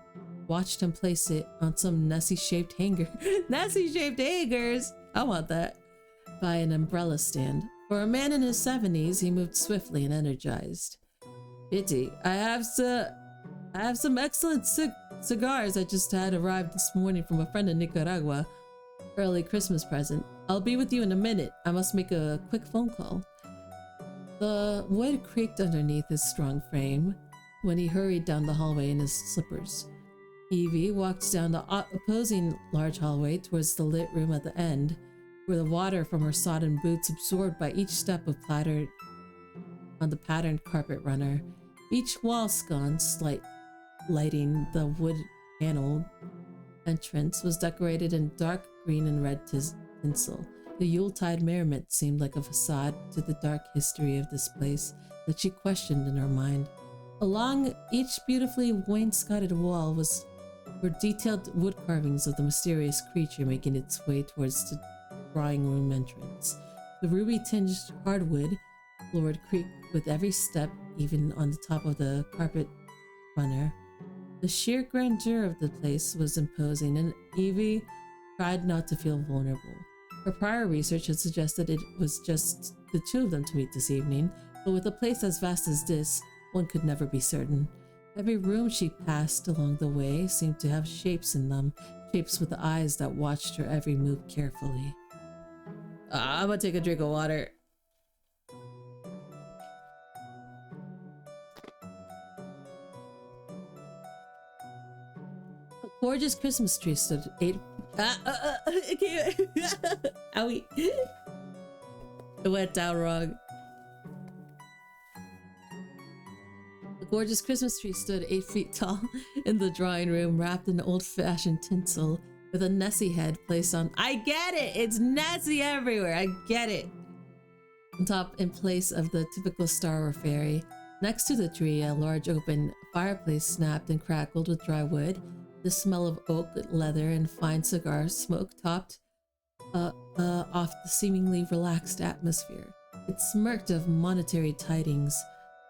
watched him place it on some Nessie-shaped hanger. Nessie-shaped hangers! I want that. By an umbrella stand. For a man in his 70s, he moved swiftly and energized. "Pity. I have some excellent cigars I just had arrived this morning from a friend in Nicaragua. Early Christmas present. I'll be with you in a minute. I must make a quick phone call." The wood creaked underneath his strong frame when he hurried down the hallway in his slippers. Evie walked down the opposing large hallway towards the lit room at the end, where the water from her sodden boots absorbed by each step of platter on the patterned carpet runner. Each wall sconce lighting the wood paneled entrance was decorated in dark green and red tinsel. The Yuletide merriment seemed like a facade to the dark history of this place that she questioned in her mind. Along each beautifully wainscoted wall were detailed wood carvings of the mysterious creature making its way towards the drawing room entrance. The ruby-tinged hardwood floor creaked with every step, even on the top of the carpet runner. The sheer grandeur of the place was imposing, and Evie tried not to feel vulnerable. Her prior research had suggested it was just the two of them to meet this evening, but with a place as vast as this, one could never be certain. Every room she passed along the way seemed to have shapes in them, shapes with eyes that watched her every move carefully. I'm gonna take a drink of water. A gorgeous Christmas tree stood 8. I can't. Owie. It went down wrong. A gorgeous Christmas tree stood 8 feet tall in the drawing room, wrapped in old-fashioned tinsel, with a Nessie head placed on. I get it! It's Nessie everywhere! I get it! On top, in place of the typical star or fairy. Next to the tree, a large open fireplace snapped and crackled with dry wood. The smell of oak, leather, and fine cigar smoke topped off the seemingly relaxed atmosphere. It smirked of monetary tidings.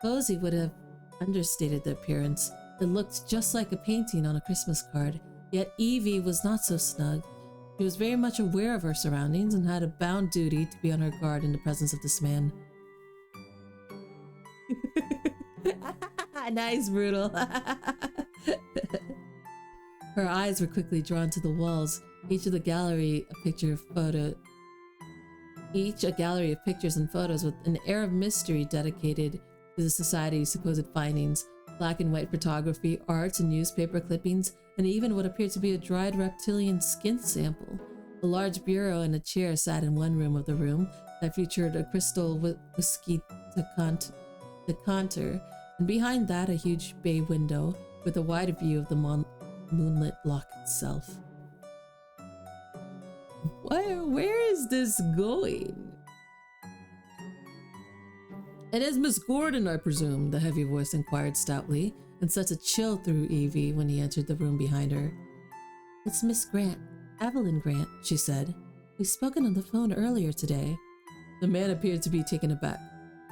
Cozy would have understated the appearance. It looked just like a painting on a Christmas card. Yet Evie was not so snug. She was very much aware of her surroundings and had a bound duty to be on her guard in the presence of this man. Nice, brutal. Her eyes were quickly drawn to the walls, each a gallery of pictures and photos with an air of mystery dedicated to the Society's supposed findings, black and white photography, art and newspaper clippings, and even what appeared to be a dried reptilian skin sample. A large bureau and a chair sat in one room of the room that featured a crystal whiskey decanter, and behind that a huge bay window with a wide view of the moonlit loch itself. Where is this going? It is Miss Gordon, I presume, the heavy voice inquired stoutly, and sent a chill through Evie when he entered the room behind her. It's Miss Grant, Evelyn Grant, she said. We've spoken on the phone earlier today. The man appeared to be taken aback.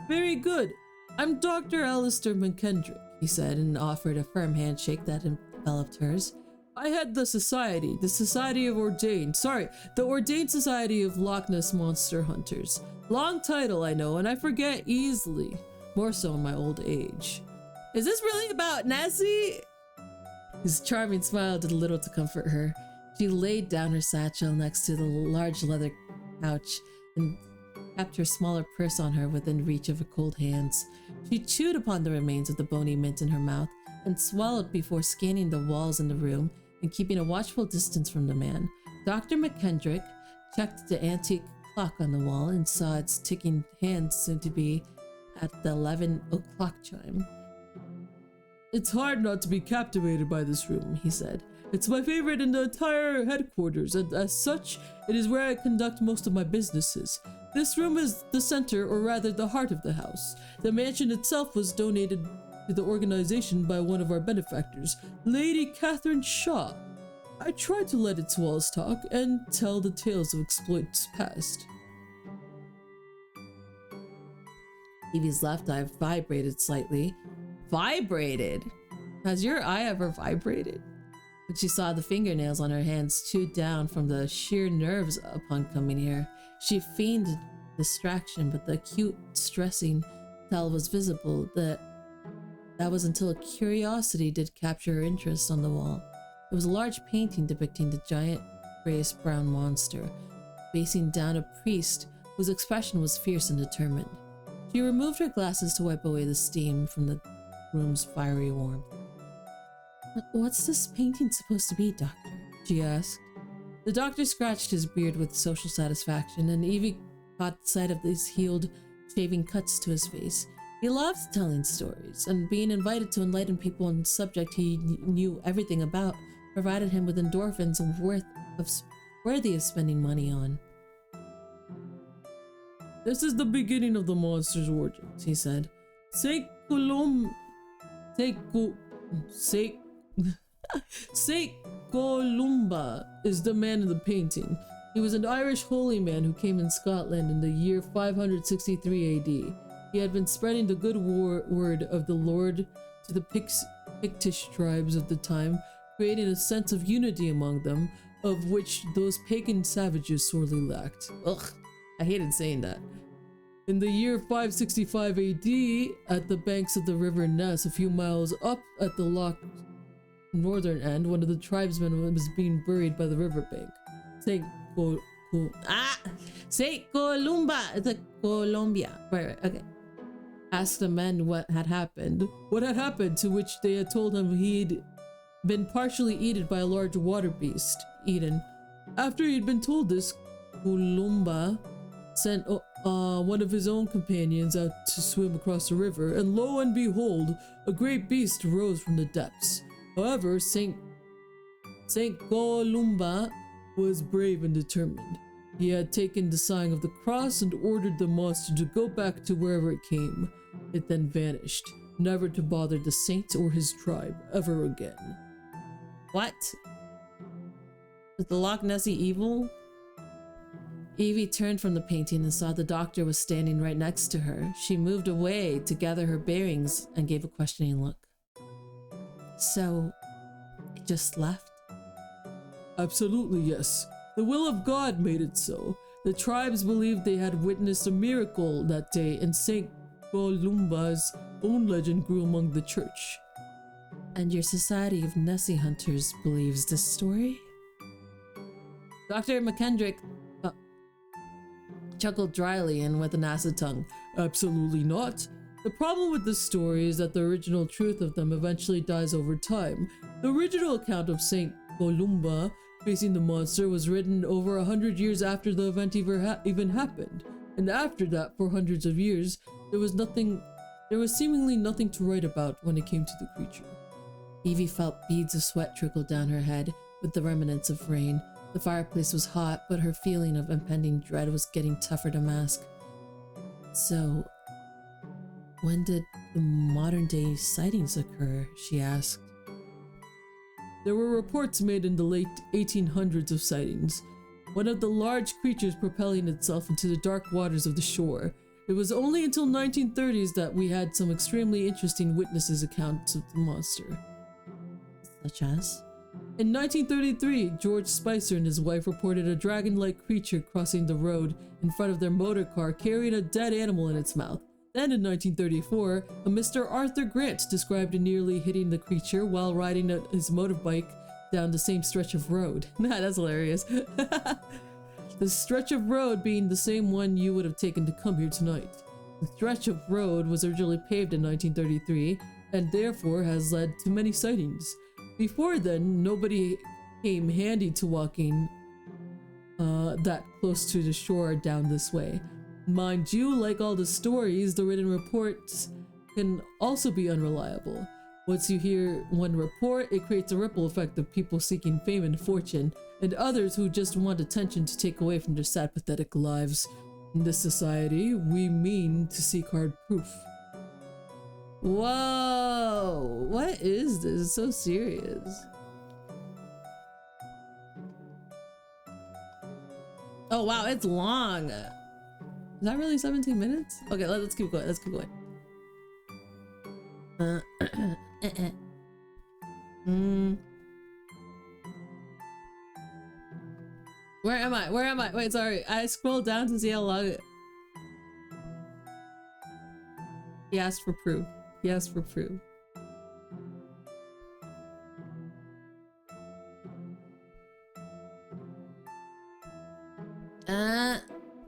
Very good. I'm Dr. Alistair McKendrick, he said, and offered a firm handshake that enveloped hers. I head the Society of the Ordained Society of Loch Ness Monster Hunters. Long title, I know, and I forget easily. More so in my old age. Is this really about Nessie? His charming smile did little to comfort her. She laid down her satchel next to the large leather couch and kept her smaller purse on her within reach of her cold hands. She chewed upon the remains of the bony mint in her mouth and swallowed before scanning the walls in the room and keeping a watchful distance from the man. Dr. McKendrick checked the antique clock on the wall and saw its ticking hands soon to be at the 11 o'clock chime. It's hard not to be captivated by this room, he said. It's my favorite in the entire headquarters, and as such, it is where I conduct most of my businesses. This room is the center, or rather the heart of the house. The mansion itself was donated to the organization by one of our benefactors, Lady Catherine Shaw. I tried to let its walls talk and tell the tales of exploits past. Evie's left eye vibrated slightly. Vibrated? Has your eye ever vibrated? When she saw the fingernails on her hands chewed down from the sheer nerves upon coming here, she feigned distraction, but the acute stressing tell was visible. That was until a curiosity did capture her interest on the wall. It was a large painting depicting the giant grayish-brown monster, facing down a priest whose expression was fierce and determined. She removed her glasses to wipe away the steam from the room's fiery warmth. What's this painting supposed to be, Doctor? She asked. The doctor scratched his beard with social satisfaction, and Evie caught sight of these healed, shaving cuts to his face. He loved telling stories, and being invited to enlighten people on a subject he knew everything about provided him with endorphins worthy of spending money on. This is the beginning of the monster's origins, he said. Saint Columba is the man in the painting. He was an Irish holy man who came in Scotland in the year 563 AD. He had been spreading the good word of the Lord to the Pictish tribes of the time, creating a sense of unity among them, of which those pagan savages sorely lacked. Ugh, I hated saying that. In the year 565 AD, at the banks of the river Ness, a few miles up at the loch's northern end, one of the tribesmen was being buried by the riverbank. Saint Columba. It's like Colombia. Right, okay. asked the men what had happened. What had happened, to which they had told him he'd been partially eaten by a large water beast. After he'd been told this, Columba sent one of his own companions out to swim across the river, and lo and behold, a great beast rose from the depths. However, Saint Columba was brave and determined. He had taken the sign of the cross and ordered the monster to go back to wherever it came. It then vanished, never to bother the saint or his tribe ever again. What? Was the Loch Nessie evil? Evie turned from the painting and saw the doctor was standing right next to her. She moved away to gather her bearings and gave a questioning look. So, it just left? Absolutely, yes. The will of God made it so. The tribes believed they had witnessed a miracle that day, and Saint Columba's own legend grew among the church. And your Society of Nessie Hunters believes this story? Dr. McKendrick chuckled dryly and with an acid tongue. Absolutely not. The problem with this story is that the original truth of them eventually dies over time. The original account of Saint Columba facing the monster was written over 100 years after the event even happened, and after that, for hundreds of years, there was seemingly nothing to write about when it came to the creature. Evie felt beads of sweat trickle down her head with the remnants of rain. The fireplace was hot, but her feeling of impending dread was getting tougher to mask. So, when did the modern-day sightings occur? She asked. There were reports made in the late 1800s of sightings. One of the large creatures propelling itself into the dark waters of the shore. It was only until 1930s that we had some extremely interesting witnesses' accounts of the monster. Such as? In 1933, George Spicer and his wife reported a dragon-like creature crossing the road in front of their motor car carrying a dead animal in its mouth. Then in 1934, a Mr. Arthur Grant described nearly hitting the creature while riding his motorbike down the same stretch of road. That's hilarious. The stretch of road being the same one you would have taken to come here tonight. The stretch of road was originally paved in 1933 and therefore has led to many sightings. Before then, nobody came handy to walking that close to the shore down this way. Mind you, like all the stories, the written reports can also be unreliable. Once you hear one report, it creates a ripple effect of people seeking fame and fortune, and others who just want attention to take away from their sad, pathetic lives. In this society, we mean to seek hard proof. Whoa! What is this? It's so serious. Oh wow, it's long. Is that really 17 minutes? Okay, let's keep going. Let's keep going. Where am I? Where am I? Wait, sorry. I scrolled down to see how long it... He asked for proof. He asked for proof.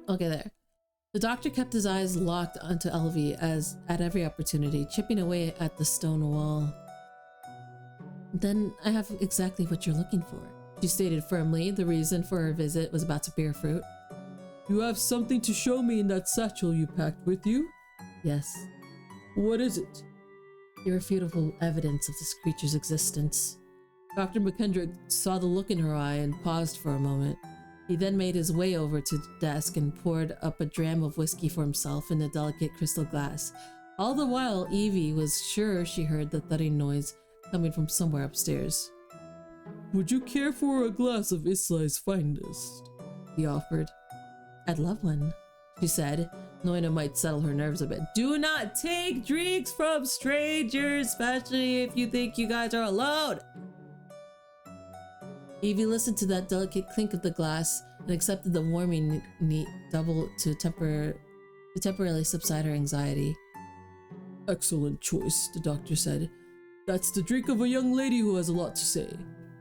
Okay, there. The doctor kept his eyes locked onto Elvie as at every opportunity, chipping away at the stone wall. Then I have exactly what you're looking for. She stated firmly. The reason for her visit was about to bear fruit. You have something to show me in that satchel you packed with you? Yes. What is it? Irrefutable evidence of this creature's existence. Dr. McKendrick saw the look in her eye and paused for a moment. He then made his way over to the desk and poured up a dram of whiskey for himself in a delicate crystal glass. All the while, Evie was sure she heard the thudding noise coming from somewhere upstairs. Would you care for a glass of Islai's finest? He offered. I'd love one, she said, knowing it might settle her nerves a bit. Do not take drinks from strangers, especially if you think you guys are alone. Evie listened to that delicate clink of the glass and accepted the warming neat double to temporarily subside her anxiety. Excellent choice, the doctor said. That's the drink of a young lady who has a lot to say.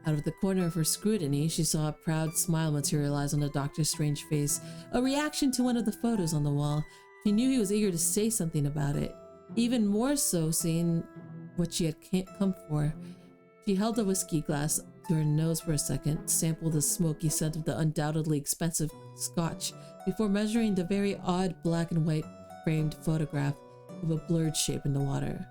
Out of the corner of her scrutiny, she saw a proud smile materialize on the doctor's strange face, a reaction to one of the photos on the wall. She knew he was eager to say something about it, even more so seeing what she had come for. She held the whiskey glass to her nose for a second, sampled the smoky scent of the undoubtedly expensive scotch, before measuring the very odd black and white framed photograph of a blurred shape in the water.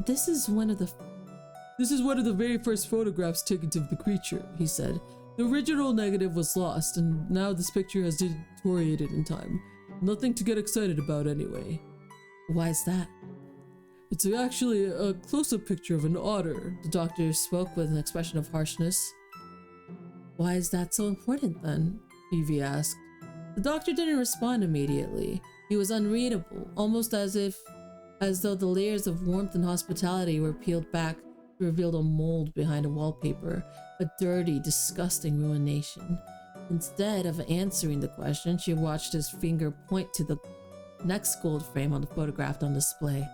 This is one of the very first photographs taken of the creature, he said. The original negative was lost, and now this picture has deteriorated in time. Nothing to get excited about anyway. Why is that? It's actually a close-up picture of an otter. The doctor spoke with an expression of harshness. Why is that so important then? Evie asked. The doctor didn't respond immediately. He was unreadable, almost as though the layers of warmth and hospitality were peeled back to reveal a mold behind a wallpaper, a dirty, disgusting ruination. Instead of answering the question, she watched his finger point to the next gold frame on the photograph on display.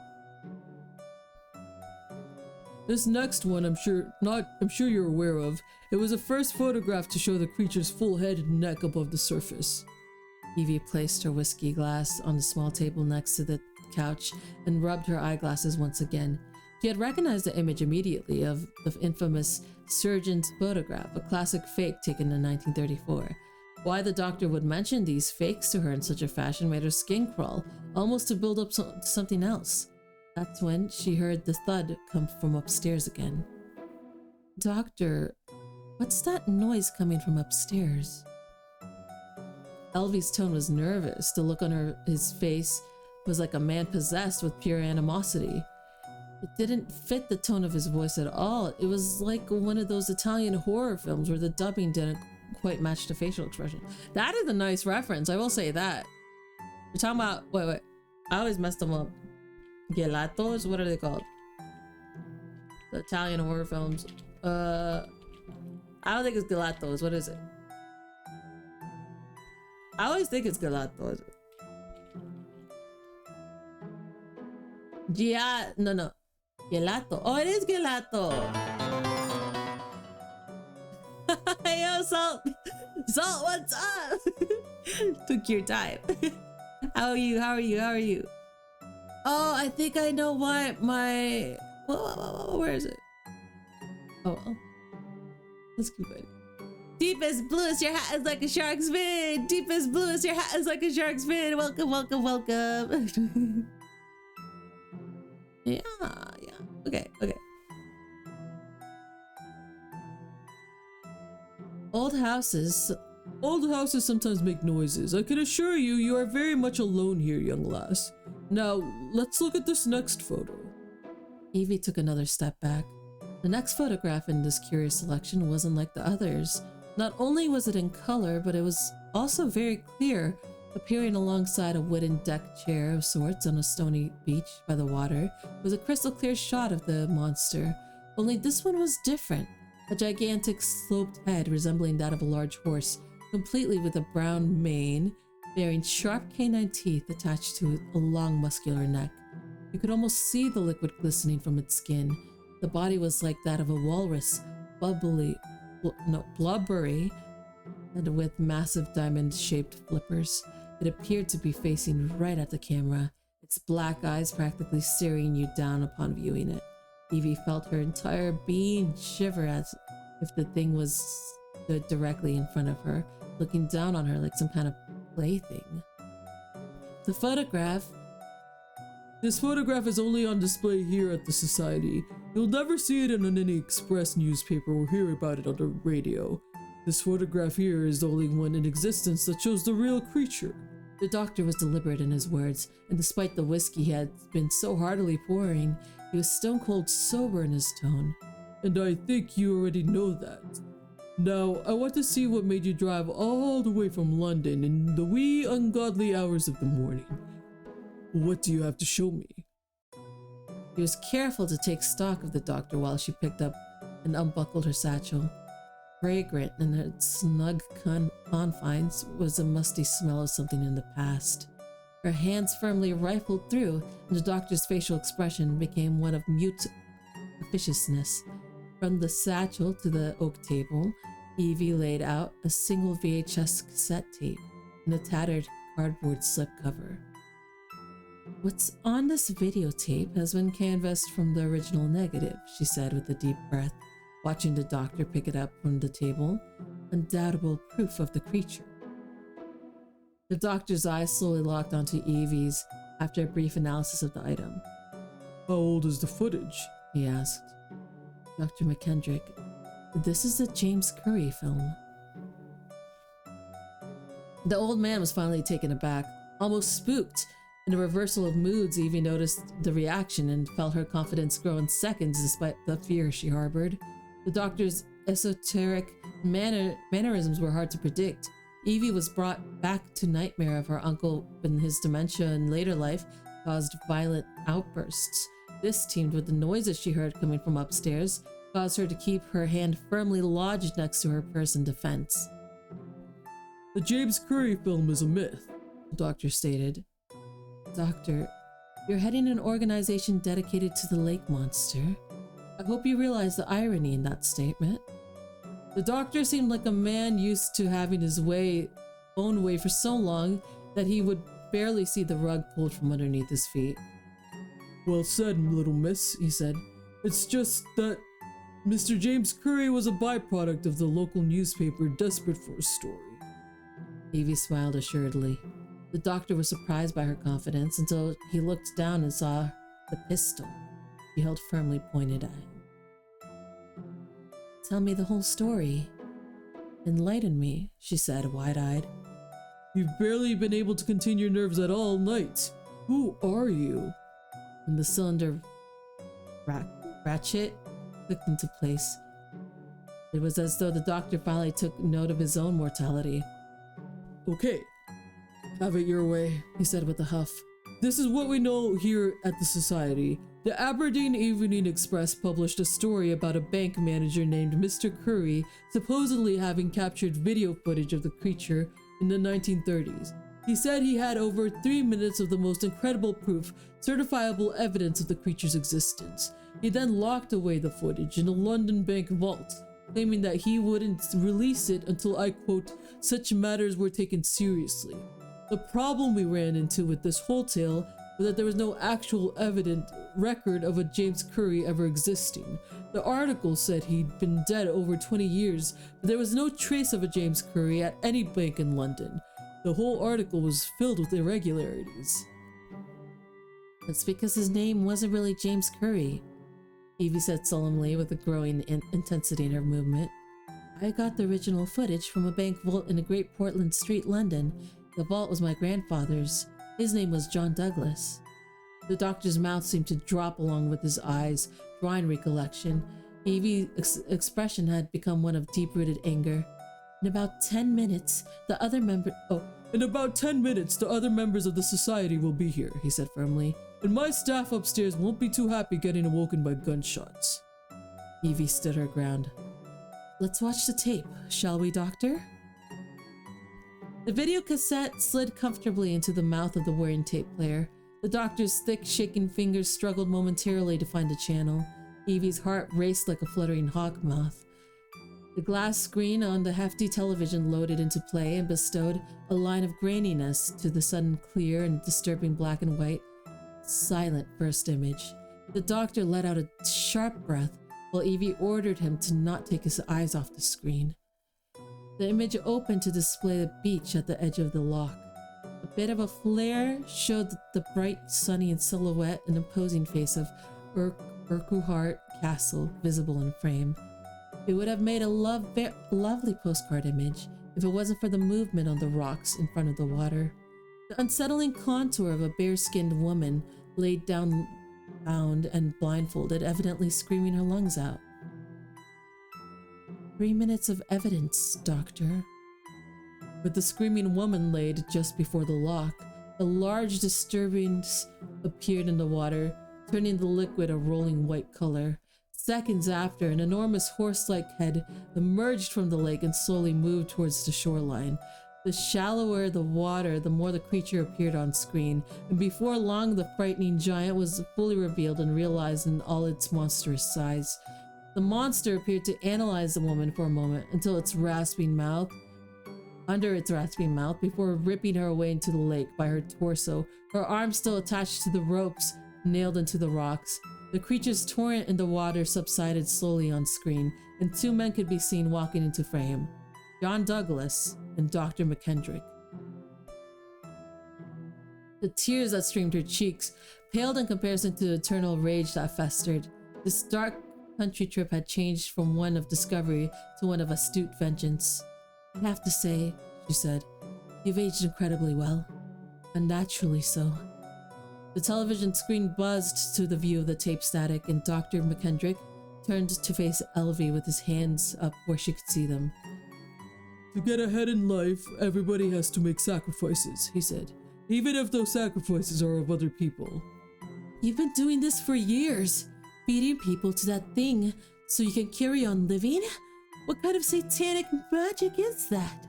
This next one I'm sure you're aware of. It was the first photograph to show the creature's full head and neck above the surface. Evie placed her whiskey glass on the small table next to the couch and rubbed her eyeglasses once again. She had recognized the image immediately of the infamous surgeon's photograph, a classic fake taken in 1934. Why the doctor would mention these fakes to her in such a fashion made her skin crawl, almost to build up something else. That's when she heard the thud come from upstairs again. Doctor, what's that noise coming from upstairs? Elvie's tone was nervous. The look on his face was like a man possessed with pure animosity. It didn't fit the tone of his voice at all. It was like one of those Italian horror films where the dubbing didn't quite match the facial expression. That is a nice reference, I will say that. You're talking about, wait, I always messed them up. Gelatos? What are they called? The Italian horror films. I don't think it's gelatos. What is it? I always think it's gelatos. No. Gelato. Oh, it is gelato. Yo, Salt, what's up? Took your time. How are you? Oh, I think I know why my... Where is it? Oh, well. Let's keep going. Deepest bluest, your hat is like a shark's fin. Deepest bluest, your hat is like a shark's fin. Welcome. Yeah. Okay. Old houses sometimes make noises. I can assure you, you are very much alone here, young lass. Now, let's look at this next photo. Evie took another step back. The next photograph in this curious selection wasn't like the others. Not only was it in color, but it was also very clear, appearing alongside a wooden deck chair of sorts on a stony beach by the water, was a crystal clear shot of the monster. Only this one was different. A gigantic sloped head resembling that of a large horse, completely with a brown mane, bearing sharp canine teeth attached to a long muscular neck. You could almost see the liquid glistening from its skin. The body was like that of a walrus, blubbery, and with massive diamond-shaped flippers. It appeared to be facing right at the camera, its black eyes practically staring you down upon viewing it. Evie felt her entire being shiver as if the thing stood directly in front of her, looking down on her like some kind of plaything. This photograph is only on display here at the Society. You'll never see it in any Express newspaper or hear about it on the radio. This photograph here is the only one in existence that shows the real creature. The doctor was deliberate in his words, and despite the whiskey he had been so heartily pouring, he was stone cold sober in his tone. And I think you already know that. Now, I want to see what made you drive all the way from London in the wee ungodly hours of the morning. What do you have to show me? He was careful to take stock of the doctor while she picked up and unbuckled her satchel. Fragrant in its snug confines was the musty smell of something in the past. Her hands firmly rifled through, and the doctor's facial expression became one of mute officiousness. From the satchel to the oak table, Evie laid out a single VHS cassette tape and a tattered cardboard slipcover. What's on this videotape has been canvassed from the original negative, she said with a deep breath, watching the doctor pick it up from the table. Undoubtable proof of the creature. The doctor's eyes slowly locked onto Evie's after a brief analysis of the item. How old is the footage? He asked. Dr. McKendrick, this is a James Curry film. The old man was finally taken aback, almost spooked. In a reversal of moods, Evie noticed the reaction and felt her confidence grow in seconds despite the fear she harbored. The doctor's esoteric mannerisms were hard to predict. Evie was brought back to nightmare of her uncle when his dementia in later life caused violent outbursts. This, teamed with the noises she heard coming from upstairs, caused her to keep her hand firmly lodged next to her purse in defense. The James Curry film is a myth, the doctor stated. Doctor, you're heading an organization dedicated to the lake monster. I hope you realize the irony in that statement. The doctor seemed like a man used to having his own way for so long that he would barely see the rug pulled from underneath his feet. Well said, little miss, he said. It's just that Mr. James Curry was a byproduct of the local newspaper desperate for a story. Evie smiled assuredly. The doctor was surprised by her confidence until he looked down and saw the pistol she held firmly pointed at him. Tell me the whole story. Enlighten me, she said, wide-eyed. You've barely been able to contain your nerves at all night. Who are you? And the cylinder ratchet clicked into place. It was as though the doctor finally took note of his own mortality. Okay, have it your way, he said with a huff. This is what we know here at the Society. The Aberdeen Evening Express published a story about a bank manager named Mr. Curry supposedly having captured video footage of the creature in the 1930s. He said he had over 3 minutes of the most incredible proof, certifiable evidence of the creature's existence. He then locked away the footage in a London bank vault, claiming that he wouldn't release it until, I quote, such matters were taken seriously. The problem we ran into with this whole tale was that there was no actual evident record of a James Curry ever existing. The article said he'd been dead over 20 years, but there was no trace of a James Curry at any bank in London. The whole article was filled with irregularities. That's because his name wasn't really James Curry, Evie said solemnly with a growing intensity in her movement. I got the original footage from a bank vault in a Great Portland Street, London. The vault was my grandfather's. His name was John Douglas. The doctor's mouth seemed to drop along with his eyes, drawing recollection. Evie's expression had become one of deep-rooted anger. In about 10 minutes, the other members of the society will be here, he said firmly, and my staff upstairs won't be too happy getting awoken by gunshots. Evie stood her ground. Let's watch the tape, shall we, Doctor? The video cassette slid comfortably into the mouth of the whirring tape player. The doctor's thick, shaking fingers struggled momentarily to find a channel. Evie's heart raced like a fluttering hawk moth. The glass screen on the hefty television loaded into play and bestowed a line of graininess to the sudden clear and disturbing black and white, silent first image. The doctor let out a sharp breath while Evie ordered him to not take his eyes off the screen. The image opened to display the beach at the edge of the loch. A bit of a flare showed the bright, sunny and silhouette and imposing face of Urquhart Castle visible in frame. It would have made a lovely postcard image if it wasn't for the movement on the rocks in front of the water. The unsettling contour of a bare-skinned woman laid down bound and blindfolded, evidently screaming her lungs out. 3 minutes of evidence, Doctor. With the screaming woman laid just before the lock, a large disturbance appeared in the water, turning the liquid a rolling white color. Seconds after, an enormous horse-like head emerged from the lake and slowly moved towards the shoreline. The shallower the water, the more the creature appeared on screen, and before long the frightening giant was fully revealed and realized in all its monstrous size. The monster appeared to analyze the woman for a moment until under its rasping mouth, before ripping her away into the lake by her torso, her arms still attached to the ropes nailed into the rocks. The creature's torrent in the water subsided slowly on screen, and 2 men could be seen walking into frame: John Douglas and Dr. McKendrick. The tears that streamed her cheeks paled in comparison to the eternal rage that festered. This dark country trip had changed from one of discovery to one of astute vengeance. "I have to say," she said, "you've aged incredibly well. Unnaturally so." The television screen buzzed to the view of the tape static, and Dr. McKendrick turned to face Elvie with his hands up where she could see them. "To get ahead in life, everybody has to make sacrifices," he said, "even if those sacrifices are of other people." "You've been doing this for years, feeding people to that thing so you can carry on living? What kind of satanic magic is that?"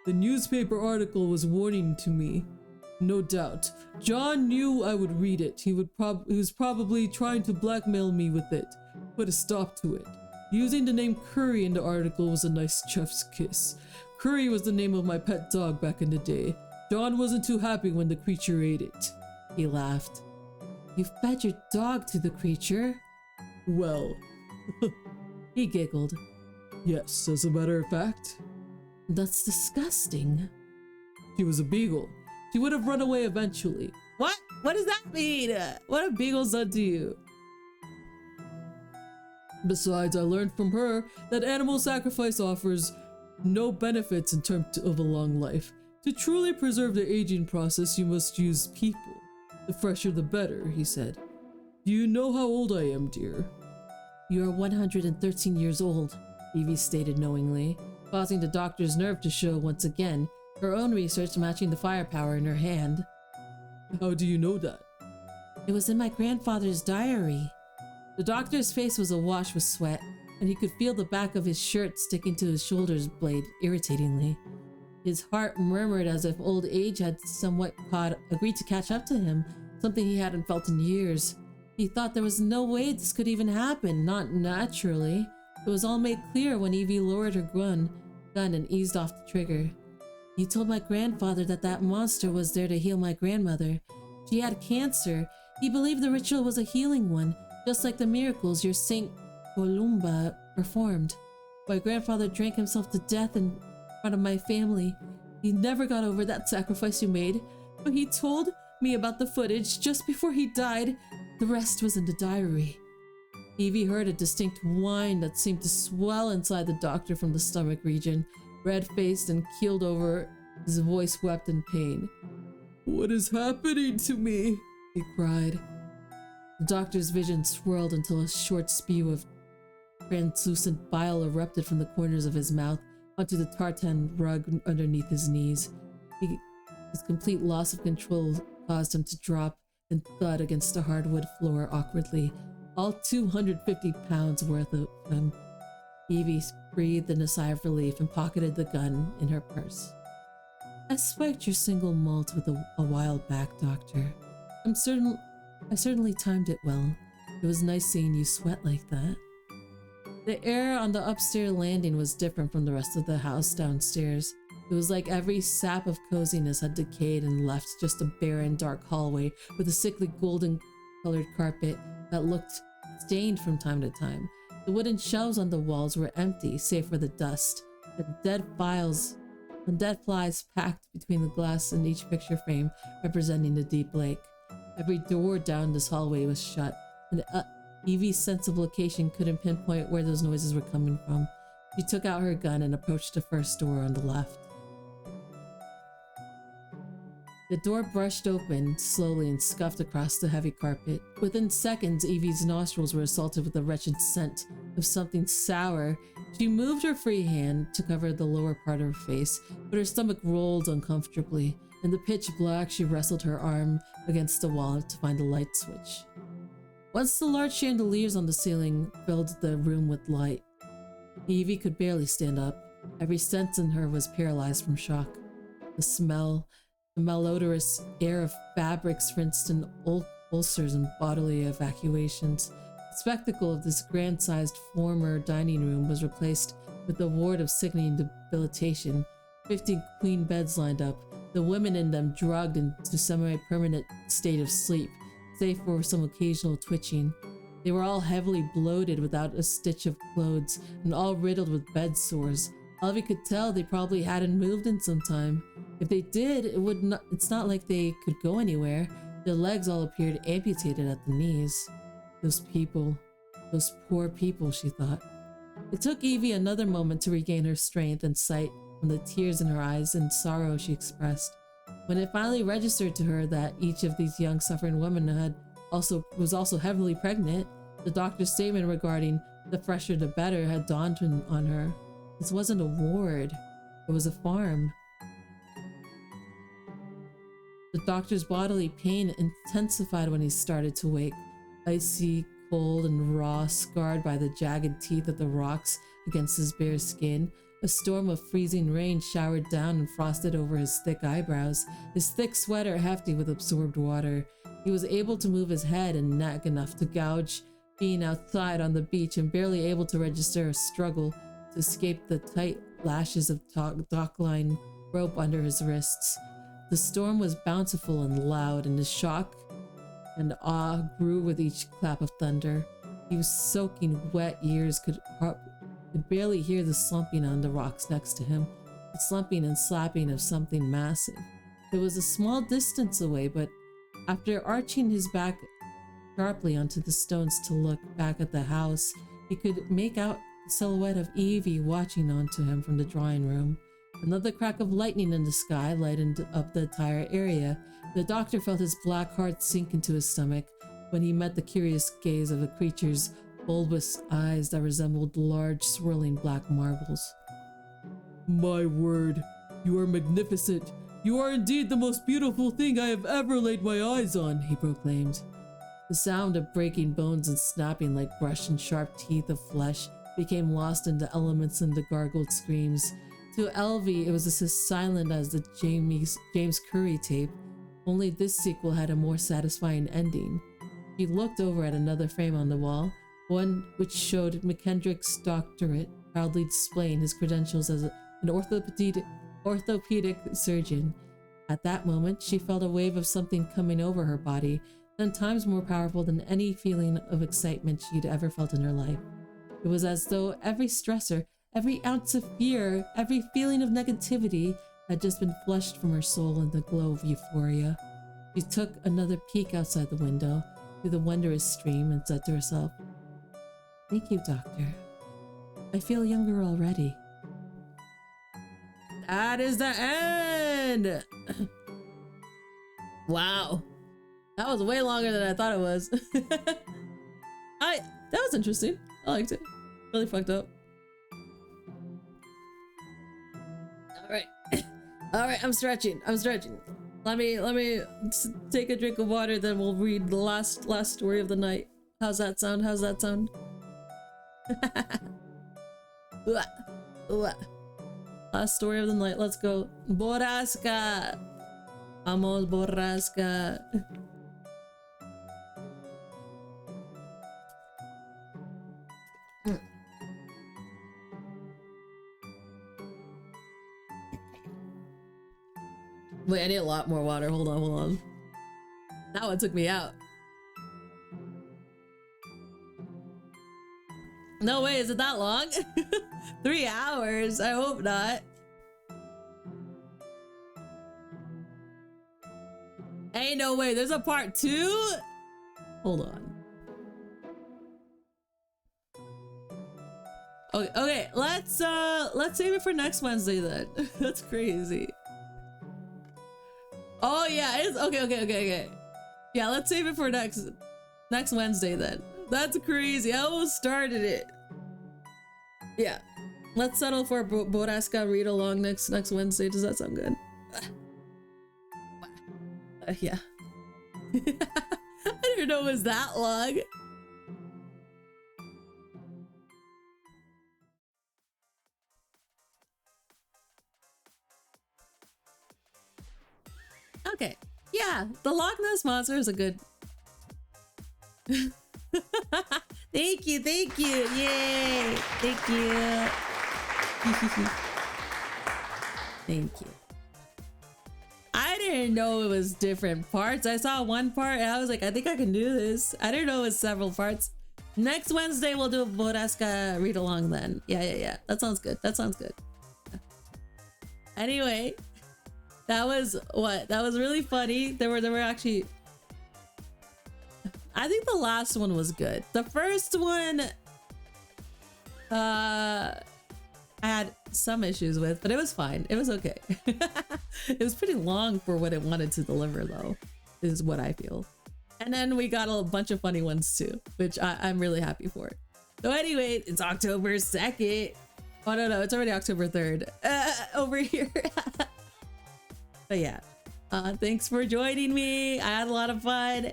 "The newspaper article was warning to me. No doubt. John knew I would read it. He was probably trying to blackmail me with it. Put a stop to it. Using the name Curry in the article was a nice chef's kiss. Curry was the name of my pet dog back in the day. John wasn't too happy when the creature ate it." He laughed. "You fed your dog to the creature?" "Well," he giggled. "Yes, as a matter of fact." "That's disgusting." "She was a beagle. She would have run away eventually." What? What does that mean? What have beagles done to you? "Besides, I learned from her that animal sacrifice offers no benefits in terms of a long life. To truly preserve the aging process, you must use people. The fresher the better," he said. "Do you know how old I am, dear?" "You are 113 years old," Evie stated knowingly, causing the doctor's nerve to show once again, her own research matching the firepower in her hand. "How do you know that?" "It was in my grandfather's diary." The doctor's face was awash with sweat, and he could feel the back of his shirt sticking to his shoulder blade irritatingly. His heart murmured as if old age had somewhat agreed to catch up to him, something he hadn't felt in years. He thought there was no way this could even happen, not naturally. It was all made clear when Evie lowered her gun and eased off the trigger. "You told my grandfather that that monster was there to heal my grandmother. She had cancer. He believed the ritual was a healing one, just like the miracles your Saint Columba performed. My grandfather drank himself to death in front of my family. He never got over that sacrifice you made, but he told me about the footage just before he died. The rest was in the diary." Evie heard a distinct whine that seemed to swell inside the doctor from the stomach region. Red-faced and keeled over, his voice wept in pain. "What is happening to me?" he cried. The doctor's vision swirled until a short spew of translucent bile erupted from the corners of his mouth onto the tartan rug underneath his knees. His complete loss of control caused him to drop and thud against the hardwood floor awkwardly, all 250 pounds worth of him. Evie breathed in a sigh of relief and pocketed the gun in her purse. "I spiked your single malt with a while back, Doctor. I certainly timed it well. It was nice seeing you sweat like that." The air on the upstairs landing was different from the rest of the house downstairs. It was like every sap of coziness had decayed and left just a barren, dark hallway with a sickly golden-colored carpet that looked stained from time to time. The wooden shelves on the walls were empty, save for the dust, and dead flies packed between the glass in each picture frame representing the deep lake. Every door down this hallway was shut, and Evie's sense of location couldn't pinpoint where those noises were coming from. She took out her gun and approached the first door on the left. The door brushed open slowly and scuffed across the heavy carpet. Within seconds, Evie's nostrils were assaulted with the wretched scent of something sour She moved her free hand to cover the lower part of her face, but her stomach rolled uncomfortably. In the pitch black, she wrestled her arm against the wall to find a light switch. Once the large chandeliers on the ceiling filled the room with light, Evie could barely stand up. Every sense in her was paralyzed from shock. The smell, the malodorous air of fabrics rinsed in ulcers and bodily evacuations. The spectacle of this grand-sized former dining room was replaced with a ward of sickening debilitation. 50 queen beds lined up, the women in them drugged into semi-permanent state of sleep, save for some occasional twitching. They were all heavily bloated without a stitch of clothes, and all riddled with bed sores. Alvi could tell they probably hadn't moved in some time. If they did, it's not like they could go anywhere. Their legs all appeared amputated at the knees. Those people, those poor people, she thought. It took Evie another moment to regain her strength and sight from the tears in her eyes and sorrow she expressed. When it finally registered to her that each of these young suffering women was also heavily pregnant, the doctor's statement regarding the fresher the better had dawned on her. This wasn't a ward, it was a farm. The doctor's bodily pain intensified when he started to wake. Icy, cold, and raw, scarred by the jagged teeth of the rocks against his bare skin. A storm of freezing rain showered down and frosted over his thick eyebrows, his thick sweater hefty with absorbed water. He was able to move his head and neck enough to gouge being outside on the beach and barely able to register a struggle to escape the tight lashes of dockline rope under his wrists. The storm was bountiful and loud, and his shock and awe grew with each clap of thunder. He was soaking wet ears could barely hear the slumping on the rocks next to him, the slumping and slapping of something massive. It was a small distance away, but after arching his back sharply onto the stones to look back at the house, he could make out the silhouette of Evie watching onto him from the drawing room. Another crack of lightning in the sky lightened up the entire area. The doctor felt his black heart sink into his stomach when he met the curious gaze of the creature's bulbous eyes that resembled large swirling black marbles. My word, you are magnificent. You are indeed the most beautiful thing I have ever laid my eyes on, he proclaimed. The sound of breaking bones and snapping like brushed and sharp teeth of flesh became lost in the elements and the gargled screams. To Elvie, it was as silent as the James Curry tape, only this sequel had a more satisfying ending. He looked over at another frame on the wall, one which showed McKendrick's doctorate, proudly displaying his credentials as an orthopedic surgeon. At that moment, she felt a wave of something coming over her body, 10 times more powerful than any feeling of excitement she'd ever felt in her life. It was as though every stressor, every ounce of fear, every feeling of negativity had just been flushed from her soul in the glow of euphoria. She took another peek outside the window, through the wondrous stream, and said to herself, "Thank you, Doctor. I feel younger already." That is the end! Wow. That was way longer than I thought it was. That was interesting. I liked it. Really fucked up. Alright, I'm stretching. Let me take a drink of water, then we'll read the last story of the night. How's that sound? Last story of the night, let's go. Borrasca! Vamos, borrasca! Wait, I need a lot more water. Hold on. That one took me out. No way, is it that long? 3 hours? I hope not. Ain't no way, there's a part 2? Hold on. Okay, let's save it for next Wednesday then. That's crazy. Oh yeah, it's okay. Yeah, let's save it for next Wednesday then. That's crazy. I almost started it. Yeah. Let's settle for a Boraska read along next Wednesday. Does that sound good? Yeah. I didn't know it was that long. Okay. Yeah, the Loch Ness Monster is a good... Thank you, thank you. Yay. Thank you. Thank you. I didn't know it was different parts. I saw one part and I was like, I think I can do this. I didn't know it was several parts. Next Wednesday, we'll do a Boraska read along then. Yeah. That sounds good. That sounds good. Anyway, that was what? That was really funny. There were actually... I think the last one was good. The first one, I had some issues with, but it was fine. It was okay. It was pretty long for what it wanted to deliver, though, is what I feel. And then we got a bunch of funny ones too, which I'm really happy for. So anyway, it's October 2nd. Oh no, it's already October 3rd over here. But yeah, thanks for joining me. I had a lot of fun.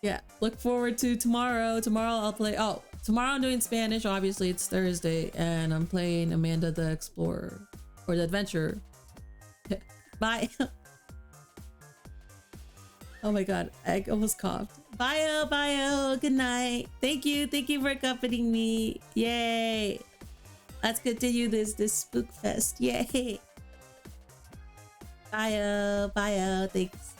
Yeah, look forward to tomorrow. Tomorrow I'll play... Oh, tomorrow I'm doing Spanish. Obviously, it's Thursday. And I'm playing Amanda the Explorer. Or the Adventurer. Bye. Oh my god, I almost coughed. Bye. Good night. Thank you for accompanying me. Yay. Let's continue this spook fest. Yay. Bye. Thanks.